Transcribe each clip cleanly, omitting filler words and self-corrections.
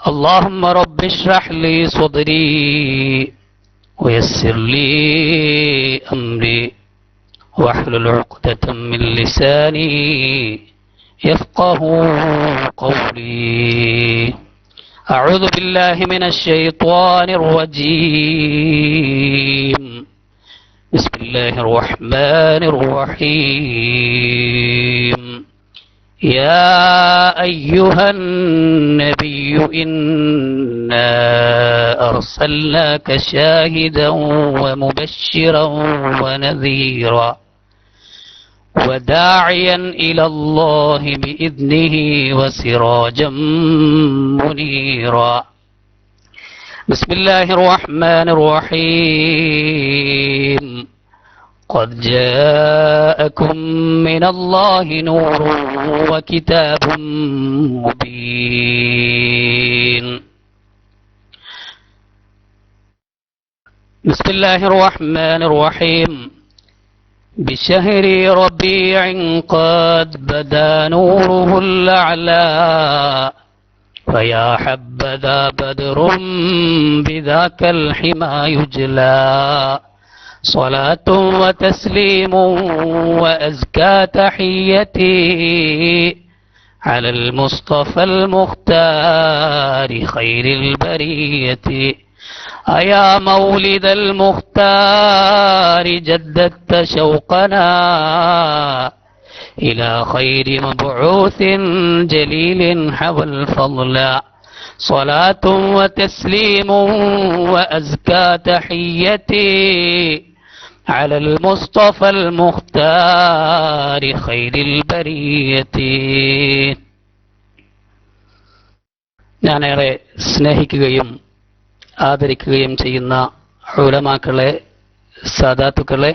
اللهم رب اشرح لي صدري ويسر لي أمري واحلل عقدة من لساني يفقه قولي. أعوذ بالله من الشيطان الرجيم. بسم الله الرحمن الرحيم. يا أيها النبي إنا أرسلناك شاهدا ومبشرا ونذيرا وداعيا إلى الله بإذنه وسراجا منيرا. بسم الله الرحمن الرحيم. قد جاءكم من الله نور وكتاب مبين. بسم الله الرحمن الرحيم. بشهر ربيع قد بدا نوره الأعلى فيا حبذا بدر بذاك الحمى يجلى. صلاة وتسليم وأزكى تحيتي على المصطفى المختار خير البرية. أيا مولد المختار جددت شوقنا إلى خير مبعوث جليل حوى الفضل. صلاة وتسليم وأزكى تحيتي على المصطفى المختار خير البرية. ഞാനേറെ സ്നേഹിക്കുകയും ആദരിക്കുകയും ചെയ്യുന്ന ഉലമാക്കളെ, സാദാത്തുക്കളെ,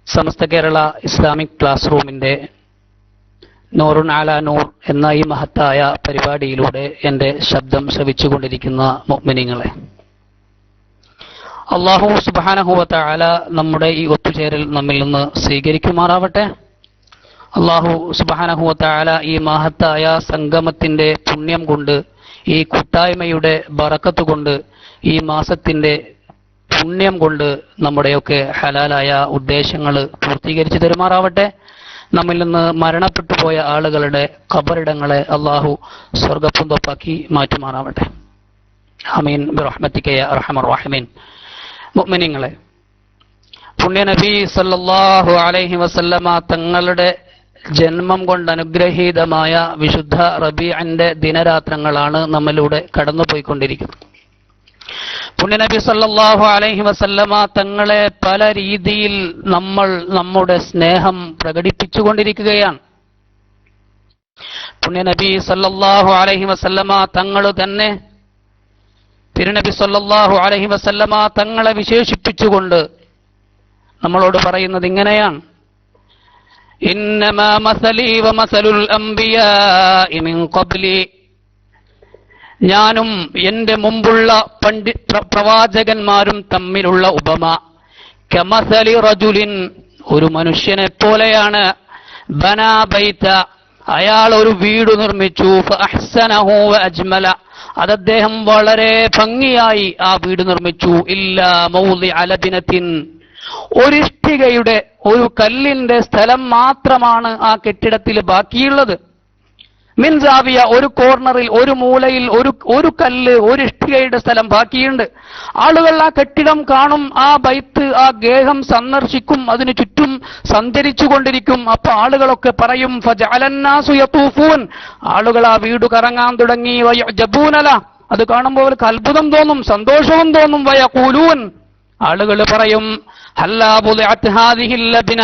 സമസ്ത കേരള ഇസ്ലാമിക് ക്ലാസ് റൂമിന്റെ നൂറുൻ അലാ നൂർ എന്ന ഈ മഹത്തായ പരിപാടിയിലൂടെ എൻ്റെ ശബ്ദം ശ്രവിച്ചുകൊണ്ടിരിക്കുന്ന മുഅ്മിനീങ്ങളെ, അല്ലാഹു സുബ്ഹാനഹു വ തആല നമ്മുടെ ഈ ഒത്തുചേരൽ നമ്മിൽ നിന്ന് സ്വീകരിക്കുമാറാവട്ടെ. അല്ലാഹു സുബ്ഹാനഹു വ തആല ഈ മഹത്തായ സംഗമത്തിന്റെ പുണ്യം കൊണ്ട്, ഈ കൂട്ടായ്മയുടെ ബറക്കത്ത് കൊണ്ട്, ഈ മാസത്തിന്റെ പുണ്യം കൊണ്ട് നമ്മുടെയൊക്കെ ഹലാലായ ഉദ്ദേശങ്ങൾ പൂർത്തീകരിച്ചു തരുമാറാവട്ടെ. നമ്മിൽ നിന്ന് മരണപ്പെട്ടു പോയ ആളുകളുടെ ഖബറിടങ്ങളെ അല്ലാഹു സ്വർഗ്ഗപ്പൂന്തോപ്പാക്കി മാറ്റുമാറാവട്ടെ. ആമീൻ ബിറഹ്മതിക യാ അർഹമർ റഹീമീൻ. മുഅ്മിനീങ്ങളെ, പുണ്യനബി സല്ലല്ലാഹു അലൈഹി വസല്ലമ തങ്ങളുടെ ജന്മം കൊണ്ട് അനുഗ്രഹീതമായ വിശുദ്ധ റബീഇന്റെ ദിനരാത്രങ്ങളാണ് നമ്മിലൂടെ കടന്നുപോയിക്കൊണ്ടിരിക്കുന്നത്. പുണ്യനബി സല്ലല്ലാഹു അലൈഹി വസല്ലമ തങ്ങളെ പല രീതിയിൽ നമ്മൾ നമ്മുടെ സ്നേഹം പ്രകടിപ്പിച്ചുകൊണ്ടിരിക്കുകയാണ്. പുണ്യനബി സല്ലല്ലാഹു അലൈഹി വസല്ലമ തങ്ങൾ തന്നെ തിരുനബി സല്ലല്ലാഹു അലൈഹി വസല്ലമ തങ്ങളെ വിശേഷിപ്പിച്ചുകൊണ്ട് നമ്മളോട് പറയുന്നത് ഇങ്ങനെയാണ്: ഇന്നമാ മസലി വമസലുൽ അംബിയാഇ മിൻ ഖബ്ലി. ഞാനും എന്റെ മുമ്പുള്ള പ്രവാചകന്മാരും തമ്മിലുള്ള ഉപമ കമസലി റജുലിൻ, ഒരു മനുഷ്യനെ പോലെയാണ്. ബനാ ബൈത, അയാൾ ഒരു വീട് നിർമ്മിച്ചു. ഫഅഹ്സനഹു വഅജ്മല, അത് അദ്ദേഹം വളരെ ഭംഗിയായി ആ വീട് നിർമ്മിച്ചു. ഇല്ലാ മൗദിഅ ലബിനത്തിൻ, ഒരു ഇഷ്ടികയുടെ, ഒരു കല്ലിന്റെ സ്ഥലം മാത്രമാണ് ആ കെട്ടിടത്തിൽ ബാക്കിയുള്ളത്. മിൻ സാവിയ, ഒരു കോർണറിൽ, ഒരു മൂലയിൽ ഒരു കല്ല്, ഒരു ഇഷ്ടികയുടെ സ്ഥലം ബാക്കിയുണ്ട്. ആളുകൾ ആ കെട്ടിടം കാണും, ആ ബൈത്ത്, ആ ഗേഹം സന്ദർശിക്കും, അതിനു ചുറ്റും സഞ്ചരിച്ചു കൊണ്ടിരിക്കും. അപ്പൊ ആളുകളൊക്കെ പറയും ഫജഅലന്നാസു യതൂഫൂൻ, ആളുകൾ ആ വീട് കറങ്ങാൻ തുടങ്ങി. വയഅജബൂനല, അത് കാണുമ്പോൾ അവർക്ക് അത്ഭുതം തോന്നും, സന്തോഷവും തോന്നും. വയഖൂലൂൻ, ആളുകൾ പറയും ഹല്ലാ ബുദിഅത് ഹാദിഹിൽ ലബ്ന,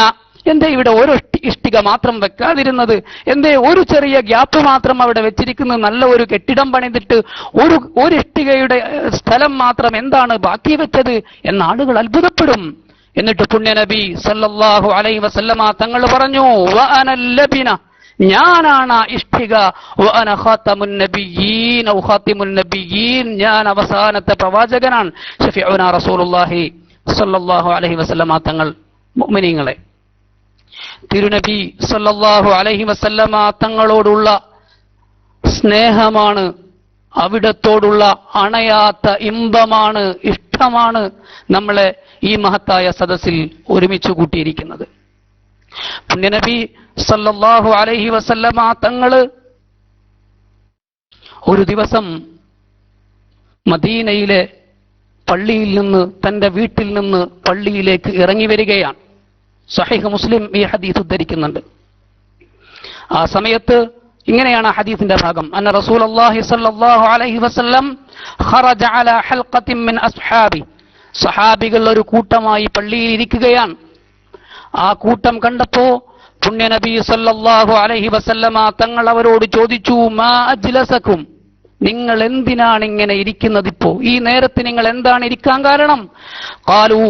എന്തേ ഇവിടെ ഒരു ഇഷ്ടിക മാത്രം വെക്കാതിരുന്നത്, എന്തേ ഒരു ചെറിയ ഗ്യാപ്പ് മാത്രം അവിടെ വെച്ചിരിക്കുന്നത്, നല്ല ഒരു കെട്ടിടം പണിതിട്ട് ഒരു ഇഷ്ടികയുടെ സ്ഥലം മാത്രം എന്താണ് ബാക്കി വെച്ചത് എന്ന് ആളുകൾ അത്ഭുതപ്പെടും. എന്നിട്ട് പുണ്യനബി സല്ലല്ലാഹു അലൈഹി വസല്ലമ തങ്ങൾ പറഞ്ഞു വഅനൽ ലബിന, ഞാനാണ് ഇഷ്ടിക. വഅന ഖാതമുൻ നബിയ്യീൻ ഔ ഖാതിമുൻ നബിയ്യീൻ, ഞാൻ അവസാനത്തെ പ്രവാചകനാണ്. ഷഫീഉനാ റസൂലുള്ളാഹി സല്ലല്ലാഹു അലൈഹി വസല്ലമ തങ്ങൾ. മുഅ്മിനീങ്ങളെ, തിരുനബി സല്ലല്ലാഹു അലൈഹി വസല്ലമ തങ്ങളോടുള്ള സ്നേഹമാണ്, അവിടത്തോടുള്ള അണയാത്ത ഇമ്പമാണ്, ഇഷ്ടമാണ് നമ്മളെ ഈ മഹത്തായ സദസ്സിൽ ഒരുമിച്ച് കൂട്ടിയിരിക്കുന്നത്. പുണ്യനബി സല്ലല്ലാഹു അലൈഹി വസല്ലമ തങ്ങള് ഒരു ദിവസം മദീനയിലെ പള്ളിയിൽ നിന്ന്, തന്റെ വീട്ടിൽ നിന്ന് പള്ളിയിലേക്ക് ഇറങ്ങി വരികയാണ്. സഹീഹ് മുസ്ലിം ഈ ഹദീസ് ഉദ്ധരിക്കുന്നുണ്ട്. ആ സമയത്ത് ഇങ്ങനെയാണ് ഹദീസിന്റെ ഭാഗം: അന്ന റസൂലുള്ളാഹി സ്വല്ലല്ലാഹു അലൈഹി വസല്ലം ഖറജ അലാ ഹൽഖത്തിൻ മിൻ അസ്ഹാബി. സഹാബികൾ ഒരു കൂട്ടമായി പള്ളിയിൽ ഇരിക്കുകയാണ്. ആ കൂട്ടം കണ്ടപ്പോ പുണ്യനബി സല്ലല്ലാഹു അലൈഹി വസല്ലമ തങ്ങൾ അവരോട് ചോദിച്ചു, മാ അജ്ലസകും, നിങ്ങൾ എന്തിനാണ് ഇങ്ങനെ ഇരിക്കുന്നത്? ഇപ്പോ ഈ നേരത്ത് നിങ്ങൾ എന്താണ് ഇരിക്കാൻ കാരണം? ഖാലു,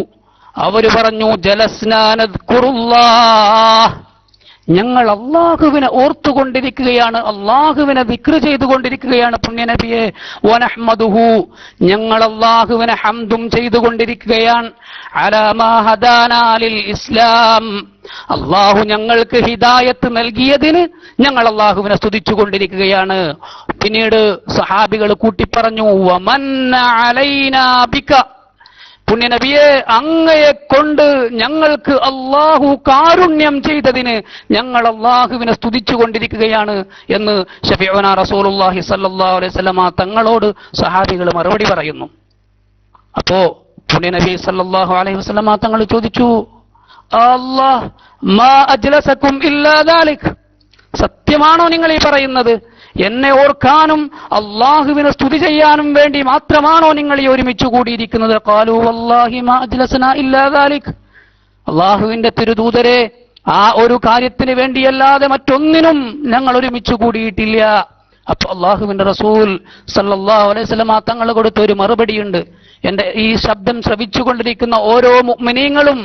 അവര് പറഞ്ഞു, ജലസ്നാ നദ്കുറുല്ലാഹ്, ഞങ്ങൾ അള്ളാഹുവിനെ ഓർത്തുകൊണ്ടിരിക്കുകയാണ്, അള്ളാഹുവിനെ ദിക്ർ ചെയ്തുകൊണ്ടിരിക്കുകയാണ് പുണ്യനബിയെ. വനഹ്മദുഹു, ഞങ്ങൾ അള്ളാഹുവിനെ ഹംദും ചെയ്തുകൊണ്ടിരിക്കുകയാണ്. അലാ മാ ഹദാനാ ലിൽ ഇസ്ലാം, അള്ളാഹു ഞങ്ങൾക്ക് ഹിദായത്ത് നൽകിയതിന് ഞങ്ങൾ അള്ളാഹുവിനെ സ്തുതിച്ചുകൊണ്ടിരിക്കുകയാണ്. പിന്നീട് സഹാബികൾ കൂട്ടിപ്പറഞ്ഞു, വമന്ന അലൈനാ ബിക, പുണ്യനബിയെ അങ്ങയെ കൊണ്ട് ഞങ്ങൾക്ക് അള്ളാഹു കാരുണ്യം ചെയ്തതിന് ഞങ്ങൾ അള്ളാഹുവിനെ സ്തുതിച്ചുകൊണ്ടിരിക്കുകയാണ് എന്ന് ശഫീഉനാ റസൂലുള്ളാഹി സ്വല്ലല്ലാഹു അലൈഹി വസല്ലമ തങ്ങളോട് സഹാബികൾ മറുപടി പറയുന്നു. അപ്പോ പുണ്യനബി സ്വല്ലല്ലാഹു അലൈഹി വസല്ലമ തങ്ങൾ ചോദിച്ചു, അല്ലാഹ് മാ അജ്ലസകും ഇല്ലാ ദാലിക്, സത്യമാണോ നിങ്ങൾ ഈ പറയുന്നത്? എന്നെ ഓർക്കാനും അള്ളാഹുവിനെ സ്തുതി ചെയ്യാനും വേണ്ടി മാത്രമാണോ നിങ്ങൾ ഈ ഒരുമിച്ച് കൂടിയിരിക്കുന്നത്? ഖാലൂ വല്ലാഹി മാ അജ്ലസനാ ഇല്ലാ ദാലിക്, അള്ളാഹുവിന്റെ തിരുദൂതരെ, ആ ഒരു കാര്യത്തിന് വേണ്ടിയല്ലാതെ മറ്റൊന്നിനും ഞങ്ങൾ ഒരുമിച്ച് കൂടിയിട്ടില്ല. അപ്പൊ അള്ളാഹുവിന്റെ റസൂൽ സല്ലല്ലാഹു അലൈഹി വസല്ലം തങ്ങൾ കൊടുത്ത ഒരു മറുപടിയുണ്ട്. എന്റെ ഈ ശബ്ദം ശ്രവിച്ചുകൊണ്ടിരിക്കുന്ന ഓരോ മുഅ്മിനീങ്ങളും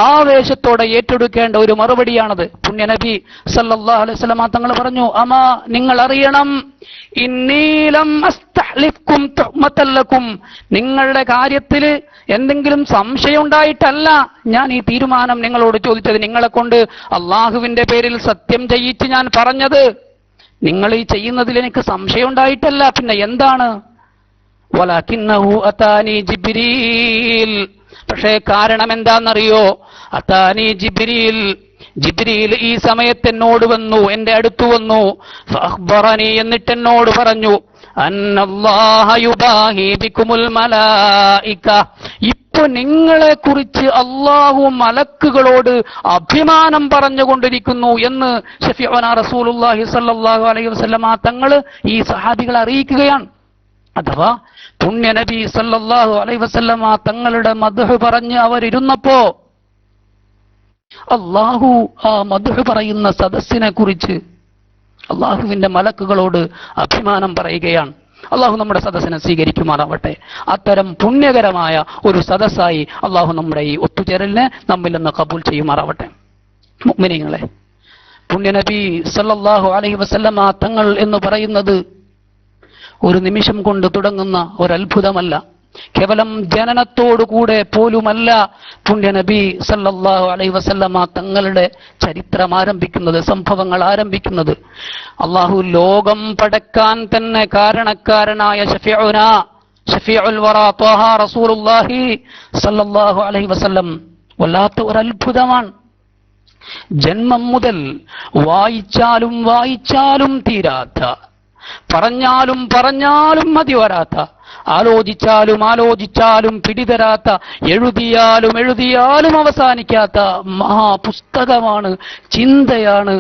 ആവേശത്തോടെ ഏറ്റെടുക്കേണ്ട ഒരു മറുപടിയാണത്. പുണ്യനബി സല്ലല്ലാഹു അലൈഹി വസല്ലം തങ്ങൾ പറഞ്ഞു, അമാ നിങ്ങൾ അറിയണം, ഇന്നീ ലം അസ്തഹ്ലിഫ്കും തുഹ്മതൻ ലക്കും, നിങ്ങളുടെ കാര്യത്തിൽ എന്തെങ്കിലും സംശയം ഉണ്ടായിട്ടല്ല ഞാൻ ഈ തീരുമാനം നിങ്ങളോട് ചോദിച്ചത്. നിങ്ങളെ കൊണ്ട് അള്ളാഹുവിന്റെ പേരിൽ സത്യം ചെയ്യിച്ച് ഞാൻ പറഞ്ഞത് നിങ്ങൾ ഈ ചെയ്യുന്നതിൽ എനിക്ക് സംശയം ഉണ്ടായിട്ടല്ല. പിന്നെ എന്താണ്? വലാകിന്നഹു അതാനി ജിബ്രീൽ, പക്ഷേ കാരണം എന്താണെന്നറിയോ? അതാനി ജിബ്രീൽ, ജിബ്രീൽ ഈ സമയത്ത് എന്നോട് വന്നു, എന്റെ അടുത്തു വന്നു. ഫഅഖ്ബറനി, എന്നിട്ട് എന്നോട് പറഞ്ഞു, അന്നല്ലാഹ യുബാഹി ബികുമുൽ മലായിക, ഇപ്പൊ നിങ്ങളെ കുറിച്ച് അള്ളാഹു മലക്കുകളോട് അഭിമാനം പറഞ്ഞുകൊണ്ടിരിക്കുന്നു എന്ന് ശഫീഉനാ റസൂലുള്ളാഹി സ്വല്ലല്ലാഹു അലൈഹി വസല്ലം തങ്ങൾ ഈ സഹാബികളെ അറിയിക്കുകയാണ്. അഥവാ പുണ്യനബി സല്ലല്ലാഹു അലൈഹി വസല്ലം തങ്ങളുടെ മദ്ഹ് പറഞ്ഞ് അവരിരുന്നപ്പോ അള്ളാഹു ആ മദ്ഹ് പറയുന്ന സദസ്സിനെ കുറിച്ച് അള്ളാഹുവിന്റെ മലക്കുകളോട് അഭിമാനം പറയുകയാണ്. അള്ളാഹു നമ്മുടെ സദസ്സിനെ സ്വീകരിക്കുമാറാവട്ടെ. അത്തരം പുണ്യകരമായ ഒരു സദസ്സായി അള്ളാഹു നമ്മുടെ ഈ ഒത്തുചേരലിനെ നമ്മിൽ നിന്ന് കബൂൽ ചെയ്യുമാറാവട്ടെ. മുഅ്മിനീങ്ങളെ, പുണ്യനബി സല്ലല്ലാഹു അലൈഹി വസല്ലം തങ്ങൾ എന്ന് പറയുന്നത് ഒരു നിമിഷം കൊണ്ട് തുടങ്ങുന്ന ഒരത്ഭുതമല്ല, കേവലം ജനനത്തോടുകൂടെ പോലുമല്ല പുണ്യനബി സല്ലല്ലാഹു അലൈഹി വസല്ലം തങ്ങളുടെ ചരിത്രം ആരംഭിക്കുന്നത്, സംഭവങ്ങൾ ആരംഭിക്കുന്നത്. അള്ളാഹു ലോകം പടക്കാൻ തന്നെ കാരണക്കാരനായ ഷഫീഉൽ വറാ ത്വാഹ റസൂലുള്ളാഹി സല്ലല്ലാഹു അലൈഹി വസല്ലം വല്ലാത്ത ഒരത്ഭുതമാണ്. ജന്മം മുതൽ വായിച്ചാലും വായിച്ചാലും തീരാത്ത, പറഞ്ഞാലും പറഞ്ഞാലും മതി വരാത്ത, ആലോചിച്ചാലും ആലോചിച്ചാലും പിടിതരാത്ത, എഴുതിയാലും എഴുതിയാലും അവസാനിക്കാത്ത മഹാപുസ്തകമാണ്, ചിന്തയാണ്,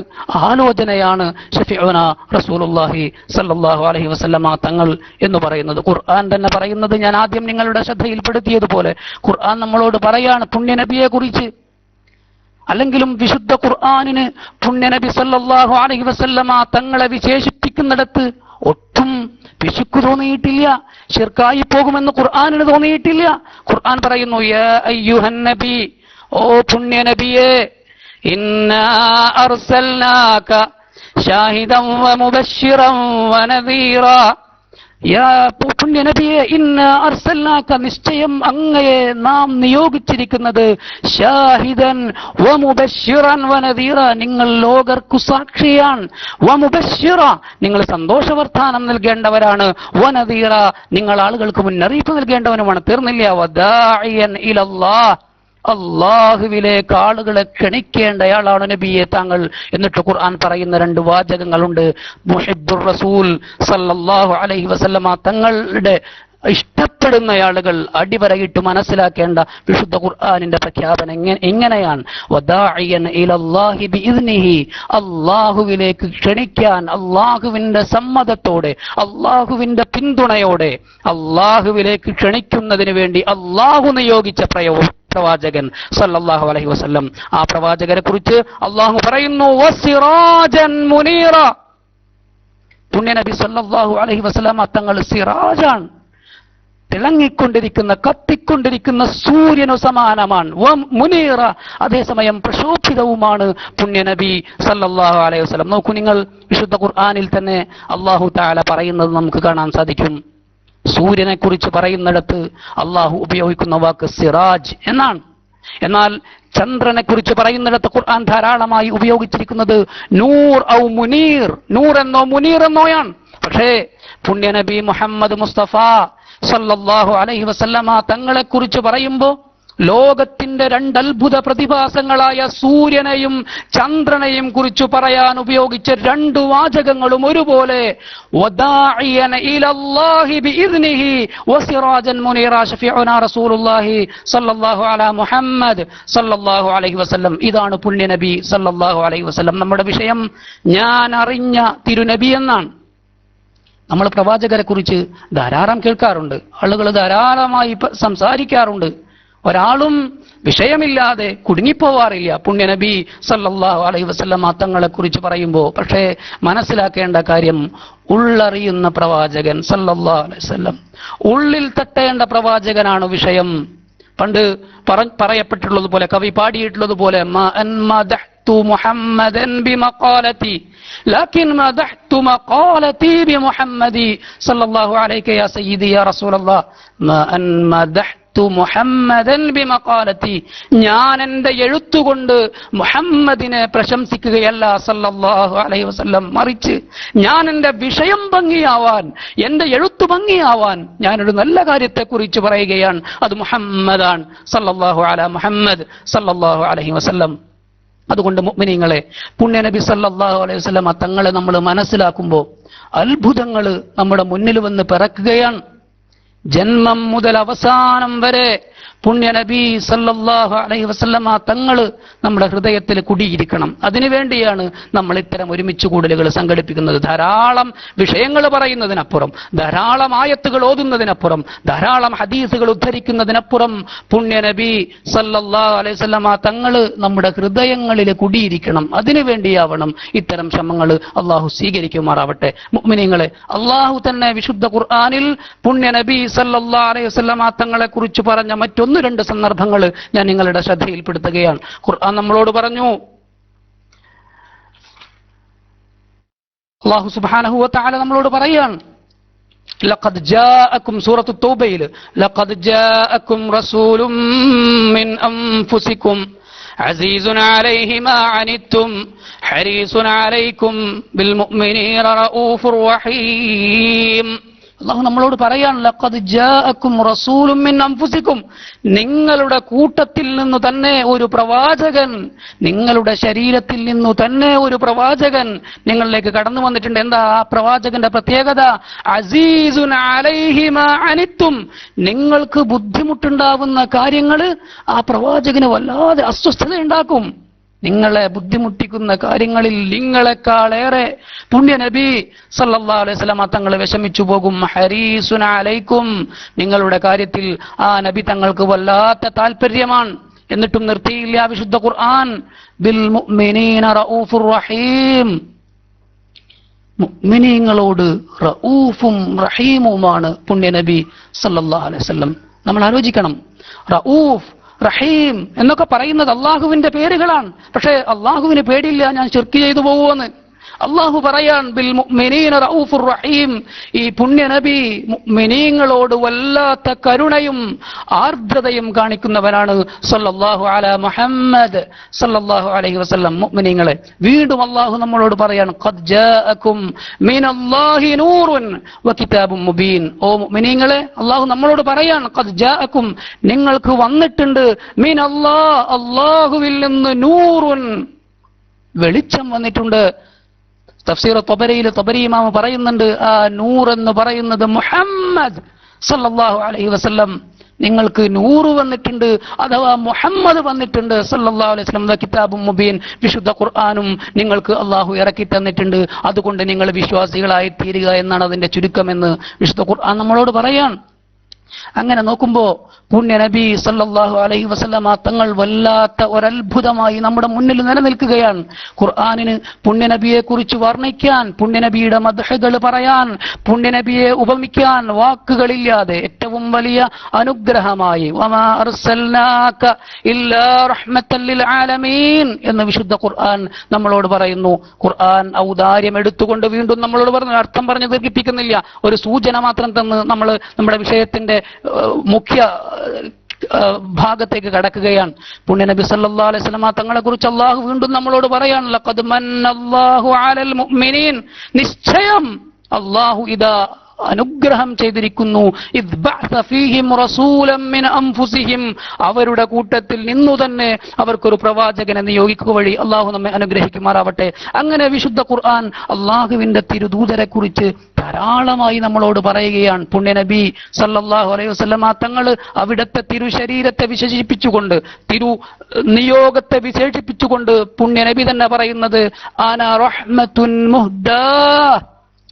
ആലോചനയാണ് ശഫീഉനാ റസൂലുള്ളാഹി സല്ലല്ലാഹു അലൈഹി വസല്ലം തങ്ങൾ എന്ന് പറയുന്നത്. ഖുർആൻ തന്നെ പറയുന്നത് ഞാൻ ആദ്യം നിങ്ങളുടെ ശ്രദ്ധയിൽപ്പെടുത്തിയതുപോലെ, ഖുർആൻ നമ്മളോട് പറയാണ് പുണ്യനബിയെ കുറിച്ച്. അല്ലെങ്കിലും വിശുദ്ധ ഖുർആനിന് പുണ്യനബി സല്ലല്ലാഹു അലൈഹി വസല്ലം തങ്ങളെ വിശേഷിപ്പിക്കുന്നിടത്ത് ഒട്ടും പിശുക്ക് തോന്നിയിട്ടില്ല, ശിർക്കായി പോകുമെന്ന് ഖുർആനിന് തോന്നിയിട്ടില്ല. ഖുർആൻ പറയുന്നു, യാ അയ്യുഹൻ നബി, ഓ പുണ്യനബിയെ, ഇന്നാ അർസൽനാക ഷാഹിദൻ വമുബശ്ശിറൻ വനദീറ, പുണ്യ നബിയെ, ഇന്ന അർസൽനാക, നിശ്ചയം അങ്ങയെ നാം നിയോഗിച്ചിരിക്കുന്നത് ഷാഹിദൻ വമുബശ്ശിറൻ വനദീറ, നിങ്ങൾ ലോകർക്കു സാക്ഷിയാണ്, വമുബശ്ശിറ, നിങ്ങൾ സന്തോഷവർത്താനം നൽകേണ്ടവരാണ്, വനദീറ, നിങ്ങൾ ആളുകൾക്ക് മുന്നറിയിപ്പ് നൽകേണ്ടവനുമാണ്. തീർന്നില്ല, വദാഇയൻ ഇലല്ലാഹ്, അള്ളാഹുവിലേക്ക് ആളുകളെ ക്ഷണിക്കേണ്ടയാളാണ് നബിയെ താങ്കൾ. എന്നിട്ട് ഖുർആൻ പറയുന്ന 2 വാചകങ്ങളുണ്ട്. മുഹിബ്ബുർ റസൂൽ സല്ലല്ലാഹു അലൈഹി വസല്ലമ തങ്ങളുടെ ഇഷ്ടപ്പെടുന്ന ആളുകൾ അടിവരയിട്ട് മനസ്സിലാക്കേണ്ട വിശുദ്ധ ഖുർആനിന്റെ പ്രഖ്യാപനം എങ്ങനെയാണ്? വദാഇയൻ ഇലല്ലാഹി ബിഇദ്നിഹി, അള്ളാഹുവിലേക്ക് ക്ഷണിക്കാൻ അള്ളാഹുവിന്റെ സമ്മതത്തോടെ, അള്ളാഹുവിന്റെ പിന്തുണയോടെ, അള്ളാഹുവിലേക്ക് ക്ഷണിക്കുന്നതിന് വേണ്ടി അള്ളാഹു നിയോഗിച്ച പ്രവാചകൻ സല്ലല്ലാഹു അലൈഹി വസല്ലം. ആ പ്രവാചകരെ കുറിച്ച് അള്ളാഹു പറയുന്നു, വസിറാജൻ മുനീറ, പുണ്യ നബി സല്ലല്ലാഹു അലൈഹി വസല്ലം തങ്ങൾ സിറാജാണ്, തിളങ്ങിക്കൊണ്ടിരിക്കുന്ന കത്തിക്കൊണ്ടിരിക്കുന്ന സൂര്യനു സമാനമാണ്. മുനീറ, അതേസമയം പ്രശോഭിതവുമാണ് പുണ്യ നബി സല്ലല്ലാഹു അലൈഹി വസല്ലം. നോക്കൂ നിങ്ങൾ, വിശുദ്ധ ഖുർആനിൽ തന്നെ അല്ലാഹു തആല പറയുന്നത് നമുക്ക് കാണാൻ സാധിക്കും. സൂര്യനെ കുറിച്ച് പറയുന്നിടത്ത് അള്ളാഹു ഉപയോഗിക്കുന്ന വാക്ക് സിറാജ് എന്നാണ്. എന്നാൽ ചന്ദ്രനെ കുറിച്ച് പറയുന്നിടത്ത് ഖുർആൻ ധാരാളമായി ഉപയോഗിച്ചിരിക്കുന്നത് നൂർ ഔ മുനീർ, നൂർ എന്നോ മുനീർ എന്നോയാണ്. പക്ഷേ പുണ്യ നബി മുഹമ്മദ് മുസ്തഫ സല്ലല്ലാഹു അലൈഹി വസല്ലമ തങ്ങളെ കുറിച്ച് പറയുമ്പോൾ ലോകത്തിന്റെ 2 അത്ഭുത പ്രതിഭാസങ്ങളായ സൂര്യനെയും ചന്ദ്രനെയും കുറിച്ച് പറയാൻ ഉപയോഗിച്ച 2 വാചകങ്ങളും ഒരുപോലെ, വദാഇയൻ ഇലല്ലാഹി ബിഇദ്നിഹി വസിറാജൻ മുനീറ ശഫീഉനാ റസൂലുള്ളാഹി സല്ലല്ലാഹു അലാ മുഹമ്മദ് സല്ലല്ലാഹു അലൈഹി വസല്ലം. ഇതാണ് പുണ്യ നബി സല്ലല്ലാഹു അലൈഹി വസല്ലം. നമ്മുടെ വിഷയം ഞാൻ അറിഞ്ഞ തിരുനബി എന്നാണ്. നമ്മൾ പ്രവാചകരെ കുറിച്ച് ധാരാളം കേൾക്കാറുണ്ട്, ആളുകൾ ധാരാളമായി സംസാരിക്കാറുണ്ട്. ഒരാളും വിഷയമില്ലാതെ കുടുങ്ങിപ്പോവാറില്ല പുണ്യ നബി സല്ലല്ലാഹു അലൈഹി വസല്ലം തങ്ങളെ കുറിച്ച് പറയുമ്പോൾ. പക്ഷേ മനസ്സിലാക്കേണ്ട കാര്യം, ഉള്ളറിയുന്ന പ്രവാചകൻ സല്ലല്ലാഹു അലൈഹി വസല്ലം, ഉള്ളിൽ തട്ടേണ്ട പ്രവാചകനാണ് വിഷയം. പണ്ട് പറയപ്പെട്ടുള്ളതുപോലെ, കവി പാടിയിട്ടുള്ളതുപോലെ, മുഹമ്മദൻ ബിമഖാലതി ലകിൻ മദഹ്തു മഖാലതി ബിമുഹമ്മദി സല്ലല്ലാഹു അലൈഹി യാ സയ്യിദി യാ റസൂലല്ലാഹ് മദഹ്തു മുഹമ്മദൻ ബിമഖാലതി, ഞാൻ എന്റെ എഴുത്തുകൊണ്ട് മുഹമ്മദിനെ പ്രശംസിക്കുകയല്ല സല്ലല്ലാഹു അലൈഹി വസല്ലം, മറിച്ച് ഞാൻ എന്റെ വിഷയം ഭംഗിയാവാൻ, എന്റെ എഴുത്ത് ഭംഗിയാവാൻ ഞാനൊരു നല്ല കാര്യത്തെക്കുറിച്ച് പറയുകയാണ്. അത് മുഹമ്മദാണ്, സല്ലല്ലാഹു അലാ മുഹമ്മദ് സല്ലല്ലാഹു അലൈഹി വസല്ലം. അതുകൊണ്ട് മുഅ്മിനീങ്ങളെ, പുണ്യ നബി സല്ലല്ലാഹു അലൈഹി വസല്ലം തങ്ങളെ നമ്മൾ മനസ്സിലാക്കുമ്പോൾ അത്ഭുതങ്ങൾ നമ്മുടെ മുന്നിൽ വന്ന് പിറക്കുകയാണ്. ജന്മം മുതൽ അവസാനം വരെ പുണ്യ നബി സല്ലല്ലാഹു അലൈഹി വസല്ലമ തങ്ങൾ നമ്മുടെ ഹൃദയത്തിൽ കുടിയിരിക്കണം. അതിനുവേണ്ടിയാണ് നമ്മൾ ഇത്തരം ഒരുമിച്ച് കൂടലുകൾ സംഘടിപ്പിക്കുന്നത്. ധാരാളം വിഷയങ്ങൾ പറയുന്നതിനപ്പുറം, ധാരാളം ആയത്തുകൾ ഓതുന്നതിനപ്പുറം, ധാരാളം ഹദീസുകൾ ഉദ്ധരിക്കുന്നതിനപ്പുറം പുണ്യ നബി സല്ലല്ലാഹു അലൈഹി വസല്ലമ തങ്ങൾ നമ്മുടെ ഹൃദയങ്ങളിൽ കുടിയിരിക്കണം. അതിനുവേണ്ടിയാവണം ഇത്തരം ശ്രമങ്ങൾ. അള്ളാഹു സ്വീകരിക്കുമാറാവട്ടെ. മുഅ്മിനീങ്ങളെ, അള്ളാഹു തന്നെ വിശുദ്ധ ഖുർആനിൽ പുണ്യ നബി സല്ലല്ലാഹു അലൈഹി വസല്ലമ തങ്ങളെ കുറിച്ച് പറഞ്ഞ മറ്റൊന്ന് 2 സന്ദർഭങ്ങൾ ഞാൻ നിങ്ങളുടെ ശ്രദ്ധയിൽപ്പെടുത്തുകയാണ്. ഖുർആൻ നമ്മളോട് പറഞ്ഞു, അല്ലാഹു സുബ്ഹാനഹു വ തആല നമ്മളോട് പറയാണ്, ലഖദ് ജാഅക്കും, സൂറത്തു തൗബയിൽ, ലഖദ് ജാഅക്കും റസൂലും മിൻ അൻഫുസിക്കും അസീസുൻ അലൈഹി മാ അനിത്തും ഹരീസുൻ അലൈക്കും ബിൽ മുഅ്മിനീന റഊഫുർ റഹീം. അല്ലാഹു നമ്മളോട് പറയാണ്, ലഖദ് ജാഅക്കും റസൂലും മിൻ അൻഫുസിക്കും, നിങ്ങളുടെ കൂട്ടത്തിൽ നിന്നു തന്നെ ഒരു പ്രവാചകൻ, നിങ്ങളുടെ ശരീരത്തിൽ നിന്നു തന്നെ ഒരു പ്രവാചകൻ നിങ്ങളിലേക്ക് കടന്നു വന്നിട്ടുണ്ട്. എന്താ ആ പ്രവാചകന്റെ പ്രത്യേകത? അസീസുൻ അലൈഹി മാ അനിത്തും, നിങ്ങൾക്ക് ബുദ്ധിമുട്ടുണ്ടാവുന്ന കാര്യങ്ങൾ ആ പ്രവാചകന് വല്ലാതെ അസ്വസ്ഥത ഉണ്ടാക്കും. നിങ്ങളെ ബുദ്ധിമുട്ടിക്കുന്ന കാര്യങ്ങളിൽ നിങ്ങളെക്കാളേറെ പുണ്യ നബി സല്ലല്ലാഹു അലൈഹി വസല്ലം തങ്ങൾ വിഷമിച്ചു പോകും. ഹരീസുന അലൈക്കും, നിങ്ങളുടെ കാര്യത്തിൽ ആ നബി തങ്ങൾക്ക് വല്ലാത്ത താല്പര്യമാണ്. എന്നിട്ടും നിർത്തിയില്ല വിശുദ്ധ ഖുർആൻ, ബിൽ മുഅ്മിനീന റഊഫുർ റഹീം, മുഅ്മിനീങ്ങളോട് റഊഫും റഹീമുമാണ് പുണ്യ നബി സല്ലല്ലാഹു അലൈഹി വസല്ലം. നമ്മൾ ആലോചിക്കണം, റഊഫ് റഹീം എന്നൊക്കെ പറയുന്നത് അള്ളാഹുവിന്റെ പേരുകളാണ്. പക്ഷേ അള്ളാഹുവിന് പേടിയില്ല ഞാൻ ശിർക്ക് ചെയ്തു പോകുമെന്ന്. അള്ളാഹു പറയാൻ ബിൽ മുഅ്മിനീന റഊഫുർ റഹീം, ഈ പുണ്യ നബി മുഅ്മിനീങ്ങളോട് വല്ലാത്ത കരുണയും ആർദ്രതയും കാണിക്കുന്നവനാണ് സല്ലല്ലാഹു അലാ മുഹമ്മദ് സല്ലല്ലാഹു അലൈഹി വസല്ലം. മുഅ്മിനീങ്ങളെ വീണ്ടും അള്ളാഹു നമ്മളോട് പറയാൻ ഖദ് ജാഅകും മിനല്ലാഹി നൂറുൻ വകിതാബും മുബീൻ. ഓ മുഅ്മിനീങ്ങളെ, അള്ളാഹു നമ്മളോട് പറയാൻ ഖദ് ജാഅകും, നിങ്ങൾക്ക് വന്നിട്ടുണ്ട് മിനല്ലാഹ്, അള്ളാഹുവിൽ നിന്ന് നൂറുൻ, വെളിച്ചം വന്നിട്ടുണ്ട്. തഫ്സീർ തബരിയിൽ തബരി ഇമാം പറയുന്നുണ്ട്, ആ നൂർ എന്ന് പറയുന്നത് മുഹമ്മദ് സല്ലല്ലാഹു അലൈഹി വസല്ലം, നിങ്ങൾക്ക് നൂറ് വന്നിട്ടുണ്ട്, അഥവാ മുഹമ്മദ് വന്നിട്ടുണ്ട് സല്ലല്ലാഹു അലൈഹി വസല്ലം. കിതാബും മുബീൻ, വിശുദ്ധ ഖുർആനും നിങ്ങൾക്ക് അള്ളാഹു ഇറക്കി തന്നിട്ടുണ്ട്, അതുകൊണ്ട് നിങ്ങൾ വിശ്വാസികളായി തീരുക എന്നാണ് അതിന്റെ ചുരുക്കമെന്ന് വിശുദ്ധ ഖുർആൻ നമ്മളോട് പറയാൻ. അങ്ങനെ നോക്കുമ്പോ പുണ്യ നബി സല്ലല്ലാഹു അലൈഹി വസല്ലമ തങ്ങൾ വല്ലാത്ത ഒരത്ഭുതമായി നമ്മുടെ മുന്നിൽ നിലനിൽക്കുകയാണ്. ഖുർആനിന് പുണ്യനബിയെ കുറിച്ച് വർണ്ണിക്കാൻ, പുണ്യനബിയുടെ മദ്ഹുകൾ പറയാൻ, പുണ്യനബിയെ ഉപമിക്കാൻ വാക്കുകളില്ലാതെ ഏറ്റവും വലിയ അനുഗ്രഹമായി വമാ അർസൽനാക ഇല്ലാ റഹ്മത്തൽ ലിൽ ആലമീൻ എന്ന് വിശുദ്ധ ഖുർആൻ നമ്മളോട് പറയുന്നു. ഖുർആൻ ഔദാര്യം എടുത്തുകൊണ്ട് വീണ്ടും നമ്മളോട് പറഞ്ഞു, അർത്ഥം പറഞ്ഞ് ദീർഘിപ്പിക്കുന്നില്ല, ഒരു സൂചന മാത്രം തന്ന് നമ്മൾ നമ്മുടെ വിഷയത്തിന്റെ മുഖ്യ ഭാഗത്തേക്ക് കടക്കുകയാണ്. പുണ്യനബി സല്ലല്ലാഹു അലൈഹി വസല്ലം തങ്ങളെ കുറിച്ച് അള്ളാഹു വീണ്ടും നമ്മളോട് പറയാണ്, ലഖദ് മന്നല്ലാഹു അലൽ മുഅ്മിനീൻ, നിശ്ചയം അള്ളാഹു ഇദാ അനുഗ്രഹം ചെയ്തിരിക്കുന്നു, ഇദ് ബഅസ ഫീഹിം റസൂലൻ മിൻ അൻഫുസിഹിം, അവരുടെ കൂട്ടത്തിൽ നിന്നു തന്നെ അവർക്കൊരു പ്രവാചകനെ നിയോഗിക്കുക വഴി അള്ളാഹു നമ്മെ അനുഗ്രഹിക്കുമാറാവട്ടെ. അങ്ങനെ വിശുദ്ധ ഖുർആൻ അള്ളാഹുവിന്റെ തിരുദൂതരെ കുറിച്ച് ധാരാളമായി നമ്മളോട് പറയുകയാണ്. പുണ്യനബി സല്ലല്ലാഹു അലൈഹി വസല്ലം തങ്ങൾ അവിടുത്തെ തിരുശരീരത്തെ വിശേഷിപ്പിച്ചുകൊണ്ട്, തിരു നിയോഗത്തെ വിശേഷിപ്പിച്ചുകൊണ്ട് പുണ്യനബി തന്നെ പറയുന്നത്, അന റഹ്മത്തുൻ മുഹ്ദാ,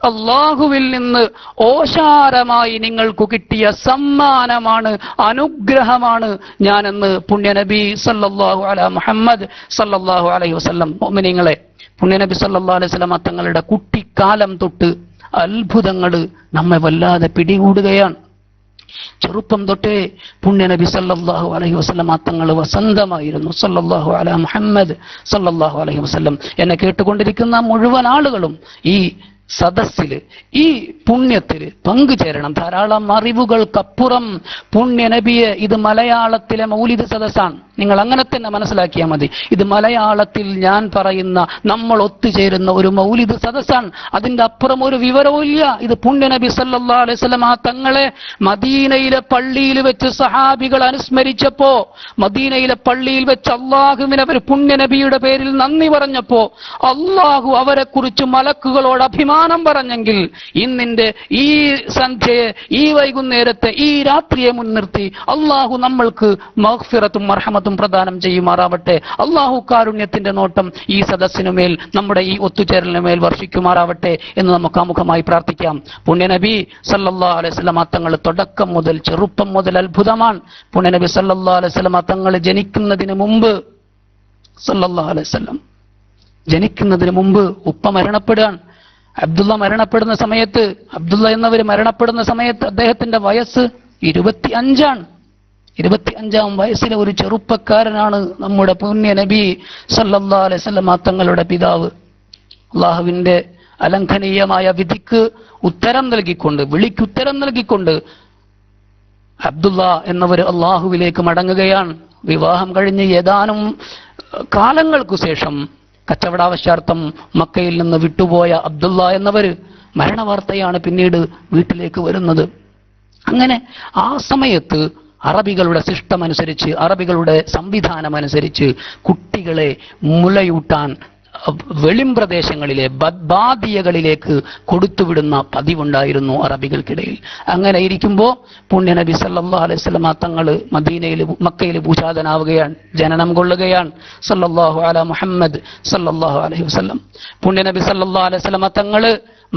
അള്ളാഹുവിൽ നിന്ന് ഓശാരമായി നിങ്ങൾക്ക് കിട്ടിയ സമ്മാനമാണ്, അനുഗ്രഹമാണ് ഞാനെന്ന് പുണ്യനബി സല്ലല്ലാഹു അലാ മുഹമ്മദ് സല്ലല്ലാഹു അലൈഹി വസല്ലം. മുഅ്മിനീങ്ങളെ, പുണ്യനബി സല്ലല്ലാഹു അലൈഹി വസല്ലം തങ്ങളുടെ കുട്ടിക്കാലം തൊട്ട് അത്ഭുതങ്ങൾ നമ്മെ വല്ലാതെ പിടികൂടുകയാണ്. ചെറുപ്പം തൊട്ടേ പുണ്യനബി സല്ലല്ലാഹു അലൈഹി വസല്ലം തങ്ങൾ വസന്തമായിരുന്നു. സല്ലല്ലാഹു അലാ മുഹമ്മദ് സല്ലല്ലാഹു അലൈഹി വസല്ലം. എന്നെ കേട്ടുകൊണ്ടിരിക്കുന്ന മുഴുവൻ ആളുകളും ഈ സദസ്സില്, ഈ പുണ്യത്തിൽ പങ്കുചേരണം. ധാരാളം അറിവുകൾക്കപ്പുറം പുണ്യനബിയെ, ഇത് മലയാളത്തിലെ മൗലിദ് സദസ്സാണ്, നിങ്ങൾ അങ്ങനെ തന്നെ മനസ്സിലാക്കിയാൽ മതി. ഇത് മലയാളത്തിൽ ഞാൻ പറയുന്ന, നമ്മൾ ഒത്തുചേരുന്ന ഒരു മൗലിദ് സദസ്സാണ്. അതിന്റെ അപ്പുറം ഒരു വിവരവും ഇല്ല. ഇത് പുണ്യനബി സല്ലല്ലാഹു അലൈഹി വസല്ലം തങ്ങളെ മദീനയിലെ പള്ളിയിൽ വെച്ച് സഹാബികൾ അനുസ്മരിച്ചപ്പോ, മദീനയിലെ പള്ളിയിൽ വെച്ച് അള്ളാഹുവിനെ അവർ പുണ്യനബിയുടെ പേരിൽ നന്ദി പറഞ്ഞപ്പോ അള്ളാഹു അവരെ കുറിച്ച് മലക്കുകളോട് അഭിമാനം പറഞ്ഞെങ്കിൽ, ഇന്നിന്റെ ഈ സന്ധ്യയെ, ഈ വൈകുന്നേരത്തെ, ഈ രാത്രിയെ മുൻനിർത്തി അള്ളാഹു നമ്മൾക്ക് മഗ്ഫിറത്തും മർഹമത്തും പ്രദാനം ചെയ്യുമാറാവട്ടെ. അള്ളാഹു കാരുണ്യത്തിന്റെ നോട്ടം ഈ സദസ്സിനുമേൽ, നമ്മുടെ ഈ ഒത്തുചേരലിനുമേൽ വർഷിക്കുമാറാവട്ടെ എന്ന് നമുക്ക് ആമുഖമായി പ്രാർത്ഥിക്കാം. പുണ്യനബി സല്ലല്ലാഹു അലൈഹി വസല്ലം തങ്ങൾ തുടക്കം മുതൽ, ചെറുപ്പം മുതൽ അത്ഭുതമാണ്. പുണ്യനബി സല്ലല്ലാഹു അലൈഹി വസല്ലം തങ്ങൾ ജനിക്കുന്നതിന് മുമ്പ്, സല്ലല്ലാഹു അലൈഹി വസല്ലം ജനിക്കുന്നതിന് മുമ്പ് ഉപ്പ മരണപ്പെടുകയാണ്. അബ്ദുള്ള മരണപ്പെടുന്ന സമയത്ത്, അബ്ദുള്ള എന്നവർ മരണപ്പെടുന്ന സമയത്ത് അദ്ദേഹത്തിന്റെ വയസ്സ് 25. 25-ാം വയസ്സിലെ ഒരു ചെറുപ്പക്കാരനാണ് നമ്മുടെ പുണ്യ നബി സല്ലല്ലാഹു അലൈഹി വസല്ലം തങ്ങളുടെ പിതാവ്. അള്ളാഹുവിന്റെ അലംഘനീയമായ വിധിക്ക് ഉത്തരം നൽകിക്കൊണ്ട്, വിളിക്കുത്തരം നൽകിക്കൊണ്ട് അബ്ദുള്ള എന്നവർ അള്ളാഹുവിലേക്ക് മടങ്ങുകയാണ്. വിവാഹം കഴിഞ്ഞ് ഏതാനും കാലങ്ങൾക്കു ശേഷം കച്ചവടാവശ്യാർത്ഥം മക്കയിൽ നിന്ന് വിട്ടുപോയ അബ്ദുള്ള എന്നവർ മരണവാർത്തയാണ് പിന്നീട് വീട്ടിലേക്ക് വരുന്നത്. അങ്ങനെ ആ സമയത്ത് അറബികളുടെ സിസ്റ്റമനുസരിച്ച്, അറബികളുടെ സംവിധാനം അനുസരിച്ച് കുട്ടികളെ മുലയൂട്ടാൻ വെളിം പ്രദേശങ്ങളിലെ ബാദിയകളിലേക്ക് കൊടുത്തുവിടുന്ന പതിവുണ്ടായിരുന്നു അറബികൾക്കിടയിൽ. അങ്ങനെ ഇരിക്കുമ്പോൾ പുണ്യനബി സല്ലല്ലാഹു അലൈഹി വസല്ലം തങ്ങൾ മദീനയിൽ, മക്കയിൽ ഭൂജാതനാവുകയാണ്, ജനനം കൊള്ളുകയാണ്. സല്ലല്ലാഹു അലാ മുഹമ്മദ് സല്ലല്ലാഹു അലൈഹി വസല്ലം. പുണ്യനബി സല്ലല്ലാഹു അലൈഹി വസല്ലം തങ്ങൾ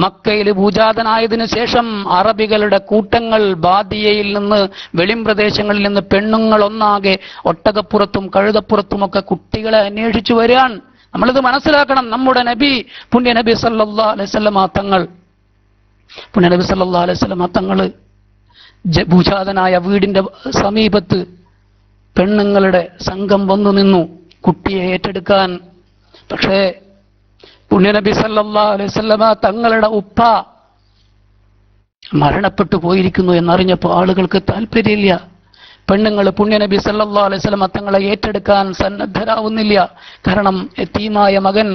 മക്കയിൽ ഭൂജാതനായതിനു ശേഷം അറബികളുടെ കൂട്ടങ്ങൾ ബാദിയയിൽ നിന്ന്, വെളിം പ്രദേശങ്ങളിൽ നിന്ന് പെണ്ണുങ്ങൾ ഒന്നാകെ ഒട്ടകപ്പുറത്തും കഴുതപ്പുറത്തുമൊക്കെ കുട്ടികളെ അന്വേഷിച്ചു വരികയാണ്. നമ്മളിത് മനസ്സിലാക്കണം. നമ്മുടെ നബി, പുണ്യ നബി സല്ലല്ലാഹു അലൈഹി വസല്ലം തങ്ങൾ, പുണ്യ നബി സല്ലല്ലാഹു അലൈഹി വസല്ലം തങ്ങൾ ഭൂജാതനായ വീടിന്റെ സമീപത്ത് പെണ്ണുങ്ങളുടെ സംഘം വന്നു നിന്നു കുട്ടിയെ ഏറ്റെടുക്കാൻ. പക്ഷേ പുണ്യനബി സല്ലല്ലാഹു അലൈഹി വസല്ലമ തങ്ങളുടെ ഉപ്പ മരണപ്പെട്ടു പോയിരിക്കുന്നു എന്നറിഞ്ഞപ്പോൾ ആളുകൾക്ക് താല്പര്യമില്ല. പെണ്ണുങ്ങൾ പുണ്യനബി സല്ലല്ലാഹു അലൈഹി വസല്ലമ തങ്ങളെ ഏറ്റെടുക്കാൻ സന്നദ്ധരാവുന്നില്ല. കാരണം യതീമായ മകൻ,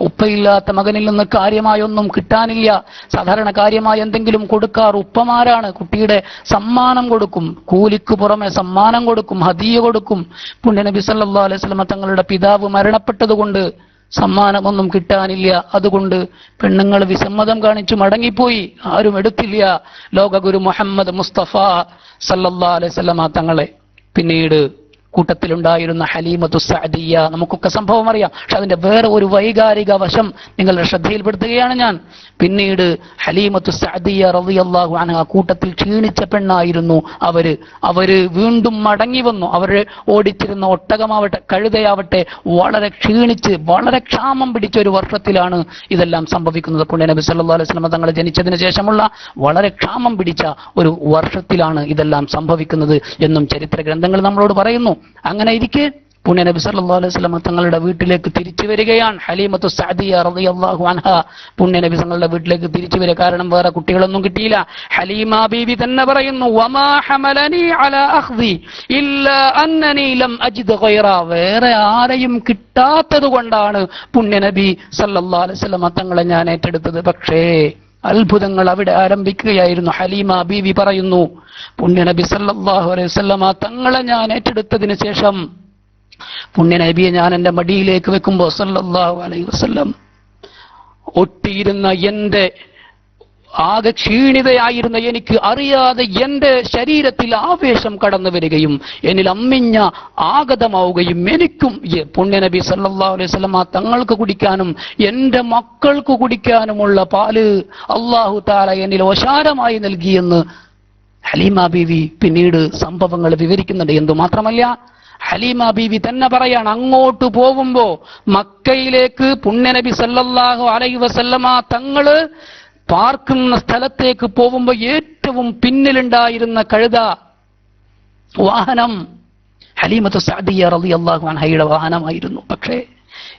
ഉപ്പയില്ലാത്ത മകനിൽ നിന്ന് കാര്യമായൊന്നും കിട്ടാനില്ല. സാധാരണ കാര്യമായി എന്തെങ്കിലും കൊടുക്കാർ ഉപ്പമാരാണ്. കുട്ടിയുടെ സമ്മാനം കൊടുക്കും, കൂലിക്ക് പുറമെ സമ്മാനം കൊടുക്കും, ഹദിയ കൊടുക്കും. പുണ്യനബി സല്ലല്ലാഹു അലൈഹി വസല്ലമ തങ്ങളുടെ പിതാവ് മരണപ്പെട്ടതുകൊണ്ട് സമ്മാനമൊന്നും കിട്ടാനില്ല. അതുകൊണ്ട് പെണ്ണുങ്ങൾ വിസമ്മതം കാണിച്ചു മടങ്ങിപ്പോയി. ആരും എടുത്തില്ല ലോകഗുരു മുഹമ്മദ് മുസ്തഫ സല്ലല്ലാഹു അലൈഹി വസല്ലമ തങ്ങളെ. പിന്നീട് കൂട്ടത്തിലുണ്ടായിരുന്ന ഹലീമത്തു സഅദിയ, നമുക്കൊക്കെ സംഭവം അറിയാം. പക്ഷെ അതിന്റെ വേറെ ഒരു വൈകാരിക വശം നിങ്ങളുടെ ശ്രദ്ധയിൽപ്പെടുത്തുകയാണ് ഞാൻ. പിന്നീട് ഹലീമത്തു സഅദിയ റളിയല്ലാഹു അൻഹ കൂട്ടത്തിൽ ക്ഷീണിച്ച പെണ്ണായിരുന്നു. അവര് വീണ്ടും മടങ്ങി വന്നു. അവര് ഓടിച്ചിരുന്ന ഒട്ടകമാവട്ടെ കഴുതയാവട്ടെ വളരെ ക്ഷീണിച്ച് വളരെ ക്ഷാമം പിടിച്ച ഒരു വർഷത്തിലാണ് ഇതെല്ലാം സംഭവിക്കുന്നത്. പുണ്യനബി സല്ലല്ലാഹു അലൈഹി വസല്ലം തങ്ങൾ ജനിച്ചതിന് ശേഷമുള്ള വളരെ ക്ഷാമം പിടിച്ച ഒരു വർഷത്തിലാണ് ഇതെല്ലാം സംഭവിക്കുന്നത് എന്നും ചരിത്ര ഗ്രന്ഥങ്ങൾ നമ്മളോട് പറയുന്നു. അങ്ങനെ ഇരിക്കെ പുണ്യനബി സല്ലല്ലാഹു അലൈഹി വസല്ലം തങ്ങളുടെ വീട്ടിലേക്ക് തിരിച്ചു വരികയാണ് ഹലീമത്തു സഅദിയ റളിയല്ലാഹു അൻഹ. പുണ്യനബി തങ്ങളുടെ വീട്ടിലേക്ക് തിരിച്ചു വരിക, കാരണം വേറെ കുട്ടികളൊന്നും കിട്ടിയില്ല. ഹലീമ ബീവി തന്നെ പറയുന്നു, വമാ ഹമലനി അലാ അഖ്ദി ഇല്ലാ അന്നനി ലം അജിദ് ഗൈറ. വേറെ ആരെയും കിട്ടാത്തത് കൊണ്ടാണ് പുണ്യനബി സല്ലല്ലാഹു അലൈഹി വസല്ലം തങ്ങളെ ഞാൻ ഏറ്റെടുത്തത്. പക്ഷേ അത്ഭുതങ്ങൾ അവിടെ ആരംഭിക്കുകയായിരുന്നു. ഹലീമ ബീവി പറയുന്നു, പുണ്യനബി സല്ലല്ലാഹു അലൈഹി വസല്ലം തങ്ങളെ ഞാൻ ഏറ്റെടുത്തതിന് ശേഷം പുണ്യനബിയെ ഞാൻ എന്റെ മടിയിലേക്ക് വെക്കുമ്പോൾ സല്ലല്ലാഹു അലൈഹി വസല്ലം ഒട്ടിയിരുന്ന എന്റെ ആകെ ക്ഷീണിതയായിരുന്ന എനിക്ക് അറിയാതെ എന്റെ ശരീരത്തിൽ ആവേശം കടന്നു വരികയും എന്നിൽ അമ്മിഞ്ഞ ആഗതമാവുകയും എനിക്കും പുണ്യനബി സല്ലല്ലാഹു അലൈഹി വസല്ലം തങ്ങൾക്ക് കുടിക്കാനും എന്റെ മക്കൾക്ക് കുടിക്കാനുമുള്ള പാല് അല്ലാഹു തആല എന്നിൽ ഓശാരമായി നൽകിയെന്ന് ഹലീമ ബീവി പിന്നീട് സംഭവങ്ങൾ വിവരിക്കുന്നുണ്ട്. എന്തുമാത്രമല്ല, ഹലീമ ബീവി തന്നെ പറയാണ്, അങ്ങോട്ട് പോകുമ്പോ മക്കയിലേക്ക് പുണ്യനബി സല്ലല്ലാഹു അലൈഹി വസല്ലമ തങ്ങള് പാർക്കുന്ന സ്ഥലത്തേക്ക് പോകുമ്പോ ഏറ്റവും പിന്നിലുണ്ടായിരുന്ന കഴുത വാഹനം ഹലീമത്തു സഅദിയ റളിയല്ലാഹു അൻഹയുടെ വാഹനമായിരുന്നു. പക്ഷേ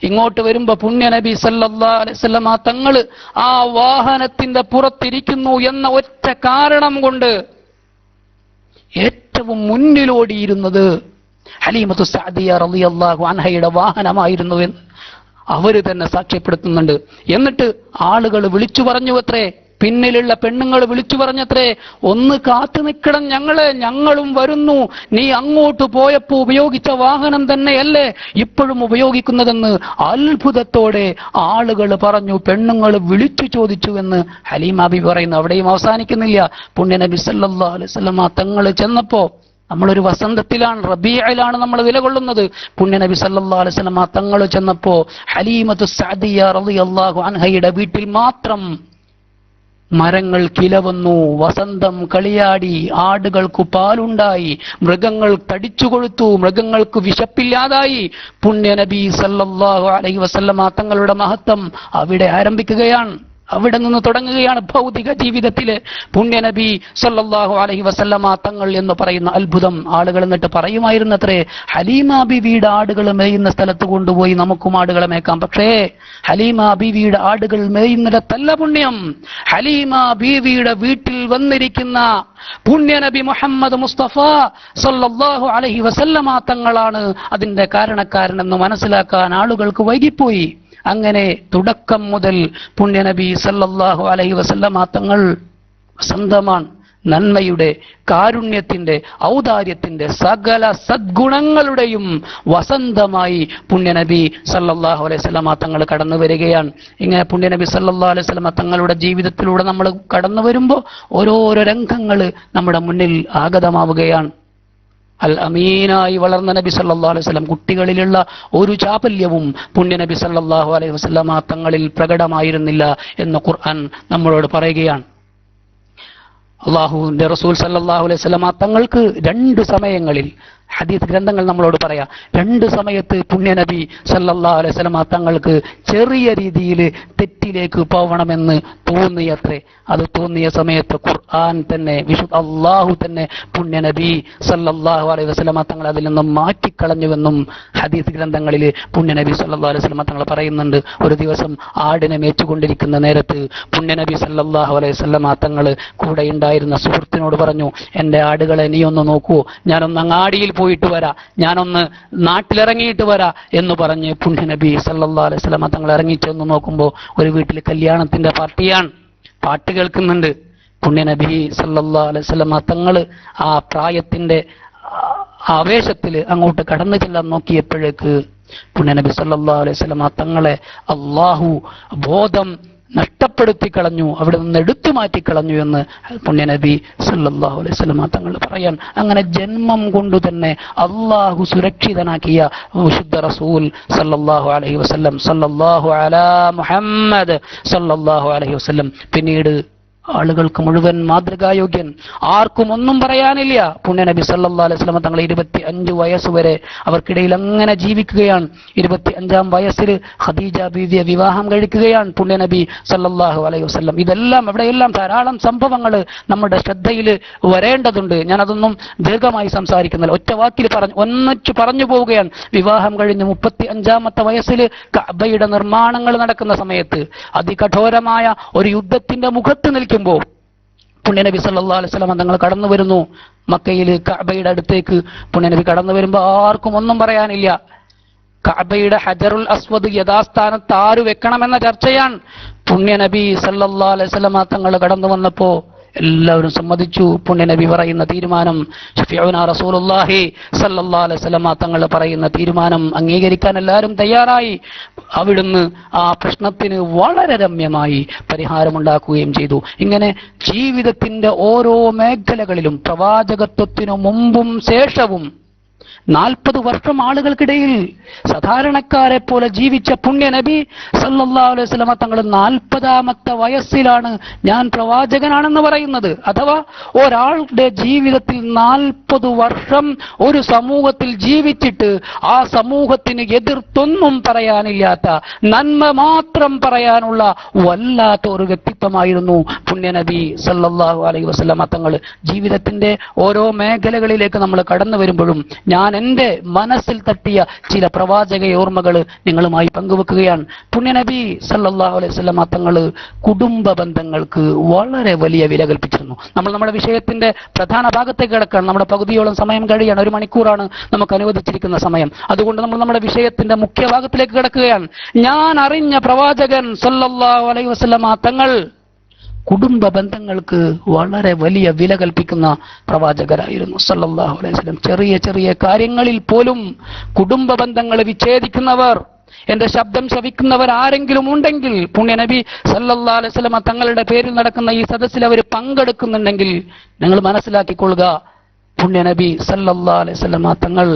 ഇങ്ങോട്ട് വരുമ്പോ പുണ്യനബി സല്ലല്ലാഹു അലൈഹി വസല്ലമ തങ്ങള് ആ വാഹനത്തിന്റെ പുറത്തിരിക്കുന്നു എന്ന ഒറ്റ കാരണം കൊണ്ട് ഏറ്റവും മുന്നിലോടിയിരുന്നത് ഹലീമത്തു സഅദിയ റളിയല്ലാഹു അൻഹയുടെ വാഹനമായിരുന്നു എന്ന് അവര് തന്നെ സാക്ഷ്യപ്പെടുത്തുന്നുണ്ട്. എന്നിട്ട് ആളുകൾ വിളിച്ചു പറഞ്ഞു അത്രേ, പിന്നിലുള്ള പെണ്ണുങ്ങൾ വിളിച്ചു പറഞ്ഞത്രേ, ഒന്ന് കാത്തു നിൽക്കണം, ഞങ്ങളും വരുന്നു. നീ അങ്ങോട്ട് പോയപ്പോ ഉപയോഗിച്ച വാഹനം തന്നെയല്ലേ ഇപ്പോഴും ഉപയോഗിക്കുന്നതെന്ന് അത്ഭുതത്തോടെ ആളുകൾ പറഞ്ഞു, പെണ്ണുങ്ങൾ വിളിച്ചു ചോദിച്ചു എന്ന് ഹലീമ ബീവി പറയുന്നു. അവിടെയും അവസാനിക്കുന്നില്ല. പുണ്യനബി സല്ലല്ലാഹു അലൈഹി വസല്ലം തങ്ങൾ ചെന്നപ്പോ, നമ്മളൊരു വസന്തത്തിലാണ്, റബീഇലാണ് നമ്മൾ നിലകൊള്ളുന്നത്. പുണ്യനബി സല്ലല്ലാഹു അലൈഹി വസല്ലം തങ്ങൾ ചെന്നപ്പോ ഹലീമത്തു സഅദിയ റളിയല്ലാഹു അൻഹയുടെ വീട്ടിൽ മാത്രം മരങ്ങൾ കിലവന്നു, വസന്തം കളിയാടി, ആടുകൾക്ക് പാലുണ്ടായി, മൃഗങ്ങൾ തടിച്ചു കൊഴുത്തു, മൃഗങ്ങൾക്ക് വിശപ്പില്ലാതായി. പുണ്യനബി സല്ലല്ലാഹു അലൈഹി വസല്ലം തങ്ങളുടെ മഹത്വം അവിടെ ആരംഭിക്കുകയാണ്. അവിടെ നിന്ന് തുടങ്ങുകയാണ് ഭൗതിക ജീവിതത്തിലെ പുണ്യനബി സല്ലല്ലാഹു അലൈഹി വസല്ലമ തങ്ങൾ എന്ന് പറയുന്ന അത്ഭുതം. ആളുകൾ എന്നിട്ട് പറയുമായിരുന്നത്രേ, ഹലീമ ബീവിയുടെ ആടുകൾ മേയുന്ന സ്ഥലത്ത് കൊണ്ടുപോയി നമുക്കും ആടുകളെ മേക്കാം. പക്ഷേ ഹലീമ ബീവിയുടെ ആടുകൾ മേയുന്നിടത്തല്ല പുണ്യം. ഹലീമ ബീവിയുടെ വീട്ടിൽ വന്നിരിക്കുന്ന പുണ്യനബി മുഹമ്മദ് മുസ്തഫ സല്ലല്ലാഹു അലൈഹി വസല്ലമ തങ്ങളാണ് അതിന്റെ കാരണക്കാരനെന്ന് മനസ്സിലാക്കാൻ ആളുകൾക്ക് വൈകിപ്പോയി. അങ്ങനെ തുടക്കം മുതൽ പുണ്യനബി സല്ലല്ലാഹു അലൈഹി വസല്ലമ തങ്ങൾ വസന്തമാണ്. നന്മയുടെ, കാരുണ്യത്തിന്റെ, ഔദാര്യത്തിന്റെ, സകല സദ്ഗുണങ്ങളുടെയും വസന്തമായി പുണ്യനബി സല്ലല്ലാഹു അലൈഹി വസല്ലമ തങ്ങൾ കടന്നു വരികയാണ്. ഇങ്ങനെ പുണ്യനബി സല്ലല്ലാഹു അലൈഹി വസല്ലമ തങ്ങളുടെ ജീവിതത്തിലൂടെ നമ്മൾ കടന്നു വരുമ്പോൾ ഓരോരോ രംഗങ്ങൾ നമ്മുടെ മുന്നിൽ ആഗതമാവുകയാണ്. അൽ അമീനായി വളർന്ന നബി സല്ലല്ലാഹു അലൈഹി വസല്ലം, കുട്ടികളിലുള്ള ഒരു ചാപല്യവും പുണ്യനബി സല്ലല്ലാഹു അലൈഹി വസല്ലമ തങ്ങളിൽ പ്രകടമായിരുന്നില്ല എന്ന് ഖുർആൻ നമ്മളോട് പറയുകയാണ്. അല്ലാഹുവിന്റെ റസൂൽ സല്ലല്ലാഹു അലൈഹി വസല്ലമ തങ്ങൾക്ക് രണ്ട് സമയങ്ങളിൽ ഹദീസ് ഗ്രന്ഥങ്ങൾ നമ്മളോട് പറയാം. 2 സമയത്ത് പുണ്യനബി സല്ലല്ലാഹു അലൈഹി വസല്ലം തങ്ങൾക്ക് ചെറിയ രീതിയിൽ തെറ്റിലേക്ക് പോകണമെന്ന് തോന്നിയത്രേ. അത് തോന്നിയ സമയത്ത് ഖുർആൻ തന്നെ, വിശുദ്ധ അള്ളാഹു തന്നെ പുണ്യനബി സല്ലല്ലാഹു അലൈഹി വസല്ലം തങ്ങൾ അതിൽ നിന്നും മാറ്റിക്കളഞ്ഞുവെന്നും ഹദീസ് ഗ്രന്ഥങ്ങളിൽ പുണ്യനബി സല്ലല്ലാഹു അലൈഹി വസല്ലം തങ്ങൾ പറയുന്നുണ്ട്. ഒരു ദിവസം ആടിനെ മേച്ചുകൊണ്ടിരിക്കുന്ന നേരത്ത് പുണ്യനബി സല്ലല്ലാഹു അലൈഹി വസല്ലം തങ്ങൾ കൂടെ ഉണ്ടായിരുന്ന സുഹൃത്തിനോട് പറഞ്ഞു, എന്റെ ആടുകളെ നീ ഒന്ന് നോക്കൂ, ഞാനൊന്ന് അങ്ങാടിയിൽ പോയിട്ട് വരാ, ഞാനൊന്ന് നാട്ടിലിറങ്ങിയിട്ട് വരാ എന്ന് പറഞ്ഞ് പുണ്യനബി സല്ലല്ലാഹു അലൈഹി വസല്ലം തങ്ങൾ ഇറങ്ങിച്ചെന്ന് നോക്കുമ്പോൾ ഒരു വീട്ടിൽ കല്യാണത്തിന്റെ പാർട്ടിയാണ്, പാട്ട് കേൾക്കുന്നുണ്ട്. പുണ്യനബി സല്ലല്ലാഹു അലൈഹി വസല്ലം തങ്ങൾ ആ പ്രായത്തിന്റെ ആവേശത്തിൽ അങ്ങോട്ട് കടന്നു ചെല്ലാൻ നോക്കിയപ്പോഴേക്ക് പുണ്യനബി സല്ലല്ലാഹു അലൈഹി വസല്ലം തങ്ങളെ അള്ളാഹു ബോധം നഷ്ടപ്പെടുത്തി കളഞ്ഞു, അവിടെ നിന്ന് എടുത്തു മാറ്റിക്കളഞ്ഞു എന്ന് പുണ്യനബി സല്ലല്ലാഹു അലൈഹി വസല്ലം തങ്ങൾ പറയാൻ. അങ്ങനെ ജന്മം കൊണ്ടു തന്നെ അള്ളാഹു സുരക്ഷിതനാക്കിയ വിശുദ്ധ റസൂൽ സല്ലല്ലാഹു അലൈഹി വസല്ലം, സല്ലല്ലാഹു അലാ മുഹമ്മദ് സല്ലല്ലാഹു അലൈഹി വസല്ലം പിന്നീട് ആളുകൾക്ക് മുഴുവൻ മാതൃകായോഗ്യൻ, ആർക്കും ഒന്നും പറയാനില്ല. പുണ്യനബി സല്ലല്ലാഹു അലൈഹി വസല്ലം തങ്ങൾ 25 വയസ്സ് വരെ അവർക്കിടയിൽ അങ്ങനെ ജീവിക്കുകയാണ്. 25-ാം വയസ്സിൽ ഖദീജ ബീവിയെ വിവാഹം കഴിക്കുകയാണ് പുണ്യനബി സല്ലല്ലാഹു അലൈഹി വസല്ലം. ഇതെല്ലാം എവിടെയെല്ലാം ധാരാളം സംഭവങ്ങൾ നമ്മുടെ ശ്രദ്ധയിൽ വരേണ്ടതുണ്ട്. ഞാനതൊന്നും ദീർഘമായി സംസാരിക്കുന്നില്ല, ഒറ്റ വാക്കിൽ ഒന്നിച്ചു പറഞ്ഞു പോവുകയാണ്. വിവാഹം കഴിഞ്ഞ് 35-ാമത്തെ വയസ്സിൽ കഅബയുടെ നിർമ്മാണങ്ങൾ നടക്കുന്ന സമയത്ത് അതികഠോരമായ ഒരു യുദ്ധത്തിന്റെ മുഖത്ത് നിൽക്കും പുണ്യനബി സല്ലല്ലാഹു അലൈഹി വസല്ലം തങ്ങൾ കടന്നു വരുന്നു. മക്കയിൽ കഅബയുടെ അടുത്തേക്ക് പുണ്യനബി കടന്നു വരുമ്പോൾ ആർക്കും ഒന്നും പറയാനില്ല. കഅബയുടെ ഹജറുൽ അസ്വദ് യഥാസ്ഥാനത്ത് ആര് വെക്കണമെന്ന ചർച്ചയാണ്. പുണ്യനബി സല്ലല്ലാഹു അലൈഹി വസല്ലം തങ്ങൾ കടന്നു വന്നപ്പോ എല്ലാവരും സമ്മതിച്ചു. പുണ്യനബി പറയുന്ന തീരുമാനം, ശഫീഉനാ റസൂലുള്ളാഹി സല്ലല്ലാഹു അലൈഹി വസല്ലം തങ്ങൾ പറയുന്ന തീരുമാനം അംഗീകരിക്കാൻ എല്ലാവരും തയ്യാറായി. അവിടുന്ന് ആ പ്രശ്നത്തിന് വളരെ രമ്യമായി പരിഹാരമുണ്ടാക്കുകയും ചെയ്തു. ഇങ്ങനെ ജീവിതത്തിന്റെ ഓരോ മേഖലകളിലും പ്രവാചകത്വത്തിനു മുമ്പും ശേഷവും 40 വർഷം ആളുകൾക്കിടയിൽ സാധാരണക്കാരെ പോലെ ജീവിച്ച പുണ്യനബി സല്ലല്ലാഹു അലൈഹി വസല്ലം തങ്ങൾ 40-ാമത്തെ വയസ്സിലാണ് ഞാൻ പ്രവാചകനാണെന്ന് പറയുന്നത്. അഥവാ ഒരാളുടെ ജീവിതത്തിൽ 40 വർഷം ഒരു സമൂഹത്തിൽ ജീവിച്ചിട്ട് ആ സമൂഹത്തിന് എതിർത്തൊന്നും പറയാനില്ലാത്ത, നന്മ മാത്രം പറയാനുള്ള വല്ലാത്ത ഒരു വ്യക്തിത്വമായിരുന്നു പുണ്യനബി സല്ലല്ലാഹു അലൈഹി വസല്ലം തങ്ങൾ. ജീവിതത്തിന്റെ ഓരോ മേഖലകളിലേക്ക് നമ്മൾ കടന്നു വരുമ്പോഴും ഞാൻ എന്റെ മനസ്സിൽ തട്ടിയ ചില പ്രവാചക ഓർമ്മകൾ നിങ്ങളുമായി പങ്കുവെക്കുകയാണ്. പുണ്യനബി സല്ലല്ലാഹു അലൈഹി വസല്ലം തങ്ങൾ കുടുംബ ബന്ധങ്ങൾക്ക് വളരെ വലിയ വില കൽപ്പിച്ചിരുന്നു. നമ്മൾ നമ്മുടെ വിഷയത്തിന്റെ പ്രധാന ഭാഗത്തേക്ക് കിടക്കണം. നമ്മുടെ പകുതിയോളം സമയം കഴിയാണ്, 1 മണിക്കൂറാണ് നമുക്ക് അനുവദിച്ചിരിക്കുന്ന സമയം. അതുകൊണ്ട് നമ്മൾ നമ്മുടെ വിഷയത്തിന്റെ മുഖ്യ ഭാഗത്തിലേക്ക് കിടക്കുകയാണ്. ഞാൻ അറിഞ്ഞ പ്രവാചകൻ സല്ലല്ലാഹു അലൈഹി വസല്ലം തങ്ങൾ കുടുംബ ബന്ധങ്ങൾക്ക് വളരെ വലിയ വില കൽപ്പിക്കുന്ന പ്രവാചകരായിരുന്നു സല്ലല്ലാഹു അലൈഹി വസല്ലം. ചെറിയ ചെറിയ കാര്യങ്ങളിൽ പോലും കുടുംബ ബന്ധങ്ങൾ വിച്ഛേദിക്കുന്നവർ, എന്റെ ശബ്ദം ശ്രവിക്കുന്നവർ ആരെങ്കിലും ഉണ്ടെങ്കിൽ, പുണ്യനബി സല്ലല്ലാഹു അലൈഹി വസല്ലം തങ്ങളുടെ പേരിൽ നടക്കുന്ന ഈ സദസ്സിൽ അവർ പങ്കെടുക്കുന്നുണ്ടെങ്കിൽ നിങ്ങൾ മനസ്സിലാക്കിക്കൊള്ളുക, പുണ്യനബി സല്ലല്ലാഹു അലൈഹി വസല്ലം തങ്ങൾ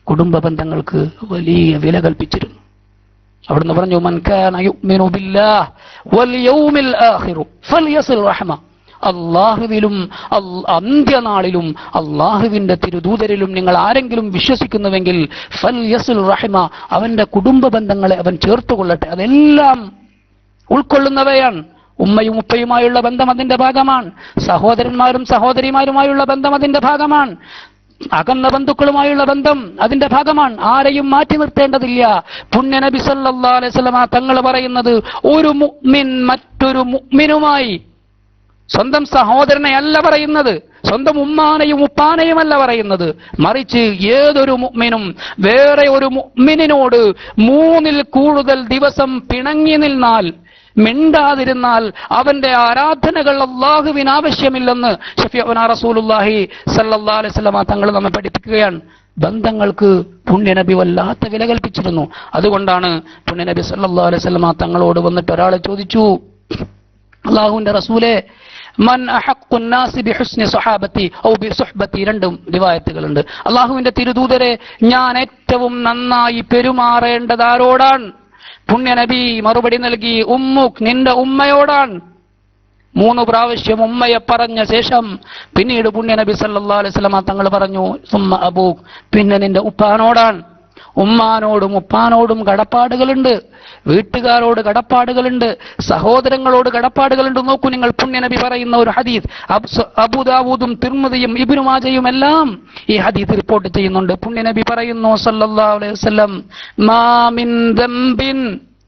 കുടുംബ ബന്ധങ്ങൾക്ക് വലിയ വില കൽപ്പിച്ചിരുന്നു. അവിടുന്ന് പറഞ്ഞു, മൻ കാന യുഅ്മിനു ബില്ലാഹി വൽ യൗമിൽ ആഖിർ ഫൽയസിൽ റഹ്മ. അള്ളാഹുവിലും അന്ത്യനാളിലും അള്ളാഹുവിന്റെ തിരുദൂതരിലും നിങ്ങൾ ആരെങ്കിലും വിശ്വസിക്കുന്നുവെങ്കിൽ ഫൽയസിൽ റഹ്മ, അവന്റെ കുടുംബ ബന്ധങ്ങളെ അവൻ ചേർത്തുകൊള്ളട്ടെ. അതെല്ലാം ഉൾക്കൊള്ളുന്നവയാണ്. ഉമ്മയും ഉപ്പയുമായുള്ള ബന്ധം അതിന്റെ ഭാഗമാണ്. സഹോദരന്മാരും സഹോദരിമാരുമായുള്ള ബന്ധം അതിന്റെ ഭാഗമാണ്. അകന്ന ബന്ധുക്കളുമായുള്ള ബന്ധം അതിന്റെ ഭാഗമാണ്. ആരെയും മാറ്റി നിർത്തേണ്ടതില്ല. പുണ്യനബി സല്ലല്ലാഹു അലൈഹി വസല്ലം തങ്ങൾ പറയുന്നത്, ഒരു മുഅ്മിൻ മറ്റൊരു മുഅ്മിനുമായി, സ്വന്തം സഹോദരനെ അല്ല പറയുന്നത്, സ്വന്തം ഉമ്മാനെയും ഉപ്പാനെയുമല്ല പറയുന്നത്, മറിച്ച് ഏതൊരു മുഅ്മിനും വേറെ ഒരു മുഅ്മിനിനോട് 3-ൽ കൂടുതൽ ദിവസം പിണങ്ങി നിന്നാൽ, മിണ്ടാതിരുന്നാൽ അവന്റെ ആരാധനകൾ അള്ളാഹുവിന് ആവശ്യമില്ലെന്ന് ശഫീഉനാ റസൂലുള്ളാഹി സല്ലല്ലാഹു അലൈഹി വസല്ലം തങ്ങൾ നമ്മെ പഠിപ്പിക്കുകയാണ്. ബന്ധങ്ങൾക്ക് പുണ്യനബി വല്ലാത്ത വില കൽപ്പിച്ചിരുന്നു. അതുകൊണ്ടാണ് പുണ്യനബി സല്ലല്ലാഹു അലൈഹി വസല്ലം തങ്ങളോട് വന്നിട്ട് ഒരാളെ ചോദിച്ചു, അള്ളാഹുവിന്റെ റസൂലേ, മൻ അഹഖുൻ നാസി ബിഹുസ്നി സ്വഹാബത്തി ഔ ബിസുഹ്ബത്തി, 2 റിവായത്തുകളുണ്ട്. അള്ളാഹുവിന്റെ തിരുദൂതരെ, ഞാൻ ഏറ്റവും നന്നായി പെരുമാറേണ്ടത് ആരോടാണ്? പുണ്യനബി മറുപടി നൽകി, ഉമ്മുക്, നിന്റെ ഉമ്മയോടാണ്. 3 പ്രാവശ്യം ഉമ്മയെ പറഞ്ഞ ശേഷം പിന്നീട് പുണ്യനബി സല്ലല്ലാഹു അലൈഹി വസല്ലം തങ്ങൾ പറഞ്ഞു, സുമ്മ അബൂക്, പിന്നെ നിന്റെ ഉപ്പാനോടാണ്. ഉമ്മാനോടും ഉപ്പാനോടും കടപ്പാടുകളുണ്ട്, വീട്ടുകാരോട് കടപ്പാടുകളുണ്ട്, സഹോദരങ്ങളോട് കടപ്പാടുകളുണ്ട്. നോക്കൂ നിങ്ങൾ, പുണ്യനബി പറയുന്ന ഒരു ഹദീസ്, അബൂദാവൂദും തിർമിദിയും ഇബ്നു മാജയും എല്ലാം ഈ ഹദീസ് റിപ്പോർട്ട് ചെയ്യുന്നുണ്ട്. പുണ്യനബി പറയുന്നു സല്ലല്ലാഹു അലൈഹി വസല്ലം, മാ മിൻ ദംബിൻ,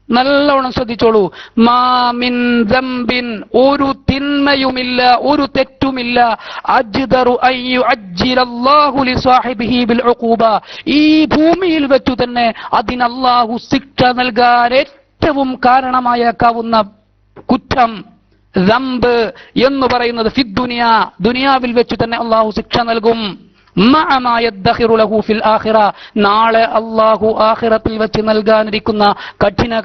നല്ലോണം ശ്രദ്ധിച്ചോളൂ, മാ മിൻ ദംബിൻ, ഒരു തിന്മയുമില്ല, ഒരു തെറ്റുമില്ല, അജ്ദറു അൻ യുഅജ്ജിലല്ലാഹു ലിസാഹിബിഹി ബിൽ ഉഖൂബ, ഈ ഭൂമിയിൽ വെച്ചു തന്നെ അതിന് അല്ലാഹു ശിക്ഷ നൽകാൻ ഏറ്റവും കാരണമായേക്കാവുന്ന കുറ്റം, ദംബ് എന്ന് പറയുന്നത് ഫിദ്ദുനിയ, ദുനിയാവിൽ വെച്ചു തന്നെ അല്ലാഹു ശിക്ഷ നൽകും. നാളെ അള്ളാഹു ആഖിറത്തിൽ വെച്ച് നൽകാനിരിക്കുന്ന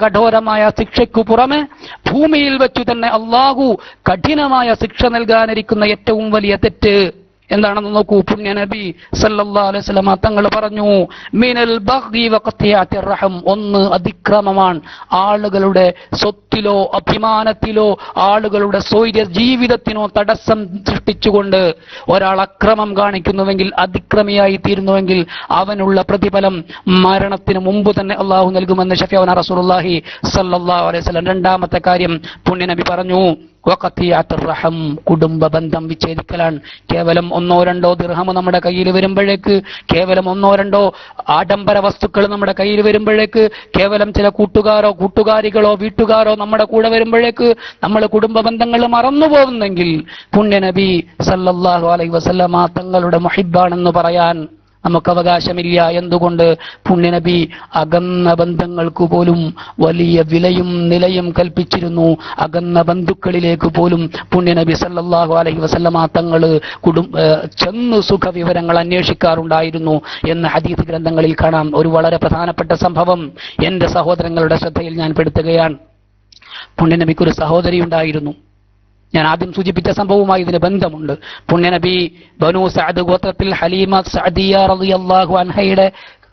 കഠോരമായ ശിക്ഷയ്ക്കു പുറമെ ഭൂമിയിൽ വെച്ചു തന്നെ അള്ളാഹു കഠിനമായ ശിക്ഷ നൽകാനിരിക്കുന്ന ഏറ്റവും വലിയ തെറ്റ് എന്താണെന്ന് നോക്കൂ. പുണ്യനബി സല്ലല്ലാഹു അലൈഹി വസല്ലം തങ്ങൾ പറഞ്ഞു, മിനൽ ബഗ്യി വഖത്തിയാത്തിർ റഹം, ഒന്ന് അതിക്രമമാണ്. ആളുകളുടെ സ്വത്തിലോ അഭിമാനത്തിലോ ആളുകളുടെ സ്വൈര്യ ജീവിതത്തിനോ തടസ്സം സൃഷ്ടിച്ചുകൊണ്ട് ഒരാൾ അക്രമം കാണിക്കുന്നുവെങ്കിൽ, അതിക്രമിയായി തീരുന്നുവെങ്കിൽ അവനുള്ള പ്രതിഫലം മരണത്തിന് മുമ്പ് തന്നെ അള്ളാഹു നൽകുമെന്ന് ശഫീഉനാ റസൂലുള്ളാഹി സല്ലല്ലാഹു അലൈഹി വസല്ലം. രണ്ടാമത്തെ കാര്യം പുണ്യനബി പറഞ്ഞു, വഖത്തിയാത്തുർ റഹം, കുടുംബ ബന്ധം വിച്ഛേദിക്കലാണ്. കേവലം 1-2 ദിർഹം നമ്മുടെ കയ്യിൽ വരുമ്പോഴേക്ക്, കേവലം 1-2 ആഡംബര വസ്തുക്കൾ നമ്മുടെ കയ്യിൽ വരുമ്പോഴേക്ക്, കേവലം ചില കൂട്ടുകാരോ കൂട്ടുകാരികളോ വീട്ടുകാരോ നമ്മുടെ കൂടെ വരുമ്പോഴേക്ക് നമ്മൾ കുടുംബ ബന്ധങ്ങൾ മറന്നു പോകുന്നെങ്കിൽ പുണ്യനബി സല്ലല്ലാഹു അലൈഹി വസല്ലമ തങ്ങളുടെ മുഹിബ്ബാണെന്ന് പറയാൻ നമുക്ക് അവകാശമില്ല. എന്തുകൊണ്ട്? പുണ്യനബി അകന്ന ബന്ധങ്ങൾക്ക് പോലും വലിയ വിലയും നിലയും കൽപ്പിച്ചിരുന്നു. അകന്ന ബന്ധുക്കളിലേക്ക് പോലും പുണ്യനബി സല്ലല്ലാഹു അലൈഹി വസല്ലമ തങ്ങൾ ചെന്ന് സുഖവിവരങ്ങൾ അന്വേഷിക്കാറുണ്ടായിരുന്നു എന്ന് ഹദീസ് ഗ്രന്ഥങ്ങളിൽ കാണാം. ഒരു വളരെ പ്രധാനപ്പെട്ട സംഭവം എന്റെ സഹോദരങ്ങളുടെ ശ്രദ്ധയിൽ ഞാൻ പെടുത്തുകയാണ്. പുണ്യനബിക്കൊരു സഹോദരി ഉണ്ടായിരുന്നു. ഞാൻ ആദ്യം സൂചിപ്പിച്ച സംഭവവുമായി ഇതിന് ബന്ധമുണ്ട്. പുണ്യനബി ബനൂ സഅദ് ഗോത്രത്തിൽ ഹലീമ സഅദിയ റളിയല്ലാഹു അൻഹയുടെ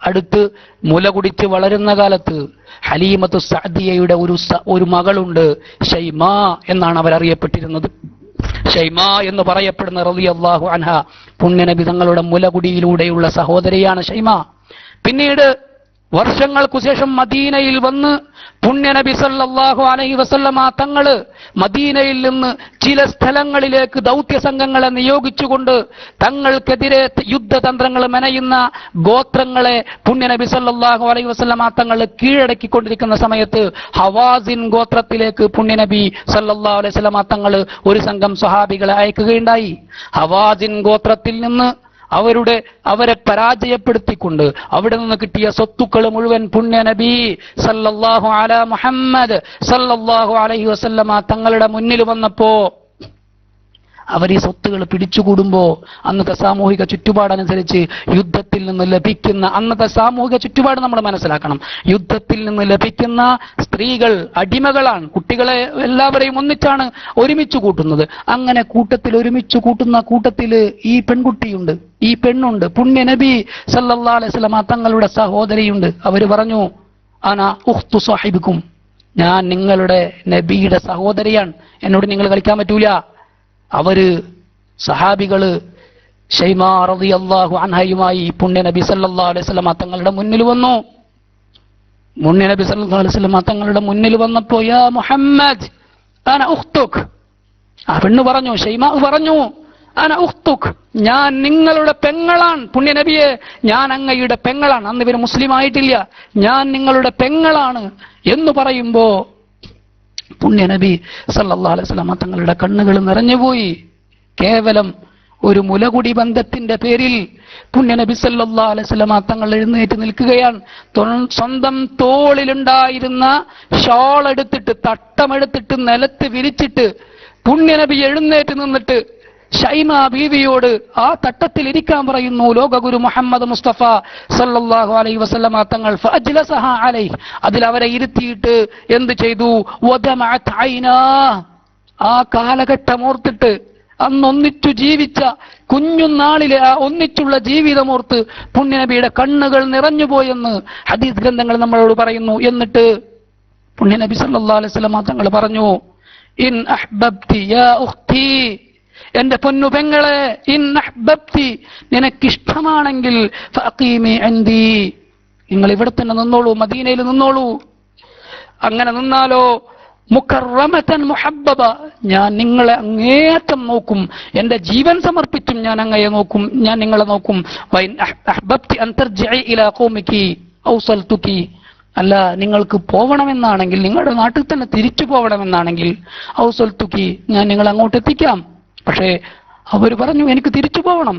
അടുത്ത് മുല കുടിച്ച് വളരുന്ന കാലത്ത് ഹലീമത്തു സഅദിയയുടെ ഒരു മകളുണ്ട്, ഷൈമാ എന്നാണ് അവരറിയപ്പെട്ടിരുന്നത്. ഷൈമാ എന്ന് പറയപ്പെടുന്ന റളിയല്ലാഹു അൻഹ പുണ്യനബി തങ്ങളുടെ മുലകുടിയിലൂടെയുള്ള സഹോദരിയാണ് ഷൈമാ. പിന്നീട് വർഷങ്ങൾക്കു ശേഷം മദീനയിൽ വന്ന് പുണ്യനബി സല്ലല്ലാഹു അലൈഹി വസല്ലമ തങ്ങള് മദീനയിൽ നിന്ന് ചില സ്ഥലങ്ങളിലേക്ക് ദൗത്യ സംഘങ്ങളെ നിയോഗിച്ചുകൊണ്ട് തങ്ങൾക്കെതിരെ യുദ്ധതന്ത്രങ്ങൾ മെനയുന്ന ഗോത്രങ്ങളെ പുണ്യനബി സല്ലല്ലാഹു അലൈഹി വസല്ലമ തങ്ങൾ കീഴടക്കിക്കൊണ്ടിരിക്കുന്ന സമയത്ത് ഹവാസിൻ ഗോത്രത്തിലേക്ക് പുണ്യനബി സല്ലല്ലാഹു അലൈഹി വസല്ലമ തങ്ങൾ ഒരു സംഘം സ്വഹാബികളെ അയക്കുകയുണ്ടായി. ഹവാസിൻ ഗോത്രത്തിൽ നിന്ന് അവരെ പരാജയപ്പെടുത്തിക്കൊണ്ട് അവിടെ നിന്ന് കിട്ടിയ സ്വത്തുക്കൾ മുഴുവൻ പുണ്യനബി സല്ലല്ലാഹു അലാ മുഹമ്മദ് സല്ലല്ലാഹു അലൈഹി വസല്ലമ തങ്ങളുടെ മുന്നിൽ വന്നപ്പോ അവർ ഈ സ്വത്തുകൾ പിടിച്ചുകൂടുമ്പോ അന്നത്തെ സാമൂഹിക ചുറ്റുപാടനുസരിച്ച് യുദ്ധത്തിൽ നിന്ന് ലഭിക്കുന്ന, അന്നത്തെ സാമൂഹിക ചുറ്റുപാട് നമ്മൾ മനസ്സിലാക്കണം, യുദ്ധത്തിൽ നിന്ന് ലഭിക്കുന്ന സ്ത്രീകൾ അടിമകളാണ്. കുട്ടികളെ എല്ലാവരെയും ഒന്നിച്ചാണ് ഒരുമിച്ച് കൂട്ടുന്നത്. അങ്ങനെ ഒരുമിച്ച് കൂട്ടുന്ന കൂട്ടത്തിൽ ഈ പെൺകുട്ടിയുണ്ട്, ഈ പെണ്ണുണ്ട്. പുണ്യനബി സല്ലല്ലാഹു അലൈഹി വസല്ലമ തങ്ങളുടെ സഹോദരിയുണ്ട്. അവര് പറഞ്ഞു, അനാ ഉഖ്തു സാഹിബിക്കും, ഞാൻ നിങ്ങളുടെ നബിയുടെ സഹോദരിയാണ്, എന്നോട് നിങ്ങൾ കളിക്കാൻ പറ്റൂല. അവര് സഹാബികള് ഷൈമാ റളിയല്ലാഹു അൻഹയുമായി പുണ്യനബി സല്ലല്ലാഹു അലൈഹി വസല്ലമ തങ്ങളുടെ മുന്നിൽ വന്നു. പുണ്യനബി സല്ലല്ലാഹു അലൈഹി വസല്ലമ തങ്ങളുടെ മുന്നിൽ വന്നപ്പോ, യാ മുഹമ്മദ് അന ഉഖ്തുക്, ആ പെണ്ണ് പറഞ്ഞു, ഷൈമാ പറഞ്ഞു, അന ഉഖ്തുക്, ഞാൻ നിങ്ങളുടെ പെങ്ങളാണ്. പുണ്യനബിയെ, ഞാൻ അങ്ങയുടെ പെങ്ങളാണ്. അന്ന് ഇവര് മുസ്ലിം ആയിട്ടില്ല. ഞാൻ നിങ്ങളുടെ പെങ്ങളാണ് എന്ന് പറയുമ്പോ പുണ്യനബി സല്ലല്ലാഹു അലൈഹി വസല്ലം തങ്ങളുടെ കണ്ണുകൾ നിറഞ്ഞുപോയി. കേവലം ഒരു മുലകുടി ബന്ധത്തിന്റെ പേരിൽ പുണ്യനബി സല്ലല്ലാഹു അലൈഹി വസല്ലം തങ്ങൾ എഴുന്നേറ്റ് നിൽക്കുകയാണ്. സ്വന്തം തോളിലുണ്ടായിരുന്ന ഷാൾ എടുത്തിട്ട്, തട്ടമെടുത്തിട്ട് നിലത്ത് വിരിച്ചിട്ട് പുണ്യനബി എഴുന്നേറ്റ് നിന്നിട്ട് ഷൈമാ ബീവിയോട് ആ തട്ടത്തിൽ ഇരിക്കാൻ പറയുന്നു. ലോകഗുരു മുഹമ്മദ് മുസ്തഫ സല്ലല്ലാഹു അലൈഹി വസല്ലമ തങ്ങൾ ഫഅജ്ലസഹ അലൈഹി, അതിൽ അവരെ ഇരുത്തിയിട്ട് എന്ത് ചെയ്തു? വദമഅത് ഐനാ, ആ കാലഘട്ടം ഓർത്തിട്ട്, അന്നൊന്നിച്ചു ജീവിച്ച കുഞ്ഞുനാളിലെ ആ ഒന്നിച്ചുള്ള ജീവിതമോർത്ത് പുണ്യനബിയുടെ കണ്ണുകൾ നിറഞ്ഞുപോയെന്ന് ഹദീസ് ഗ്രന്ഥങ്ങൾ നമ്മളോട് പറയുന്നു. എന്നിട്ട് പുണ്യനബി സല്ലല്ലാഹു അലൈഹി വസല്ലമ തങ്ങൾ പറഞ്ഞു, ഇൻ അഹ്ബബ്തി യാ ഉഖ്തി, എന്റെ പൊന്നു പെങ്ങളെ, ഇൻ അഹ്ബബ്തി, നിനക്കിഷ്ടമാണെങ്കിൽ ഫഅഖീമി ഇൻദി, നിങ്ങൾ ഇവിടെ തന്നെ നിന്നോളൂ, മദീനയിൽ നിന്നോളൂ. അങ്ങനെ നിന്നാലോ മുകറമതൻ മുഹബ്ബബ, ഞാൻ നിങ്ങളെ അങ്ങേയറ്റം നോക്കും, എന്റെ ജീവൻ സമർപ്പിച്ചും ഞാൻ അങ്ങയെ നോക്കും, ഞാൻ നിങ്ങളെ നോക്കും. വൈൻ അഹ്ബബ്തി അൻ തർജിഇ ഇലാ ഖൗമികി ഔസൽതുകി, അല്ല നിങ്ങൾക്ക് പോവണമെന്നാണെങ്കിൽ, നിങ്ങളുടെ നാട്ടിൽ തന്നെ തിരിച്ചു പോവണമെന്നാണെങ്കിൽ ഔസൽതുകി, ഞാൻ നിങ്ങളെ അങ്ങോട്ട് എത്തിക്കാം. പക്ഷേ അവർ പറഞ്ഞു എനിക്ക് തിരിച്ചു പോവണം.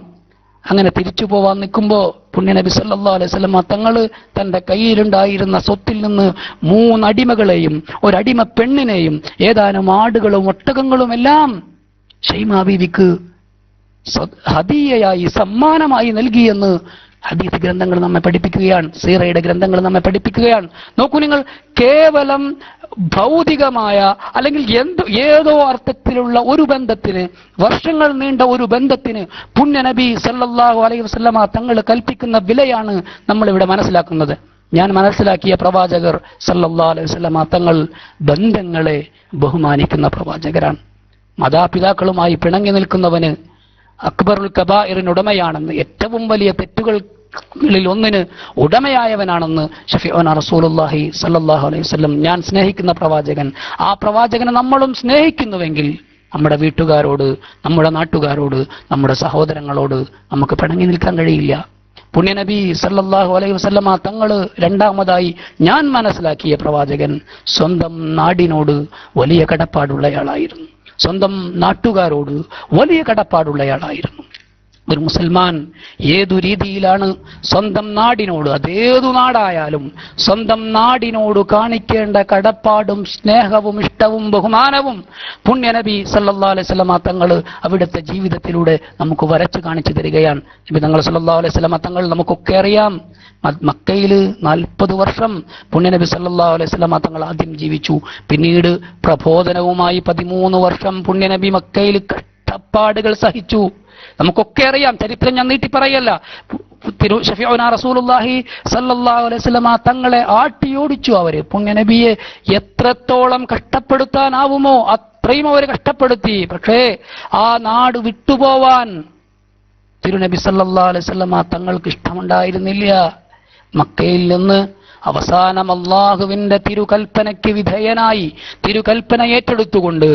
അങ്ങനെ തിരിച്ചു പോവാൻ നിൽക്കുമ്പോ പുണ്യനബി സല്ലല്ലാഹു അലൈഹി വസല്ലം തങ്ങള് തന്റെ കയ്യിലുണ്ടായിരുന്ന സ്വത്തിൽ നിന്ന് 3 അടിമകളെയും ഒരടിമ പെണ്ണിനെയും ഏതാനും ആടുകളും ഒട്ടകങ്ങളും എല്ലാം ഷൈമാ ബീവിക്ക് ഹദിയയായി, സമ്മാനമായി നൽകിയെന്ന് ഹദീസ് ഗ്രന്ഥങ്ങൾ നമ്മെ പഠിപ്പിക്കുകയാണ്, സീറയുടെ ഗ്രന്ഥങ്ങൾ നമ്മെ പഠിപ്പിക്കുകയാണ്. നോക്കൂ നിങ്ങൾ, കേവലം ഭൗതികമായ അല്ലെങ്കിൽ ഏതോ അർത്ഥത്തിലുള്ള ഒരു ബന്ധത്തിന്, വർഷങ്ങൾ നീണ്ട ഒരു ബന്ധത്തിന് പുണ്യനബി സല്ലല്ലാഹു അലൈഹി വസല്ലമ തങ്ങൾ കൽപ്പിക്കുന്ന വിലയാണ് നമ്മളിവിടെ മനസ്സിലാക്കുന്നത്. ഞാൻ മനസ്സിലാക്കിയ പ്രവാചകർ സല്ലല്ലാഹു അലൈഹി വസല്ലമ തങ്ങൾ ബന്ധങ്ങളെ ബഹുമാനിക്കുന്ന പ്രവാചകരാണ്. മാതാപിതാക്കളുമായി പിണങ്ങി നിൽക്കുന്നവന് അക്ബറുൽ കബായിറിന് ഉടമയാണെന്ന്, ഏറ്റവും വലിയ തെറ്റുകളിൽ ഒന്നിന് ഉടമയായവനാണെന്ന് ഷഫീഉനാ റസൂലുള്ളാഹി സല്ലല്ലാഹു അലൈഹി വസല്ലം, ഞാൻ സ്നേഹിക്കുന്ന പ്രവാചകൻ, ആ പ്രവാചകനെ നമ്മളും സ്നേഹിക്കുന്നുവെങ്കിൽ നമ്മുടെ വീട്ടുകാരോട്, നമ്മുടെ നാട്ടുകാരോട്, നമ്മുടെ സഹോദരങ്ങളോട് നമുക്ക് പിണങ്ങി നിൽക്കാൻ കഴിയില്ല. പുണ്യനബി സല്ലല്ലാഹു അലൈഹി വസല്ലമ തങ്ങൾ രണ്ടാമതായി ഞാൻ മനസ്സിലാക്കിയ പ്രവാചകൻ സ്വന്തം നാടിനോട് വലിയ കടപ്പാടുള്ളയാളായിരുന്നു, സ്വന്തം നാട്ടുകാരോട് വലിയ കടപ്പാടുള്ളയാളായിരുന്നു. ഒരു മുസൽമാൻ ഏതു രീതിയിലാണ് സ്വന്തം നാടിനോട്, അതേതു നാടായാലും സ്വന്തം നാടിനോട് കാണിക്കേണ്ട കടപ്പാടും സ്നേഹവും ഇഷ്ടവും ബഹുമാനവും പുണ്യനബി സല്ലല്ലാഹു അലൈഹി വസല്ലമ തങ്ങൾ അവിടുത്തെ ജീവിതത്തിലൂടെ നമുക്ക് വരച്ചു കാണിച്ചു തരികയാണ്. നബി തങ്ങൾ സല്ലല്ലാഹു അലൈഹി വസല്ലമ തങ്ങൾ നമുക്കൊക്കെ അറിയാം, മക്കയിൽ 40 വർഷം പുണ്യനബി സല്ലല്ലാഹു അലൈഹി വസല്ലമ തങ്ങൾ ആദ്യം ജീവിച്ചു. പിന്നീട് പ്രബോധനവുമായി 13 വർഷം പുണ്യനബി മക്കയിൽ കഷ്ടപ്പാടുകൾ സഹിച്ചു. നമുക്കൊക്കെ അറിയാം, ചരിത്രം ഞാൻ നീട്ടി പറയല്ല. ഷഫീഉനാ റസൂലുള്ളാഹി സല്ലല്ലാഹു അലൈഹി വസല്ലമ തങ്ങളെ ആട്ടിയോടിച്ചു അവര്. പുണ്യനബിയെ എത്രത്തോളം കഷ്ടപ്പെടുത്താനാവുമോ അത്രയും അവർ കഷ്ടപ്പെടുത്തി. പക്ഷേ ആ നാട് വിട്ടുപോവാൻ തിരുനബി സല്ലല്ലാഹു അലൈഹി വസല്ലമ തങ്ങൾക്ക് ഇഷ്ടമുണ്ടായിരുന്നില്ല. മക്കയിൽ നിന്ന് അവസാനം അള്ളാഹുവിന്റെ തിരുകൽപ്പനയ്ക്ക് വിധേയനായി തിരുകൽപ്പന ഏറ്റെടുത്തുകൊണ്ട്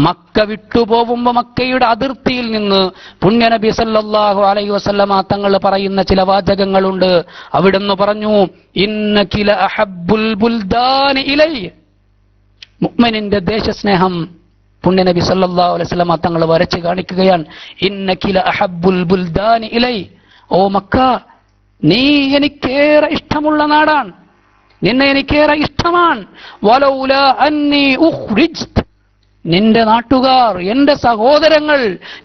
മക്ക വിട്ടുപോകുമ്പോ മക്കയുടെ അതിർത്തിയിൽ നിന്ന് പുണ്യനബി സല്ലല്ലാഹു അലൈഹി വസല്ലമ തങ്ങൾ പറയുന്ന ചില വാചകങ്ങളുണ്ട്. അവിടുന്ന് പറഞ്ഞു, ഇന്നക ലഅഹബ്ബുൽ ബുൽദാനി ഇലയ്യ, മുഅ്മിനിന്റെ ദേശസ്നേഹം പുണ്യനബി സല്ലല്ലാഹു അലൈഹി വസല്ലമ തങ്ങൾ വരച്ച് കാണിക്കുകയാണ്. ഇന്നക ലഅഹബ്ബുൽ ബുൽദാനി ഇലയ്യ, ഓ മക്ക, നീ എനിക്കേറെ ഇഷ്ടമുള്ള നാടാണ്, നിന്നെ എനിക്കേറെ ഇഷ്ടമാണ്. വലൗലാ അന്നി ഉഖ്രിജ്ത്, നിന്റെ നാട്ടുകാർ, എന്റെ സഹോദരങ്ങൾ,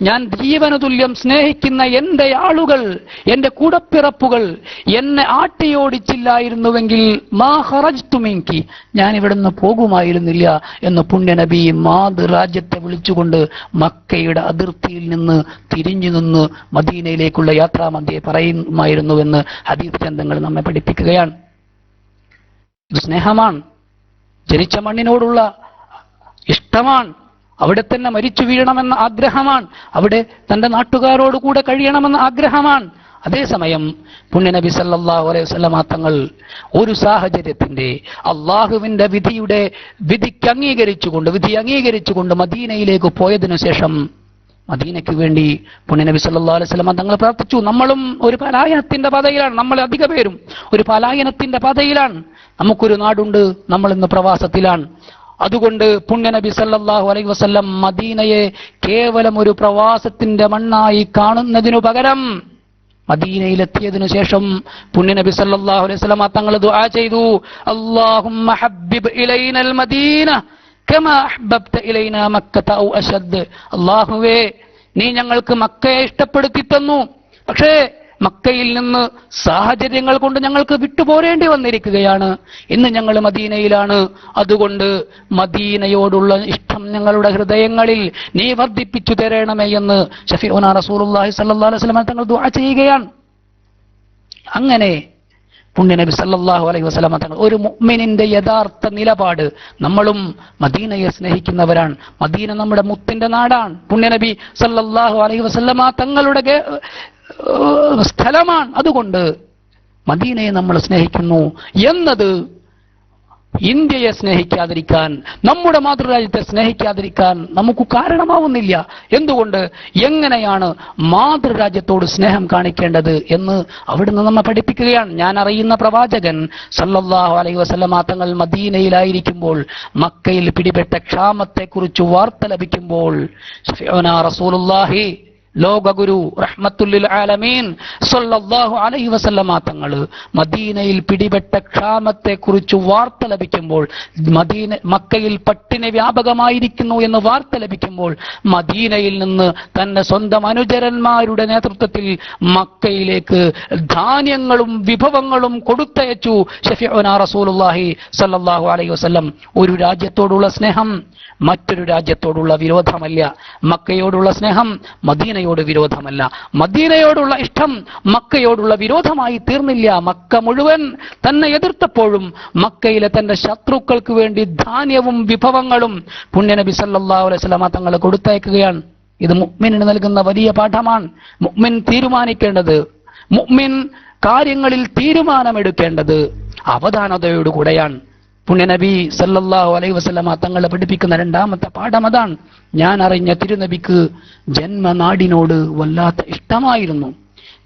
ഞാൻ ജീവന തുല്യം സ്നേഹിക്കുന്ന എന്റെ ആളുകൾ, എന്റെ കൂടപ്പിറപ്പുകൾ എന്നെ ആട്ടിയോടിച്ചില്ലായിരുന്നുവെങ്കിൽ മാ ഖറജ്തു മിൻകി, ഞാൻ ഇവിടുന്ന് പോകുമായിരുന്നില്ല എന്ന് പുണ്യനബി മാതൃരാജ്യത്തെ വിളിച്ചുകൊണ്ട് മക്കയുടെ അതിർത്തിയിൽ നിന്ന് തിരിഞ്ഞു നിന്ന് മദീനയിലേക്കുള്ള യാത്രാമധ്യേ പറയുമായിരുന്നുവെന്ന് ഹദീസ് ഗ്രന്ഥങ്ങൾ നമ്മെ പഠിപ്പിക്കുകയാണ്. ഇത് സ്നേഹമാണ്, ജനിച്ച മണ്ണിനോടുള്ള ഇഷ്ടമാണ്, അവിടെ തന്നെ മരിച്ചു വീഴണമെന്ന ആഗ്രഹമാണ്, അവിടെ തന്റെ നാട്ടുകാരോട് കൂടെ കഴിയണമെന്ന ആഗ്രഹമാണ്. അതേസമയം പുണ്യനബി സല്ലല്ലാഹു അലൈഹി വസല്ലമ തങ്ങൾ ഒരു സാഹചര്യത്തിന്റെ അള്ളാഹുവിന്റെ വിധി അംഗീകരിച്ചുകൊണ്ട് മദീനയിലേക്ക് പോയതിനു ശേഷം മദീനയ്ക്ക് വേണ്ടി പുണ്യനബി സല്ലല്ലാഹു അലൈഹി വസല്ലമ തങ്ങൾ പ്രാർത്ഥിച്ചു. നമ്മളും ഒരു പലായനത്തിന്റെ പാതയിലാണ്, നമ്മൾ അധിക പേരും ഒരു പലായനത്തിന്റെ പാതയിലാണ്. നമുക്കൊരു നാടുണ്ട്, നമ്മൾ ഇന്ന് പ്രവാസത്തിലാണ്. അതുകൊണ്ട് പുണ്യനബി സല്ലല്ലാഹു അലൈഹി വസല്ലം മദീനയെ കേവലം ഒരു പ്രവാസത്തിന്റെ മണ്ണായി കാണുന്നതിനു പകരം മദീനയിലെത്തിയതിനു ശേഷം പുണ്യനബി സല്ലല്ലാഹു അലൈഹി വസല്ലം തങ്ങൾ ദുആ ചെയ്തു, അല്ലാഹുമ്മ ഹബ്ബിബ് ഇലൈനൽ മദീന കമാ അഹ്ബബ്ത ഇലൈനാ മക്കത ഔ അശദ്. അല്ലാഹുവേ, നീ ഞങ്ങൾക്ക് മക്കയെ ഇഷ്ടപ്പെടുത്തി തന്നു, പക്ഷേ മക്കയിൽ നിന്ന് സാഹചര്യങ്ങൾ കൊണ്ട് ഞങ്ങൾക്ക് വിട്ടുപോരേണ്ടി വന്നിരിക്കുകയാണ്. ഇന്ന് ഞങ്ങൾ മദീനയിലാണ്. അതുകൊണ്ട് മദീനയോടുള്ള ഇഷ്ടം ഞങ്ങളുടെ ഹൃദയങ്ങളിൽ നീ വർദ്ധിപ്പിച്ചു തരണമേ എന്ന് ഷഫീഉനാ റസൂലുള്ളാഹി സ്വല്ലല്ലാഹു അലൈഹി വസല്ലം തങ്ങൾ ദുആ ചെയ്യുകയാണ്. അങ്ങനെ പുണ്യനബി സല്ലല്ലാഹു അലൈഹി വസല്ലമ തങ്ങൾ ഒരു മുഅ്മിനിന്റെ യഥാർത്ഥ നിലപാട്. നമ്മളും മദീനയെ സ്നേഹിക്കുന്നവരാണ്. മദീന നമ്മുടെ മുത്തിന്റെ നാടാണ്. പുണ്യനബി സല്ലല്ലാഹു അലൈഹി വസല്ലമ തങ്ങളുടെ സ്ഥലമാണ്. അതുകൊണ്ട് മദീനയെ നമ്മൾ സ്നേഹിക്കുന്നു എന്നത് ഇന്ത്യയെ സ്നേഹിക്കാതിരിക്കാൻ, നമ്മുടെ മാതൃരാജ്യത്തെ സ്നേഹിക്കാതിരിക്കാൻ നമുക്ക് കാരണമാവുന്നില്ല. എന്തുകൊണ്ട്? എങ്ങനെയാണ് മാതൃരാജ്യത്തോട് സ്നേഹം കാണിക്കേണ്ടത് എന്ന് അവിടുന്ന് നമ്മെ പഠിപ്പിക്കുകയാണ്. ഞാൻ അറിയുന്ന പ്രവാചകൻ സല്ലല്ലാഹു അലൈഹി വസല്ലമ തങ്ങൾ മദീനയിലായിരിക്കുമ്പോൾ മക്കയിൽ പിടിപെട്ട ക്ഷാമത്തെക്കുറിച്ച് വാർത്ത ലഭിക്കുമ്പോൾ ശഫീഉനാ റസൂലുള്ളാഹി ലോകഗുരു റഹ്മത്തുല്ലിൽ ആലമീൻ സല്ലല്ലാഹു അലൈഹി വസല്ലമ തങ്ങൾ മദീനയിൽ പിടിപെട്ട ക്ഷാമത്തെക്കുറിച്ച് വാർത്ത ലഭിക്കുമ്പോൾ, മക്കയിൽ പട്ടിണി വ്യാപകമായിരിക്കുന്നു എന്ന് വാർത്ത ലഭിക്കുമ്പോൾ മദീനയിൽ നിന്ന് തന്റെ സ്വന്തം അനുചരന്മാരുടെ നേതൃത്വത്തിൽ മക്കയിലേക്ക് ധാന്യങ്ങളും വിഭവങ്ങളും കൊടുത്തയച്ചു ശഫീഉനാ റസൂലുള്ളാഹി സല്ലല്ലാഹു അലൈഹി വസല്ലം. ഒരു രാജ്യത്തോടുള്ള സ്നേഹം മറ്റൊരു രാജ്യത്തോടുള്ള വിരോധമല്ല. മക്കയോടുള്ള സ്നേഹം മദീനയോട് വിരോധമല്ല. മദീനയോടുള്ള ഇഷ്ടം മക്കയോടുള്ള വിരോധമായി തീർന്നില്ല. മക്ക മുഴുവൻ തന്നെ എതിർത്തപ്പോഴും മക്കയിലെ തന്റെ ശത്രുക്കൾക്ക് വേണ്ടി ധാന്യവും വിഭവങ്ങളും പുണ്യനബി സല്ലല്ലാഹു അലൈഹി വസല്ലമ തങ്ങൾ കൊടുത്തയക്കുകയാണ്. ഇത് മുഅ്മിനിന് നൽകുന്ന വലിയ പാഠമാണ്. മുഅ്മിൻ തീരുമാനിക്കേണ്ടത്, മുഅ്മിൻ കാര്യങ്ങളിൽ തീരുമാനമെടുക്കേണ്ടത് അവധാനതയോടുകൂടെയാണ്. പുണ്യനബി സല്ലല്ലാഹു അലൈഹി വസല്ലമ തങ്ങളെ പഠിപ്പിക്കുന്ന രണ്ടാമത്തെ പാഠം അതാണ്. ഞാൻ അറിഞ്ഞ തിരുനബിക്ക് ജന്മനാടിനോട് വല്ലാത്ത ഇഷ്ടമായിരുന്നു.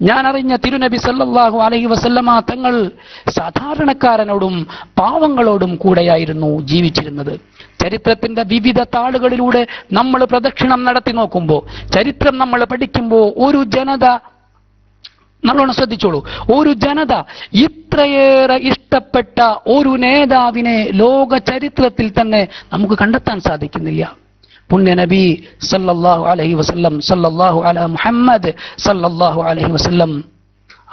ഞാൻ അറിഞ്ഞ തിരുനബി സല്ലല്ലാഹു അലൈഹി വസല്ലമ തങ്ങൾ സാധാരണക്കാരനോടും പാവങ്ങളോടും കൂടെയായിരുന്നു ജീവിച്ചിരുന്നത്. ചരിത്രത്തിന്റെ വിവിധ താളുകളിലൂടെ നമ്മൾ പ്രദക്ഷിണം നടത്തി നോക്കുമ്പോൾ, ചരിത്രം നമ്മൾ പഠിക്കുമ്പോൾ ഒരു ജനത, നല്ലോണം ശ്രദ്ധിച്ചോളൂ, ഒരു ജനത ഇത്രയേറെ ഇഷ്ടപ്പെട്ട ഒരു നേതാവിനെ ലോക ചരിത്രത്തിൽ തന്നെ നമുക്ക് കണ്ടെത്താൻ സാധിക്കുന്നില്ല. പുണ്യനബി സല്ലല്ലാഹു അലൈഹി വസല്ലം, സല്ലല്ലാഹു അലാ മുഹമ്മദ് സല്ലല്ലാഹു അലൈഹി വസല്ലം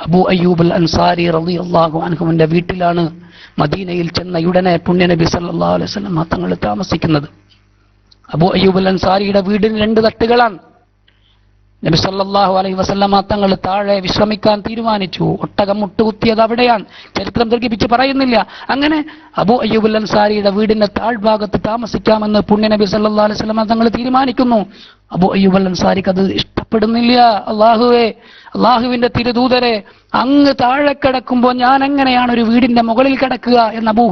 അബൂ അയ്യൂബ് അൽ അൻസാരി റളിയല്ലാഹു അൻഹുവിന്റെ വീട്ടിലാണ് മദീനയിൽ ചെന്നയുടനെ പുണ്യനബി സല്ലല്ലാഹു അലൈഹി വസല്ലം തങ്ങൾ താമസിക്കുന്നത്. അബൂ അയ്യൂബ് അൽ അൻസാരിയുടെ വീടിന് 2 തട്ടുകളാണ്. നബി സല്ലല്ലാഹു അലൈഹി വസല്ലമ തങ്ങൾ താഴെ വിശ്രമിക്കാൻ തീരുമാനിച്ചു. ഒട്ടകം മുട്ടുകുത്തിയത് അവിടെയാണ്. ചരിത്രം ദീർഘിപ്പിച്ച് പറയുന്നില്ല. അങ്ങനെ അബൂ അയ്യൂബ് അൽ അൻസാരിയുടെ വീടിന്റെ താഴ്ഭാഗത്ത് താമസിക്കാമെന്ന് പുണ്യനബി സല്ലല്ലാഹു അലൈഹി വസല്ലമ തങ്ങൾ തീരുമാനിക്കുന്നു. അബൂ അയ്യൂബ് അൽ അൻസാരിക്ക് അത് ഇഷ്ടപ്പെടുന്നില്ല. അല്ലാഹുവേ, അല്ലാഹുവിന്റെ തിരുദൂതരെ, അങ്ങ് താഴെ കിടക്കുമ്പോൾ ഞാൻ എങ്ങനെയാണ് ഒരു വീടിന്റെ മുകളിൽ കിടക്കുക എന്ന് അബൂ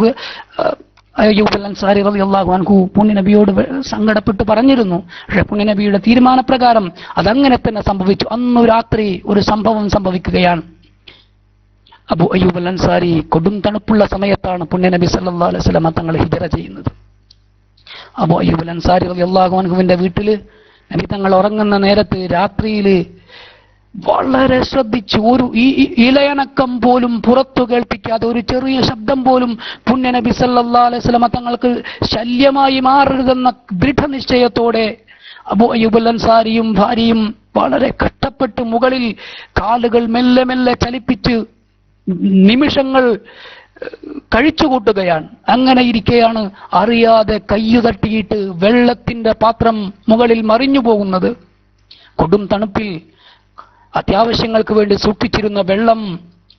അയ്യൂബ് അൽ അൻസാരി റളിയല്ലാഹു അൻഹു പുണ്യനബിയോട് സങ്കടപ്പെട്ട് പറഞ്ഞിരുന്നു. പക്ഷെ പുണ്യനബിയുടെ തീരുമാനപ്രകാരം അതങ്ങനെ തന്നെ സംഭവിച്ചു. അന്നു രാത്രി ഒരു സംഭവം സംഭവിക്കുകയാണ്. അബൂ അയ്യൂബ് അൽ അൻസാരി കൊടും തണുപ്പുള്ള സമയത്താണ് പുണ്യനബി സല്ലല്ലാഹു അലൈഹി വസല്ലം തങ്ങൾ ഹിജ്റ ചെയ്യുന്നത്. അബൂ അയ്യൂബ് അൽ അൻസാരി റളിയല്ലാഹു അൻഹുവിന്റെ വീട്ടിൽ നബി തങ്ങൾ ഉറങ്ങുന്ന നേരത്ത് രാത്രിയിൽ വളരെ ശ്രദ്ധിച്ചു, ഒരു ഇലയണക്കം പോലും പുറത്തു കേൾപ്പിക്കാതെ, ഒരു ചെറിയ ശബ്ദം പോലും പുണ്യനബി സല്ലല്ലാഹു അലൈഹി വസല്ലം തങ്ങൾക്ക് ശല്യമായി മാറരുതെന്ന ദൃഢനിശ്ചയത്തോടെ അബൂ അയ്യൂബ് അൽ അൻസാരിയും ഭാര്യയും വളരെ കഷ്ടപ്പെട്ട് മുകളിൽ കാലുകൾ മെല്ലെ മെല്ലെ ചലിപ്പിച്ച് നിമിഷങ്ങൾ കഴിച്ചുകൂട്ടുകയാണ്. അങ്ങനെ ഇരിക്കെയാണ് അറിയാതെ കയ്യു തട്ടിയിട്ട് വെള്ളത്തിന്റെ പാത്രം മുകളിൽ മറിഞ്ഞു പോകുന്നത്. കൊടും തണുപ്പിൽ അത്യാവശ്യങ്ങൾക്ക് വേണ്ടി സൂക്ഷിച്ചിരുന്ന വെള്ളം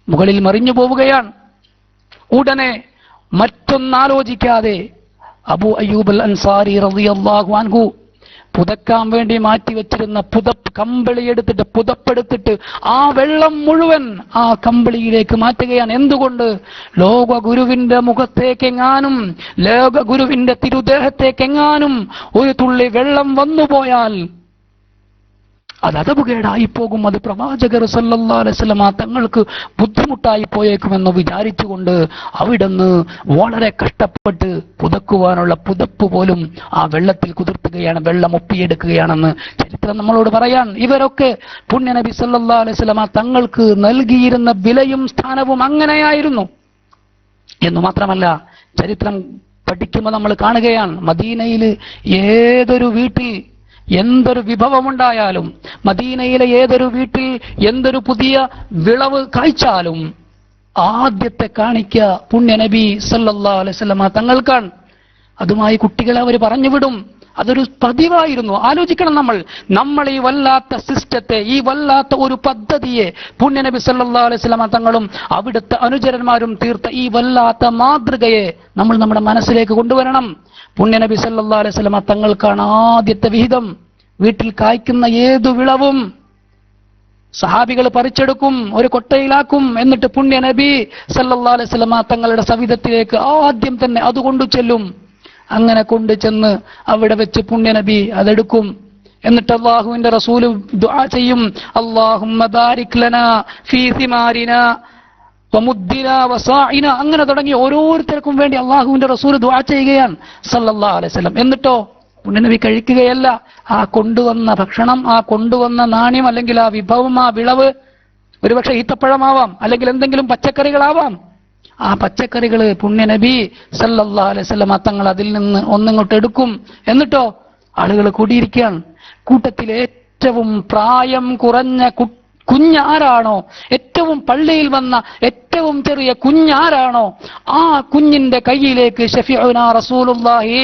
മുകളിൽ മറിഞ്ഞു പോവുകയാണ്. ഉടനെ മറ്റൊന്നാലോചിക്കാതെ അബൂ അയ്യൂബ് അൽ അൻസാരി റളിയല്ലാഹു അൻഹു പുതക്കാൻ വേണ്ടി മാറ്റിവെച്ചിരുന്ന കമ്പിളിയെടുത്തിട്ട് പുതപ്പെടുത്തിട്ട് ആ വെള്ളം മുഴുവൻ ആ കമ്പിളിയിലേക്ക് മാറ്റുകയാണ്. എന്തുകൊണ്ട്? ലോകഗുരുവിന്റെ മുഖത്തേക്കെങ്ങാനും, ലോകഗുരുവിന്റെ തിരുദേഹത്തേക്കെങ്ങാനും ഒരു തുള്ളി വെള്ളം വന്നുപോയാൽ അത് അതപകേടായി പോകും, അത് പ്രവാചകർ സല്ലല്ലാഹു അലൈഹി വസല്ലം തങ്ങൾക്ക് ബുദ്ധിമുട്ടായി പോയേക്കുമെന്ന് വിചാരിച്ചുകൊണ്ട് അവിടുന്ന് വളരെ കഷ്ടപ്പെട്ട് പുതക്കുവാനുള്ള പുതപ്പ് പോലും ആ വെള്ളത്തിൽ കുതിർത്തുകയാണ്, വെള്ളം ഒപ്പിയെടുക്കുകയാണെന്ന് ചരിത്രം നമ്മളോട് പറയാൻ. ഇവരൊക്കെ പുണ്യനബി സല്ലല്ലാഹു അലൈഹി വസല്ലം തങ്ങൾക്ക് നൽകിയിരുന്ന വിലയും സ്ഥാനവും അങ്ങനെയായിരുന്നു എന്നു മാത്രമല്ല, ചരിത്രം പഠിക്കുമ്പോൾ നമ്മൾ കാണുകയാണ്, മദീനയിൽ ഏതൊരു വീട്ടിൽ എന്തൊരു വിഭവമുണ്ടായാലും, മദീനയിലെ ഏതൊരു വീട്ടിൽ എന്തൊരു പുതിയ വിളവ് കായ്ച്ചാലും ആദ്യത്തെ കാണിക്ക പുണ്യനബി സല്ലല്ലാഹു അലൈഹി വസല്ലം തങ്ങൾക്കാണ്. അതുമായി കുട്ടികളെ അവർ പറഞ്ഞുവിടും. അതൊരു പതിവായിരുന്നു. ആലോചിക്കണം, നമ്മൾ ഈ വല്ലാത്ത സിസ്റ്റത്തെ, ഈ വല്ലാത്ത ഒരു പദ്ധതിയെ, പുണ്യനബി സല്ലല്ലാഹു അലൈഹി വസല്ലം തങ്ങളും അവിടുത്തെ അനുചരന്മാരും തീർത്ത ഈ വല്ലാത്ത മാതൃകയെ നമ്മൾ നമ്മുടെ മനസ്സിലേക്ക് കൊണ്ടുവരണം. പുണ്യനബി സല്ലല്ലാഹു അലൈഹി വസല്ലം തങ്ങൾക്കാണ് ആദ്യത്തെ വിഹിതം. വീട്ടിൽ കായ്ക്കുന്ന ഏതു വിളവും സഹാബികൾ പറിച്ചെടുക്കും, ഒരു കൊട്ടയിലാക്കും. എന്നിട്ട് പുണ്യനബി സല്ലല്ലാഹു അലൈഹി വസല്ലം തങ്ങളുടെ സവിധത്തിലേക്ക് ആദ്യം തന്നെ അത് കൊണ്ടു ചെല്ലും. അങ്ങനെ കൊണ്ടു ചെന്ന് അവിടെ വെച്ച് പുണ്യനബി അതെടുക്കും. എന്നിട്ട് അല്ലാഹുവിന്റെ റസൂൽ ദുആ ചെയ്യും, അല്ലാഹുമ്മ ബാരിക് ലനാ ഫീ സിമാരിനാ വമുദ്ദിനാ വസാഇന. അങ്ങനെ തുടങ്ങി ഓരോരുത്തർക്കും വേണ്ടി അല്ലാഹുവിന്റെ റസൂൽ ദുആ ചെയ്യുകയാണ് സല്ലല്ലാഹു അലൈഹി വസല്ലം. എന്നിട്ടോ പുണ്യനബി കഴിക്കുകയല്ല. ആ കൊണ്ടുവന്ന ഭക്ഷണം, ആ കൊണ്ടുവന്ന നാണ്യം, അല്ലെങ്കിൽ ആ വിഭവം, ആ വിളവ്, ഒരുപക്ഷെ ഈത്തപ്പഴമാവാം, അല്ലെങ്കിൽ എന്തെങ്കിലും പച്ചക്കറികളാവാം. ആ പച്ചക്കറികൾ പുണ്യനബി സല്ലല്ലാഹു അലൈഹി വസല്ലം തങ്ങൾ അതിൽ നിന്ന് ഒന്നിങ്ങോട്ട് എടുക്കും. എന്നിട്ടോ ആളുകൾ കൂടിയിരിക്കുകയാണ്. കൂട്ടത്തിൽ ഏറ്റവും പ്രായം കുറഞ്ഞ കുഞ്ഞാരാണോ, ഏറ്റവും പള്ളിയിൽ വന്ന ഏറ്റവും ചെറിയ കുഞ്ഞാരാണോ, ആ കുഞ്ഞിന്റെ കയ്യിലേക്ക് ശഫീഉനാ റസൂലുള്ളാഹി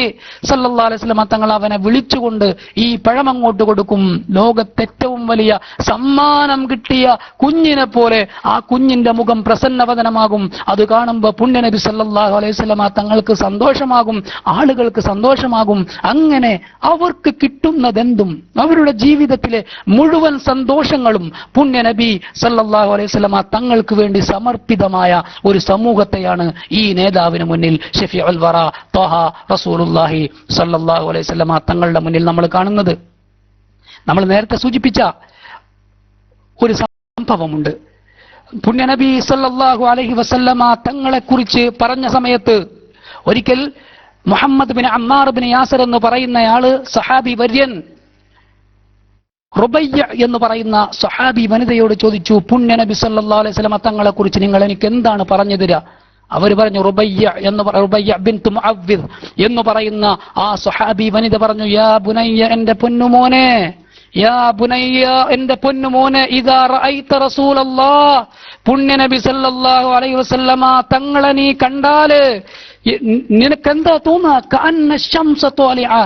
സല്ലല്ലാഹു അലൈഹി വസല്ലം തങ്ങൾ അവനെ വിളിച്ചുകൊണ്ട് ഈ പഴം അങ്ങോട്ട് കൊടുക്കും. ലോകത്തെ ഏറ്റവും വലിയ സമ്മാനം കിട്ടിയ കുഞ്ഞിനെ പോലെ ആ കുഞ്ഞിന്റെ മുഖം പ്രസന്നവദനമാകും. അത് കാണുമ്പോൾ പുണ്യനബി സല്ലല്ലാഹു അലൈഹി വസല്ലം തങ്ങൾക്ക് സന്തോഷമാകും, ആളുകൾക്ക് സന്തോഷമാകും. അങ്ങനെ അവർക്ക് കിട്ടുന്നതെന്തും, അവരുടെ ജീവിതത്തിലെ മുഴുവൻ സന്തോഷങ്ങളും പുണ്യനബി സല്ലല്ലാഹു അലൈഹി വസല്ലം തങ്ങൾക്ക് വേണ്ടി സമർപ്പിതമായ ഒരു സമൂഹത്തെയാണ് ഈ നേതാവിന് മുന്നിൽ ഷഫീഉൽ വറ ത്വഹ റസൂലുള്ളാഹി സല്ലല്ലാഹു അലൈഹി വസല്ലം തങ്ങളുടെ മുന്നിൽ നമ്മൾ കാണുന്നത്. നമ്മൾ നേരത്തെ സൂചിപ്പിച്ച ഒരു സംഭവമുണ്ട്. പുണ്യനബി സല്ലല്ലാഹു അലൈഹി വസല്ലം തങ്ങളെ കുറിച്ച് പറഞ്ഞ സമയത്ത് ഒരിക്കൽ Muhammad bin Ammar bin Yasir എന്ന് പറയുന്നയാള് സഹാബി വര്യൻ റുബയ്യ എന്ന് പറയുന്ന സഹാബി വനിതയോട് ചോദിച്ചു, പുണ്യനബി സല്ലല്ലാഹു അലൈഹി വസല്ലം തങ്ങളെ കുറിച്ച് നിങ്ങൾ എനിക്ക് എന്താണ് പറഞ്ഞു തരിക? അവർ പറഞ്ഞു, റുബയ്യ ബിൻത് മുഅവ്വിദ് എന്ന് പറയുന്ന ആ സഹാബി വനിത പറഞ്ഞു, യാ ബുനയ്യ, എന്റെ പൊന്നുമോനെ, യാ ബുനയ്യ, എന്റെ പൊന്നുമോനെ, ഇദാ റഅയ്ത റസൂലല്ലാഹ്, പുണ്യനബി സല്ലല്ലാഹു അലൈഹി വസല്ലം തങ്ങളെ നീ കണ്ടാല് നിനക്കെന്താ തോന്നുക? കഅന്ന ശംസ ത്വാലിഅ,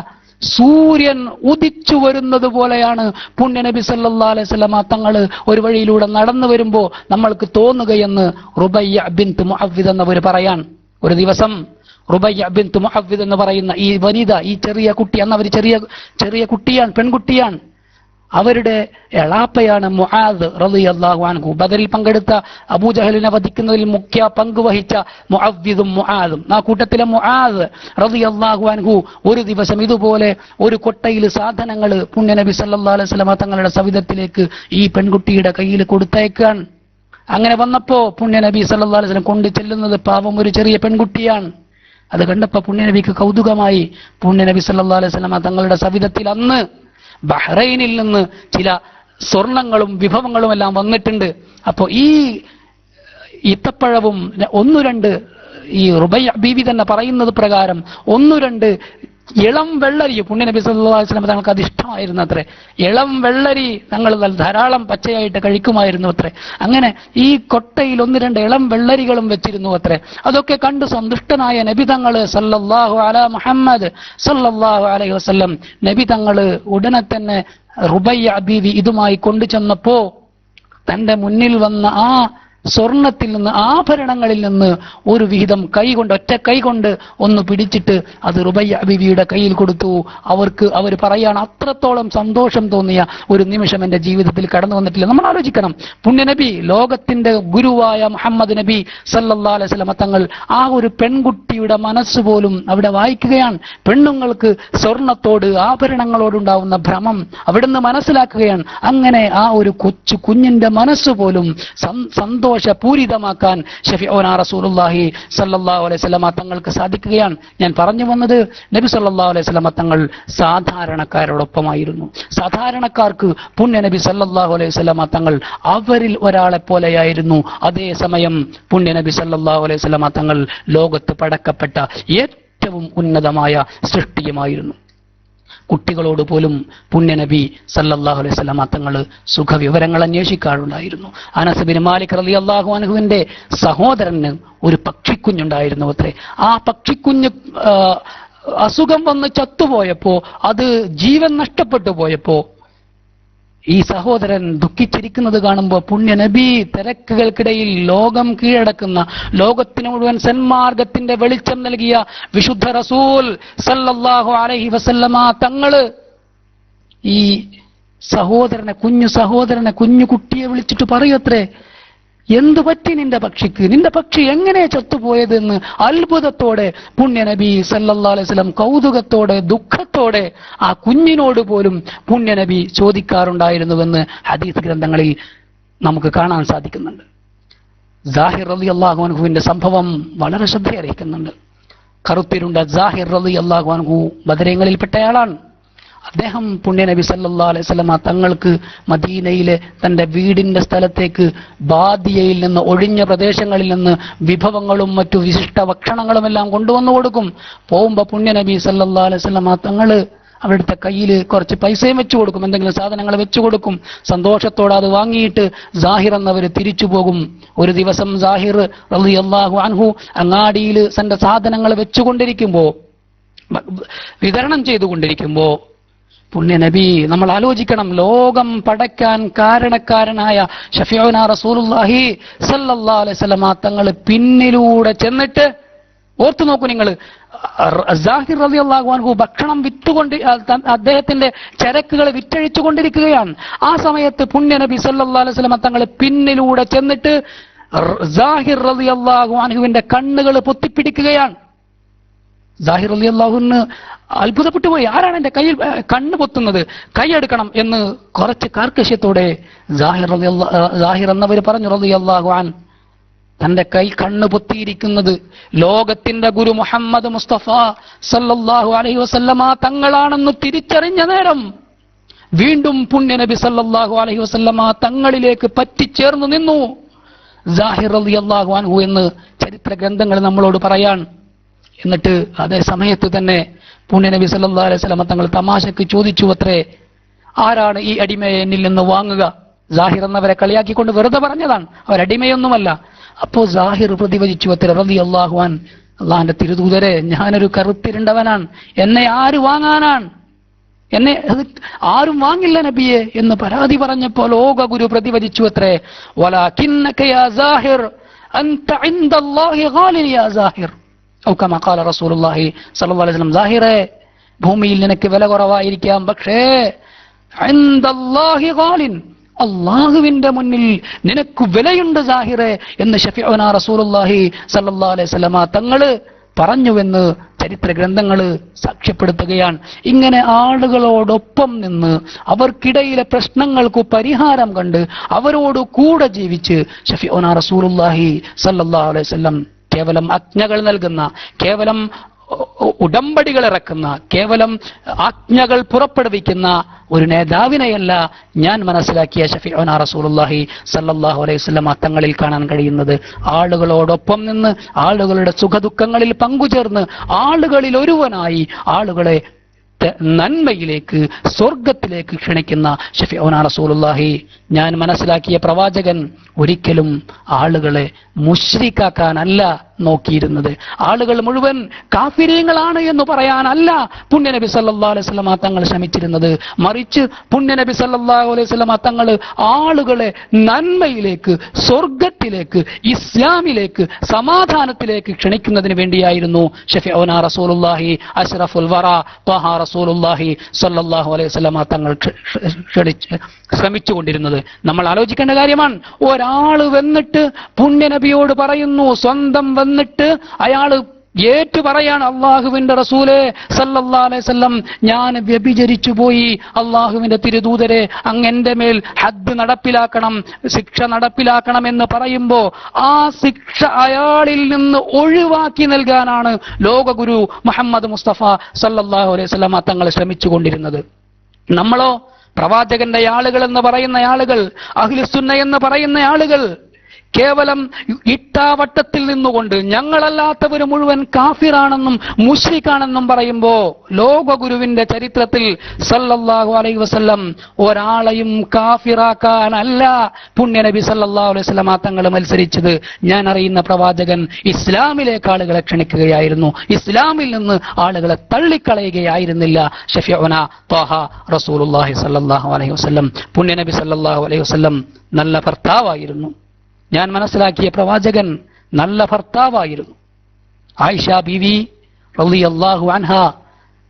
സൂര്യൻ ഉദിച്ചു വരുന്നത് പോലെയാണ് പുണ്യനബി സല്ലല്ലാഹു അലൈഹി വസല്ലം തങ്ങൾ ഒരു വഴിയിലൂടെ നടന്നു വരുമ്പോ നമ്മൾക്ക് തോന്നുകയെന്ന് റുബയ്യ ബിൻത് മുഅവ്വിദ് എന്നവർ പറയാൻ. ഒരു ദിവസം റുബയ്യ ബിൻത് മുഅവ്വിദ് എന്ന് പറയുന്ന ഈ വനിത, ഈ ചെറിയ കുട്ടി, അന്ന് അവർ ചെറിയ കുട്ടിയാണ്, പെൺകുട്ടിയാണ്. അവരുടെ എളാപ്പയാണ് മുആദ് റളിയല്ലാഹു അൻഹു. ബദറിൽ പങ്കെടുത്ത അബൂജഹലിനെ വധിക്കുന്നതിൽ മുഖ്യ പങ്ക് വഹിച്ച മുഅവ്വിദും മുആദും. ആ കൂട്ടത്തിലെ മുആദ് റളിയല്ലാഹു അൻഹു ഒരു ദിവസം ഇതുപോലെ ഒരു കൊട്ടയിൽ സാധനങ്ങൾ പുണ്യനബി സല്ലല്ലാഹു അലൈഹി വസല്ലം തങ്ങളുടെ സവിധത്തിലേക്ക് ഈ പെൺകുട്ടിയുടെ കയ്യിൽ കൊടുത്തയക്കാൻ. അങ്ങനെ വന്നപ്പോ പുണ്യനബി സല്ലല്ലാഹു അലൈഹി വസല്ലം കൊണ്ടു ചെല്ലുന്നത് പാവം ഒരു ചെറിയ പെൺകുട്ടിയാണ്. അത് കണ്ടപ്പോ പുണ്യനബിക്ക് കൗതുകമായി. പുണ്യനബി സല്ലല്ലാഹു അലൈഹി വസല്ലം തങ്ങളുടെ സവിധത്തിൽ അന്ന് ബഹ്റൈനിൽ നിന്ന് ചില സ്വർണങ്ങളും വിഭവങ്ങളും എല്ലാം വന്നിട്ടുണ്ട്. അപ്പോ ഈ ഈത്തപ്പഴവും ഒന്നു രണ്ട്, ഈ റുബയ്യ ബീവി തന്നെ പറയുന്നത് പ്രകാരം ഒന്നു രണ്ട് ഇളം വെള്ളരി, പുണ്യനബി സല്ലല്ലാഹു അലൈഹി വസല്ലം തങ്ങൾക്ക് അത് ഇഷ്ടമായിരുന്നു അത്രേ. ഇളം വെള്ളരി ഞങ്ങൾ ധാരാളം പച്ചയായിട്ട് കഴിക്കുമായിരുന്നു അത്രേ. അങ്ങനെ ഈ കൊട്ടയിൽ ഒന്ന് രണ്ട് ഇളം വെള്ളരികളും വെച്ചിരുന്നു അത്രേ. അതൊക്കെ കണ്ട് സന്തുഷ്ടനായ നബി തങ്ങള് സല്ലല്ലാഹു അലാ മുഹമ്മദ് സല്ലല്ലാഹു അലൈഹി വസല്ലം, നബി തങ്ങള് ഉടനെ തന്നെ റുബയ്യ ബീവി ഇതുമായി കൊണ്ടു ചെന്നപ്പോ തന്റെ മുന്നിൽ വന്ന ആ സ്വർണത്തിൽ നിന്ന്, ആഭരണങ്ങളിൽ നിന്ന് ഒരു വിഹിതം ഒറ്റ കൈ കൊണ്ട് ഒന്ന് പിടിച്ചിട്ട് അത് റുബയ്യ ബീവിയുടെ കയ്യിൽ കൊടുത്തു. അവർ പറയാണ്, അത്രത്തോളം സന്തോഷം തോന്നിയ ഒരു നിമിഷം എന്റെ ജീവിതത്തിൽ കടന്നു വന്നിട്ടില്ല. നമ്മൾ ആലോചിക്കണം, പുണ്യനബി, ലോകത്തിന്റെ ഗുരുവായ മുഹമ്മദ് നബി സല്ലല്ലാഹു അലൈഹി വസല്ലം തങ്ങൾ ആ ഒരു പെൺകുട്ടിയുടെ മനസ്സ് പോലും അവിടെ വായിക്കുകയാണ്. പെണ്ണുങ്ങൾക്ക് സ്വർണത്തോട്, ആഭരണങ്ങളോടുണ്ടാവുന്ന ഭ്രമം അവിടുന്ന് മനസ്സിലാക്കുകയാണ്. അങ്ങനെ ആ ഒരു കുഞ്ഞിന്റെ മനസ്സ് പോലും സന്തോഷപൂരിതമാക്കാൻ ഷഫീഉനാ റസൂലുള്ളാഹി സല്ലല്ലാഹു അലൈഹി വസല്ലം തങ്ങൾക്ക് സാധിക്കുകയാണ്. ഞാൻ പറഞ്ഞു വന്നത്, നബി സല്ലല്ലാഹു അലൈഹി വസല്ലം തങ്ങൾ സാധാരണക്കാരോടൊപ്പമായിരുന്നു. സാധാരണക്കാർക്ക് പുണ്യ നബി സല്ലല്ലാഹു അലൈഹി വസല്ലം തങ്ങൾ അവരിൽ ഒരാളെ പോലെയായിരുന്നു. അതേസമയം പുണ്യ നബി സല്ലല്ലാഹു അലൈഹി വസല്ലം തങ്ങൾ ലോകത്ത് പടക്കപ്പെട്ട ഏറ്റവും ഉന്നതമായ സൃഷ്ടിയുമായിരുന്നു. കുട്ടികളോട് പോലും പുണ്യനബി സല്ലല്ലാഹു അലൈഹി വസല്ലം തങ്ങൾ സുഖവിവരങ്ങൾ അന്വേഷിക്കാറുണ്ടായിരുന്നു. അനസ് ബിൻ മാലിക് റളിയല്ലാഹു അൻഹുവിന്റെ സഹോദരന് ഒരു പക്ഷിക്കുഞ്ഞുണ്ടായിരുന്നു അത്രേ. ആ പക്ഷിക്കുഞ്ഞ് അസുഖം വന്ന് ചത്തുപോയപ്പോ, അത് ജീവൻ നഷ്ടപ്പെട്ടു പോയപ്പോ ഈ സഹോദരൻ ദുഃഖിച്ചിരിക്കുന്നത് കാണുമ്പോൾ പുണ്യ നബി, തിരക്കുകൾക്കിടയിൽ ലോകം കീഴടക്കുന്ന, ലോകത്തിന് മുഴുവൻ സന്മാർഗത്തിന്റെ വെളിച്ചം നൽകിയ വിശുദ്ധ റസൂൽ സല്ലല്ലാഹു അലൈഹി വസല്ലമ തങ്ങള് ഈ സഹോദരനെ, കുഞ്ഞു കുട്ടിയെ വിളിച്ചിട്ട് പറയത്രേ, എന്തു പറ്റി നിന്റെ പക്ഷിക്ക്? നിന്റെ പക്ഷി എങ്ങനെ ചത്തുപോയതെന്ന് അത്ഭുതത്തോടെ പുണ്യ നബി സല്ലല്ലാഹു അലൈഹി വസല്ലം കൗതുകത്തോടെ, ദുഃഖത്തോടെ ആ കുഞ്ഞിനോട് പോലും പുണ്യ നബി ചോദിക്കാറുണ്ടായിരുന്നുവെന്ന് ഹദീസ് ഗ്രന്ഥങ്ങളിൽ നമുക്ക് കാണാൻ സാധിക്കുന്നുണ്ട്. സാഹിർ റളിയല്ലാഹു അൻഹുവിന്റെ സംഭവം വളരെ ശ്രദ്ധയർഹിക്കുന്നുണ്ട്. കറുത്തിരുണ്ട സാഹിർ റളിയല്ലാഹു അൻഹു ബദരീങ്ങളിൽപ്പെട്ടയാളാണ്. അദ്ദേഹം പുണ്യ നബി സല്ലല്ലാഹു അലൈഹി വസല്ലമ തങ്ങൾക്ക് മദീനയിലെ തന്റെ വീടിന്റെ സ്ഥലത്തേക്ക് ബാദിയയിൽ നിന്ന്, ഒഴിഞ്ഞ പ്രദേശങ്ങളിൽ നിന്ന് വിഭവങ്ങളും മറ്റു വിശിഷ്ട ഭക്ഷണങ്ങളും എല്ലാം കൊണ്ടുവന്നു കൊടുക്കും. പോകുമ്പോ പുണ്യ നബി സല്ലല്ലാഹു അലൈഹി വസല്ലമ തങ്ങള് അവിടുത്തെ കയ്യിൽ കുറച്ച് പൈസയും വെച്ചു കൊടുക്കും, എന്തെങ്കിലും സാധനങ്ങൾ വെച്ചു കൊടുക്കും. സന്തോഷത്തോടെ അത് വാങ്ങിയിട്ട് സാഹിർ എന്നവർ തിരിച്ചു പോകും. ഒരു ദിവസം സാഹിർ റളിയല്ലാഹു അൻഹു അങ്ങാടിയിൽ തന്റെ സാധനങ്ങൾ വെച്ചുകൊണ്ടിരിക്കുമ്പോ, വിതരണം ചെയ്തുകൊണ്ടിരിക്കുമ്പോ പുണ്യ നബി, നമ്മൾ ആലോചിക്കണം, ലോകം പടയ്ക്കാൻ കാരണക്കാരനായ ഷഫീഉനാ റസൂലുള്ളാഹി സല്ലല്ലാഹു അലൈഹി വസല്ലമ തങ്ങൾ പിന്നിലൂടെ ചെന്നിട്ട്, ഓർത്തു നോക്കൂ നിങ്ങൾ, സാഹിർ റളിയല്ലാഹു അൻഹു ഭക്ഷണം വിറ്റുകൊണ്ട് അദ്ദേഹത്തിന്റെ ചരക്കുകൾ വിറ്റഴിച്ചു കൊണ്ടിരിക്കുകയാണ്. ആ സമയത്ത് പുണ്യ നബി സല്ലല്ലാഹു അലൈഹി വസല്ലമ തങ്ങൾ പിന്നിലൂടെ ചെന്നിട്ട് സാഹിർ റളിയല്ലാഹു അൻഹുവിന്റെ കണ്ണുകൾ പൊത്തിപ്പിടിക്കുകയാണ്. സാഹിർ റളിയല്ലാഹുവിന് അത്ഭുതപ്പെട്ടു പോയി. ആരാണ് എന്റെ കയ്യിൽ കണ്ണ് പൊത്തുന്നത്? കൈയെടുക്കണം എന്ന് കുറച്ച് കാർക്കശ്യത്തോടെ സാഹിർ എന്നവർ പറഞ്ഞു, റളിയല്ലാഹു അൻഹു, തന്റെ കണ്ണ് പൊത്തിയിരിക്കുന്നത് ലോകത്തിന്റെ ഗുരു മുഹമ്മദ് മുസ്തഫ സല്ലല്ലാഹു അലൈഹി വസല്ലമ തങ്ങളാണെന്ന് തിരിച്ചറിഞ്ഞ നേരം വീണ്ടും പുണ്യ നബി സല്ലല്ലാഹു അലൈഹി വസല്ലമ തങ്ങളിലേക്ക് പറ്റിച്ചേർന്നു നിന്നു സാഹിർ റളിയല്ലാഹു അൻഹു എന്ന് ചരിത്ര ഗ്രന്ഥങ്ങൾ നമ്മളോട് പറയാൻ. എന്നിട്ട് അതേ സമയത്ത് തന്നെ പുണ്യ നബി സല്ലല്ലാഹു അലൈഹി വസല്ലമ തങ്ങൾ തമാശക്ക് ചോദിച്ചു അത്രേ, ആരാണ് ഈ അടിമയെ എന്നിൽ നിന്ന് വാങ്ങുക? സാഹിർ എന്നവരെ കളിയാക്കിക്കൊണ്ട് വെറുതെ പറഞ്ഞതാണ്, അവരടിമയൊന്നുമല്ല. അപ്പോ സാഹിർ പ്രതിവചിച്ചു അത്രേ, റളിയല്ലാഹു അൻഹു, അള്ളാഹിന്റെ തിരുദൂതരെ, ഞാനൊരു കറുത്തിരുണ്ടവനാണ്, എന്നെ ആര് വാങ്ങാനാണ്? എന്നെ ആരും വാങ്ങില്ല നബിയെ എന്ന് പരാതി പറഞ്ഞപ്പോൾ ലോക ഗുരു പ്രതിവചിച്ചു അത്രേ, വലാകിന്നക യാ സാഹിർ അൻത ഇൻദല്ലാഹി ഗാലിൻ യാ സാഹിർ ഔ കമാ ഖാല റസൂലുള്ളാഹി സ്വല്ലല്ലാഹു അലൈഹി വസല്ലം, സാഹിറേ, ഭൂമിയിൽ നിനക്ക് വില കുറവായിരിക്കാം, പക്ഷേ ഇൻദല്ലാഹി ഗാലിൻ, അള്ളാഹുവിന്റെ മുന്നിൽ നിനക്ക് വിലയുണ്ട് സാഹിറേ എന്ന് ഷഫീഉനാ റസൂലുള്ളാഹി സ്വല്ലല്ലാഹു അലൈഹി വസല്ലം തങ്ങള് പറഞ്ഞുവെന്ന് ചരിത്ര ഗ്രന്ഥങ്ങൾ സാക്ഷ്യപ്പെടുത്തുകയാണ്. ഇങ്ങനെ ആളുകളോടൊപ്പം നിന്ന് അവർക്കിടയിലെ പ്രശ്നങ്ങൾക്ക് പരിഹാരം കണ്ട് അവരോട് കൂടെ ജീവിച്ച് ഷഫീഉനാ റസൂലുള്ളാഹി സ്വല്ലല്ലാഹു അലൈഹി വസല്ലം കേവലം ആജ്ഞകൾ നൽകുന്ന, കേവലം ഉടമ്പടികൾ ഇറക്കുന്ന, കേവലം ആജ്ഞകൾ പുറപ്പെടുവിക്കുന്ന ഒരു നേതാവിനെയല്ല ഞാൻ മനസ്സിലാക്കിയ ഷഫീഉനാ റസൂലുള്ളാഹി സല്ലല്ലാഹു അലൈഹി വസല്ലം തങ്ങളിൽ കാണാൻ കഴിയുന്നത്. ആളുകളോടൊപ്പം നിന്ന്, ആളുകളുടെ സുഖദുഃഖങ്ങളിൽ പങ്കുചേർന്ന്, ആളുകളിൽ ഒരുവനായി ആളുകളെ നന്മയിലേക്ക്, സ്വർഗത്തിലേക്ക് ക്ഷണിക്കുന്ന ഷഫീഉനാ റസൂലുള്ളാഹി, ഞാൻ മനസ്സിലാക്കിയ പ്രവാചകൻ ഒരിക്കലും ആളുകളെ മുശ്രിക്കാക്കാനല്ല നോക്കിയിരുന്നത്, ആളുകൾ മുഴുവൻ കാഫിരീങ്ങളാണ് എന്ന് പറയാനല്ല പുണ്യനബി സല്ലല്ലാഹു അലൈഹി വസല്ലം തങ്ങൾ ശ്രമിച്ചിരുന്നത്. മറിച്ച് പുണ്യനബി സല്ലല്ലാഹു അലൈഹി വസല്ലം തങ്ങൾ ആളുകളെ നന്മയിലേക്ക്, സ്വർഗത്തിലേക്ക്, ഇസ്ലാമിലേക്ക്, സമാധാനത്തിലേക്ക് ക്ഷണിക്കുന്നതിന് വേണ്ടിയായിരുന്നു ഷഫീഉനാ റസൂലുള്ളാഹി അഷ്റഫുൽ വറ ത്വഹ റസൂലുള്ളാഹി സല്ലല്ലാഹു അലൈഹി വസല്ലം തങ്ങൾ ശ്രമിച്ചുകൊണ്ടിരുന്നത്. നമ്മൾ ആലോചിക്കേണ്ട കാര്യമാണ്. ഒരാള് വന്നിട്ട് പുണ്യനബിയോട് പറയുന്നു, സ്വന്തം വന്നിട്ട് അയാള് ഏറ്റു പറയാണ്, അള്ളാഹുവിന്റെ റസൂലേ സല്ലല്ലാഹു അലൈഹി വസല്ലം, ഞാൻ വ്യഭിചരിച്ചു പോയി, അള്ളാഹുവിന്റെ തിരുദൂതരെ അങ്ങന്റെ മേൽ ഹദ് നടപ്പിലാക്കണം, ശിക്ഷ നടപ്പിലാക്കണം എന്ന് പറയുമ്പോ ആ ശിക്ഷ അയാളിൽ നിന്ന് ഒഴിവാക്കി നൽകാനാണ് ലോകഗുരു മുഹമ്മദ് മുസ്തഫ സല്ലല്ലാഹു അലൈഹി വസല്ലം തങ്ങൾ ശ്രമിച്ചുകൊണ്ടിരുന്നത്. നമ്മളോ പ്രവാചകന്റെ ആളുകൾ എന്ന് പറയുന്ന ആളുകൾ, അഹ്ലുസുന്ന എന്ന് പറയുന്ന ആളുകൾ കേവലം ഇട്ടാവട്ടത്തിൽ നിന്നുകൊണ്ട് ഞങ്ങളല്ലാത്തവർ മുഴുവൻ കാഫിറാണെന്നും മുശ്രിക്കാണെന്നും പറയുമ്പോ ലോകഗുരുവിന്റെ ചരിത്രത്തിൽ സല്ലല്ലാഹു അലൈഹി വസല്ലം ഒരാളെയും കാഫിറാക്കാനല്ല പുണ്യനബി സല്ലല്ലാഹു അലൈഹി വസല്ലം തങ്ങൾ മത്സരിച്ചത്. ഞാൻ അറിയുന്ന പ്രവാചകൻ ഇസ്ലാമിലേക്ക് ആളുകളെ ക്ഷണിക്കുകയായിരുന്നു, ഇസ്ലാമിൽ നിന്ന് ആളുകളെ തള്ളിക്കളയുകയായിരുന്നില്ല. ഷഫീഉന ത്വാഹ റസൂലുള്ളാഹി സല്ലല്ലാഹു അലൈഹി വസല്ലം, പുണ്യനബി സല്ലല്ലാഹു അലൈഹി വസല്ലം നല്ല ഭർത്താവായിരുന്നു. ഞാൻ മനസ്സിലാക്കിയ പ്രവാചകൻ നല്ല ഭർത്താവായിരുന്നു. ആയിഷ ബീവി റളിയല്ലാഹു അൻഹ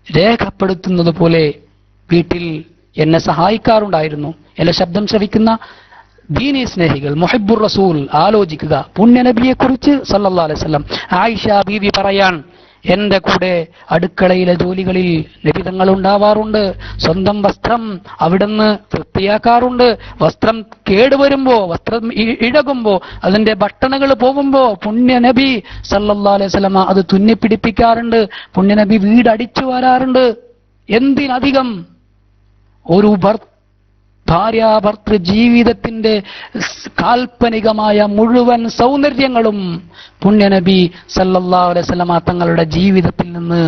രേഖപ്പെടുത്തുന്നത് പോലെ വീട്ടിൽ എന്നെ സഹായിക്കാറുണ്ടായിരുന്നു. എന്റെ ശബ്ദം ശ്രവിക്കുന്ന ദീനി സ്നേഹികൾ, മുഹിബ്ബുർ റസൂൽ ആലോചിക്കുക. പുണ്യനബിയെ കുറിച്ച് സല്ലല്ലാഹു അലൈഹി വസല്ലം ആയിഷ ബീവി പറയാൻ, എന്റെ കൂടെ അടുക്കളയിലെ ജോലികളിൽ നബിതങ്ങൾ ഉണ്ടാവാറുണ്ട്. സ്വന്തം വസ്ത്രം അവിടുന്ന് വൃത്തിയാക്കാറുണ്ട്. വസ്ത്രം കേടുവരുമ്പോ, വസ്ത്രം ഇഴകുമ്പോ, അതിന്റെ ബട്ടണുകൾ പോകുമ്പോ പുണ്യനബി സല്ലല്ലാഹു അലൈഹി വസല്ലം അത് തുന്നിപ്പിടിപ്പിക്കാറുണ്ട്. പുണ്യനബി വീടടിച്ചു വരാറുണ്ട്. എന്തിനധികം ഒരു ഭാര്യാഭർത്തൃ ജീവിതത്തിന്റെ കാൽപ്പനികമായ മുഴുവൻ സൗന്ദര്യങ്ങളും പുണ്യനബി സല്ലല്ലാഹു അലൈഹി വസല്ലം തങ്ങളുടെ ജീവിതത്തിൽ നിന്ന്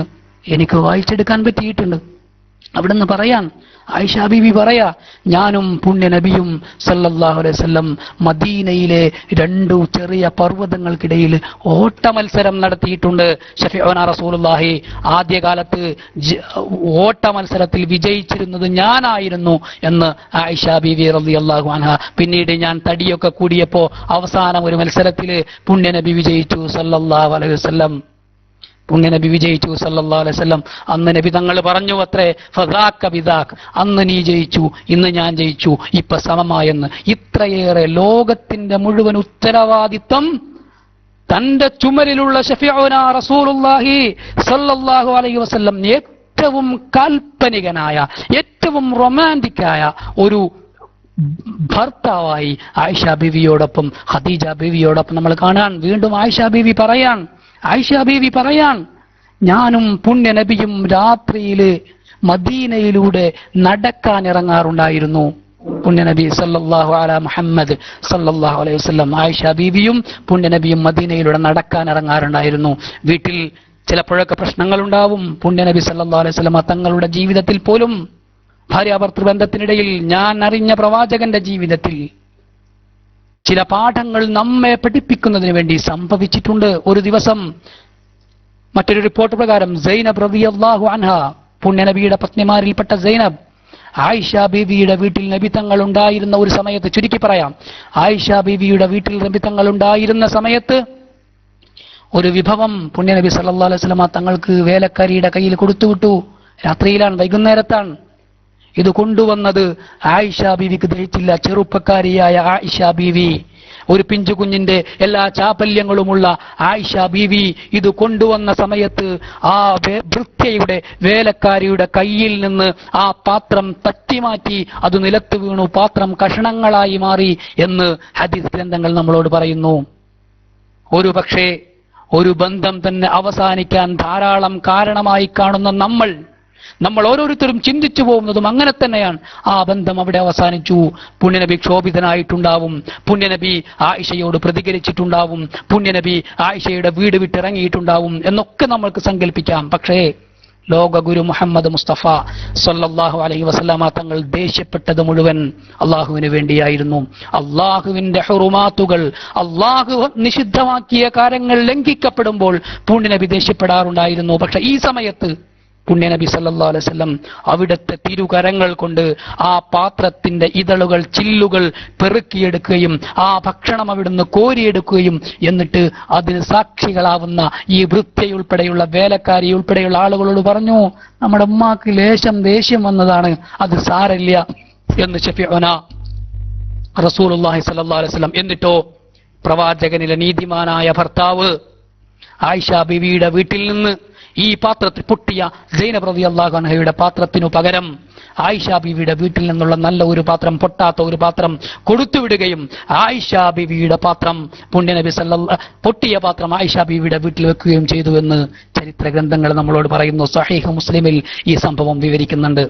എനിക്ക് വായിച്ചെടുക്കാൻ പറ്റിയിട്ടുണ്ട്. അവിടുന്ന് പറയാൻ, ആയിഷ ബീവി പറയാ, ഞാനും പുണ്യനബിയും സല്ലല്ലാഹു അലൈഹി വസല്ലം മദീനയിലെ രണ്ടു ചെറിയ പർവ്വതങ്ങൾക്കിടയിൽ ഓട്ട മത്സരം നടത്തിയിട്ടുണ്ട്. ഷഫീഉന റസൂലുള്ളാഹി ആദ്യകാലത്ത് ഓട്ട മത്സരത്തിൽ വിജയിച്ചിരുന്നത് ഞാനായിരുന്നു എന്ന് ആയിഷ ബീവി റളിയല്ലാഹു അൻഹ. പിന്നീട് ഞാൻ തടിയൊക്കെ കൂടിയപ്പോ അവസാനം ഒരു മത്സരത്തിൽ പുണ്യനബി വിജയിച്ചു സല്ലല്ലാഹു അലൈഹി വസല്ലം. പുണ്യനബി വിജയിച്ചു സല്ലല്ലാഹു അലൈഹി വസല്ലം. അന്ന് നബി തങ്ങൾ പറഞ്ഞു അത്രേ, ഫദാക ബിദാക്, അന്ന് നീ ജയിച്ചു, ഇന്ന് ഞാൻ ജയിച്ചു, ഇപ്പൊ സമമായെന്ന്. ഇത്രയേറെ ലോകത്തിന്റെ മുഴുവൻ ഉത്തരവാദിത്വം തന്റെ ചുമലിലുള്ള ഷഫീഉന റസൂലുള്ളാഹി സല്ലല്ലാഹു അലൈഹി വസല്ലം ഏറ്റവും കാൽപ്പനികനായ, ഏറ്റവും റൊമാന്റിക്കായ ഒരു ഭർത്താവായി ആയിഷ ബീവിയോടൊപ്പം, ഖദീജ ബീവിയോടൊപ്പം നമ്മൾ കാണാൻ. വീണ്ടും ആയിഷ ബീവി പറയാൻ, ഞാനും പുണ്യനബിയും രാത്രിയില് മദീനയിലൂടെ നടക്കാൻ ഇറങ്ങാറുണ്ടായിരുന്നു. പുണ്യനബി സല്ലല്ലാഹു അലാ മുഹമ്മദ് സല്ലല്ലാഹു അലൈഹി വസല്ലം, ആയിഷ ബീവിയും പുണ്യനബിയും മദീനയിലൂടെ നടക്കാൻ ഇറങ്ങാറുണ്ടായിരുന്നു. വീട്ടിൽ ചിലപ്പോഴൊക്കെ പ്രശ്നങ്ങൾ ഉണ്ടാവും. പുണ്യനബി സല്ലല്ലാഹു അലൈഹി വസല്ലം തങ്ങളുടെ ജീവിതത്തിൽ പോലും, ഭാര്യാഭർത്തൃ ബന്ധത്തിനിടയിൽ ഞാൻ അറിഞ്ഞ പ്രവാചകന്റെ ജീവിതത്തിൽ ചില പാഠങ്ങൾ നമ്മെ പഠിപ്പിക്കുന്നതിന് വേണ്ടി സംഭവിച്ചിട്ടുണ്ട്. ഒരു ദിവസം മറ്റൊരു റിപ്പോർട്ട് പ്രകാരം സൈനബ് റളിയല്ലാഹു അൻഹ, പുണ്യനബിയുടെ പത്നിമാരിൽപ്പെട്ട സൈനബ്, ആയിഷ ബീവിയുടെ വീട്ടിൽ നബി തങ്ങൾ ഉണ്ടായിരുന്ന ഒരു സമയത്ത്, ചുരുക്കി പറയാം, ആയിഷ ബീവിയുടെ വീട്ടിൽ നബി തങ്ങൾ ഉണ്ടായിരുന്ന സമയത്ത് ഒരു വിഭവം പുണ്യനബി സല്ലല്ലാഹു അലൈഹി വസല്ലം തങ്ങൾക്ക് വേലക്കാരിയുടെ കയ്യിൽ കൊടുത്തുവിട്ടു. രാത്രിയിലാണ്, വൈകുന്നേരത്താണ്. ഇത് കൊണ്ടുവന്നത് ആയിഷ ബീവിക്ക് ദഹിച്ചില്ല. ചെറുപ്പക്കാരിയായ ആയിഷ ബീവി, ഒരു പിഞ്ചു കുഞ്ഞിന്റെ എല്ലാ ചാപല്യങ്ങളുമുള്ള ആയിഷ ബീവി ഇത് കൊണ്ടുവന്ന സമയത്ത് ആ ഭൃത്യയുടെ, വേലക്കാരിയുടെ കയ്യിൽ നിന്ന് ആ പാത്രം തട്ടിമാറ്റി അത് നിലത്ത് വീണു. പാത്രം കഷണങ്ങളായി മാറി എന്ന് ഹദീസ് ഗ്രന്ഥങ്ങൾ നമ്മളോട് പറയുന്നു. ഒരു പക്ഷേ ഒരു ബന്ധം തന്നെ അവസാനിക്കാൻ ധാരാളം കാരണമായി കാണുന്ന നമ്മൾ ഓരോരുത്തരും ചിന്തിച്ചു പോകുന്നതും അങ്ങനെ തന്നെയാണ്. ആ ബന്ധം അവിടെ അവസാനിച്ചു. പുണ്യനബി ക്ഷോഭിതനായിട്ടുണ്ടാവും, പുണ്യനബി ആയിഷയോട് പ്രതികരിച്ചിട്ടുണ്ടാവും, പുണ്യനബി ആയിഷയുടെ വീട് വിട്ടിറങ്ങിയിട്ടുണ്ടാവും എന്നൊക്കെ നമ്മൾക്ക് സങ്കല്പിക്കാം. പക്ഷേ ലോകഗുരു മുഹമ്മദ് മുസ്തഫ സല്ലല്ലാഹു അലൈഹി വസല്ലമ തങ്ങൾ ദേഷ്യപ്പെട്ടത് മുഴുവൻ അള്ളാഹുവിന് വേണ്ടിയായിരുന്നു. അള്ളാഹുവിന്റെ ഹുറുമാത്തുകൾ, അള്ളാഹു നിഷിദ്ധമാക്കിയ കാര്യങ്ങൾ ലംഘിക്കപ്പെടുമ്പോൾ പുണ്യനബി ദേഷ്യപ്പെടാറുണ്ടായിരുന്നു. പക്ഷെ ഈ സമയത്ത് പുണ്യനബി സല്ലല്ലാഹു അലൈഹി വസല്ലം അവിടുത്തെ തിരുകരങ്ങൾ കൊണ്ട് ആ പാത്രത്തിന്റെ ഇതളുകൾ, ചില്ലുകൾ പെറുക്കിയെടുക്കുകയും ആ ഭക്ഷണം അവിടുന്ന് കോരിയെടുക്കുകയും എന്നിട്ട് അതിന് സാക്ഷികളാവുന്ന ഈ വൃത്യയുൾപ്പെടെയുള്ള, വേലക്കാരി ഉൾപ്പെടെയുള്ള ആളുകളോട് പറഞ്ഞു, നമ്മുടെ ഉമ്മാക്ക് ലേശം ദേഷ്യം വന്നതാണ്, അത് സാരല്ല എന്ന് ഷഫീഉന റസൂലുള്ളാഹി സ്വല്ലല്ലാഹു അലൈഹി വസല്ലം. എന്നിട്ടോ പ്രവാചകനിലെ നീതിമാനായ ഭർത്താവ് ആയിഷ ബീവിയുടെ വീട്ടിൽ നിന്ന് ഈ പാത്രത്തിൽ, പൊട്ടിയ സൈനബ് റളിയല്ലാഹു അൻഹയുടെ പാത്രത്തിനു പകരം ആയിഷ ബീവിയുടെ വീട്ടിൽ നിന്നുള്ള നല്ല ഒരു പാത്രം, പൊട്ടാത്ത ഒരു പാത്രം കൊടുത്തുവിടുകയും ആയിഷ ബീവിയുടെ പാത്രം, പുണ്യനബി പൊട്ടിയ പാത്രം ആയിഷ ബീവിയുടെ വീട്ടിൽ വെക്കുകയും ചെയ്തു എന്ന് ചരിത്ര ഗ്രന്ഥങ്ങൾ നമ്മളോട് പറയുന്നു. സഹീഹ് മുസ്ലിമിൽ ഈ സംഭവം വിവരിക്കുന്നുണ്ട്.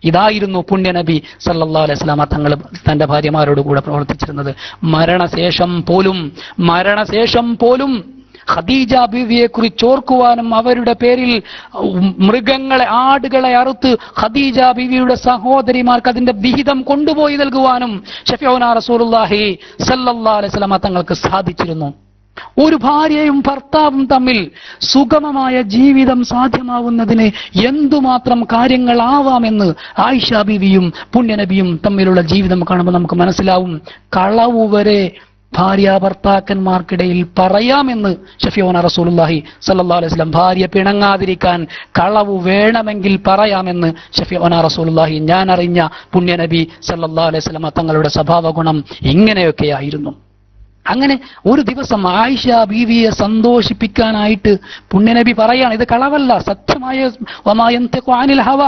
ഇതായിരുന്നു പുണ്യനബി സല്ലല്ലാഹു അലൈഹി വസല്ലമ തങ്ങൾ തന്റെ ഭാര്യമാരോട് കൂടെ പ്രവർത്തിച്ചിരുന്നത്. മരണശേഷം പോലും ഖദീജ ബീവിയെ കുറിച്ച് ഓർക്കുവാനും അവരുടെ പേരിൽ മൃഗങ്ങളെ, ആടുകളെ അറുത്ത് ഖദീജ ബീവിയുടെ സഹോദരിമാർക്ക് അതിന്റെ വിഹിതം കൊണ്ടുപോയി നൽകുവാനും ഷഫീഉനാ റസൂലുള്ളാഹി സല്ലല്ലാഹു അലൈഹി വസല്ലമ തങ്ങൾക്ക് സാധിച്ചിരുന്നു. ഒരു ഭാര്യയും ഭർത്താവും തമ്മിൽ സുഗമമായ ജീവിതം സാധ്യമാവുന്നതിന് എന്തുമാത്രം കാര്യങ്ങളാവാമെന്ന് ആയിഷ ബീവിയും പുണ്യനബിയും തമ്മിലുള്ള ജീവിതം കാണുമ്പോൾ നമുക്ക് മനസ്സിലാവും. കളവ് വരെ ഭാര്യ ഭർത്താക്കന്മാർക്കിടയിൽ പറയാമെന്ന് ഷഫീഉനാ റസൂലുള്ളാഹി സല്ലല്ലാഹു അലൈഹി വസല്ലം. ഭാര്യ പിണങ്ങാതിരിക്കാൻ കളവ് വേണമെങ്കിൽ പറയാമെന്ന് ഷഫീഉനാ റസൂലുള്ളാഹി. ഞാൻ അറിഞ്ഞ പുണ്യനബി സല്ലല്ലാഹു അലൈഹി വസല്ലം തങ്ങളുടെ സ്വഭാവ ഗുണം ഇങ്ങനെയൊക്കെയായിരുന്നു. അങ്ങനെ ഒരു ദിവസം ആയിഷ ബീവിയെ സന്തോഷിപ്പിക്കാനായിട്ട് പുണ്യനബി പറയാണ്, ഇത് കളവല്ല, സത്യമായ വമാ യൻതിഖു അനിൽ ഹവ,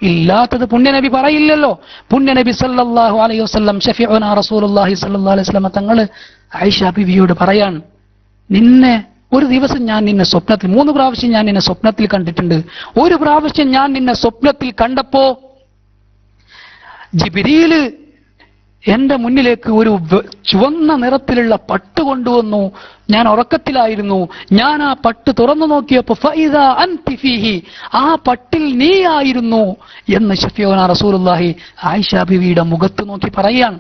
ഇല്ലാത്തത് പുണ്യനബി പറയില്ലല്ലോ. പുണ്യനബി സല്ലല്ലാഹു അലൈഹി വസല്ലം ഷഫീഉനാ റസൂലുള്ളാഹി സല്ലല്ലാഹു അലൈഹി വസല്ലം തങ്ങൾ ആയിഷ ബീവിയോട് പറയാൻ, ഒരു ദിവസം ഞാൻ നിന്നെ സ്വപ്നത്തിൽ 3 പ്രാവശ്യം ഞാൻ നിന്നെ സ്വപ്നത്തിൽ കണ്ടിട്ടുണ്ട്. ഒരു പ്രാവശ്യം ഞാൻ നിന്നെ സ്വപ്നത്തിൽ കണ്ടപ്പോ ജിബ്രീല് എന്റെ മുന്നിലേക്ക് ഒരു ചുവന്ന നിറത്തിലുള്ള പട്ട് കൊണ്ടുവന്നു. ഞാൻ ഉറക്കത്തിലായിരുന്നു. ഞാൻ ആ പട്ട് തുറന്നു നോക്കിയപ്പോ ഫഇദാ അൻതി ഫീഹി, ആ പട്ടിൽ നീ ആയിരുന്നു എന്ന് ഷഫീഉനാ റസൂലുള്ളാഹി ആയിഷ ബീവിയുടെ മുഖത്ത് നോക്കി പറയാണ്.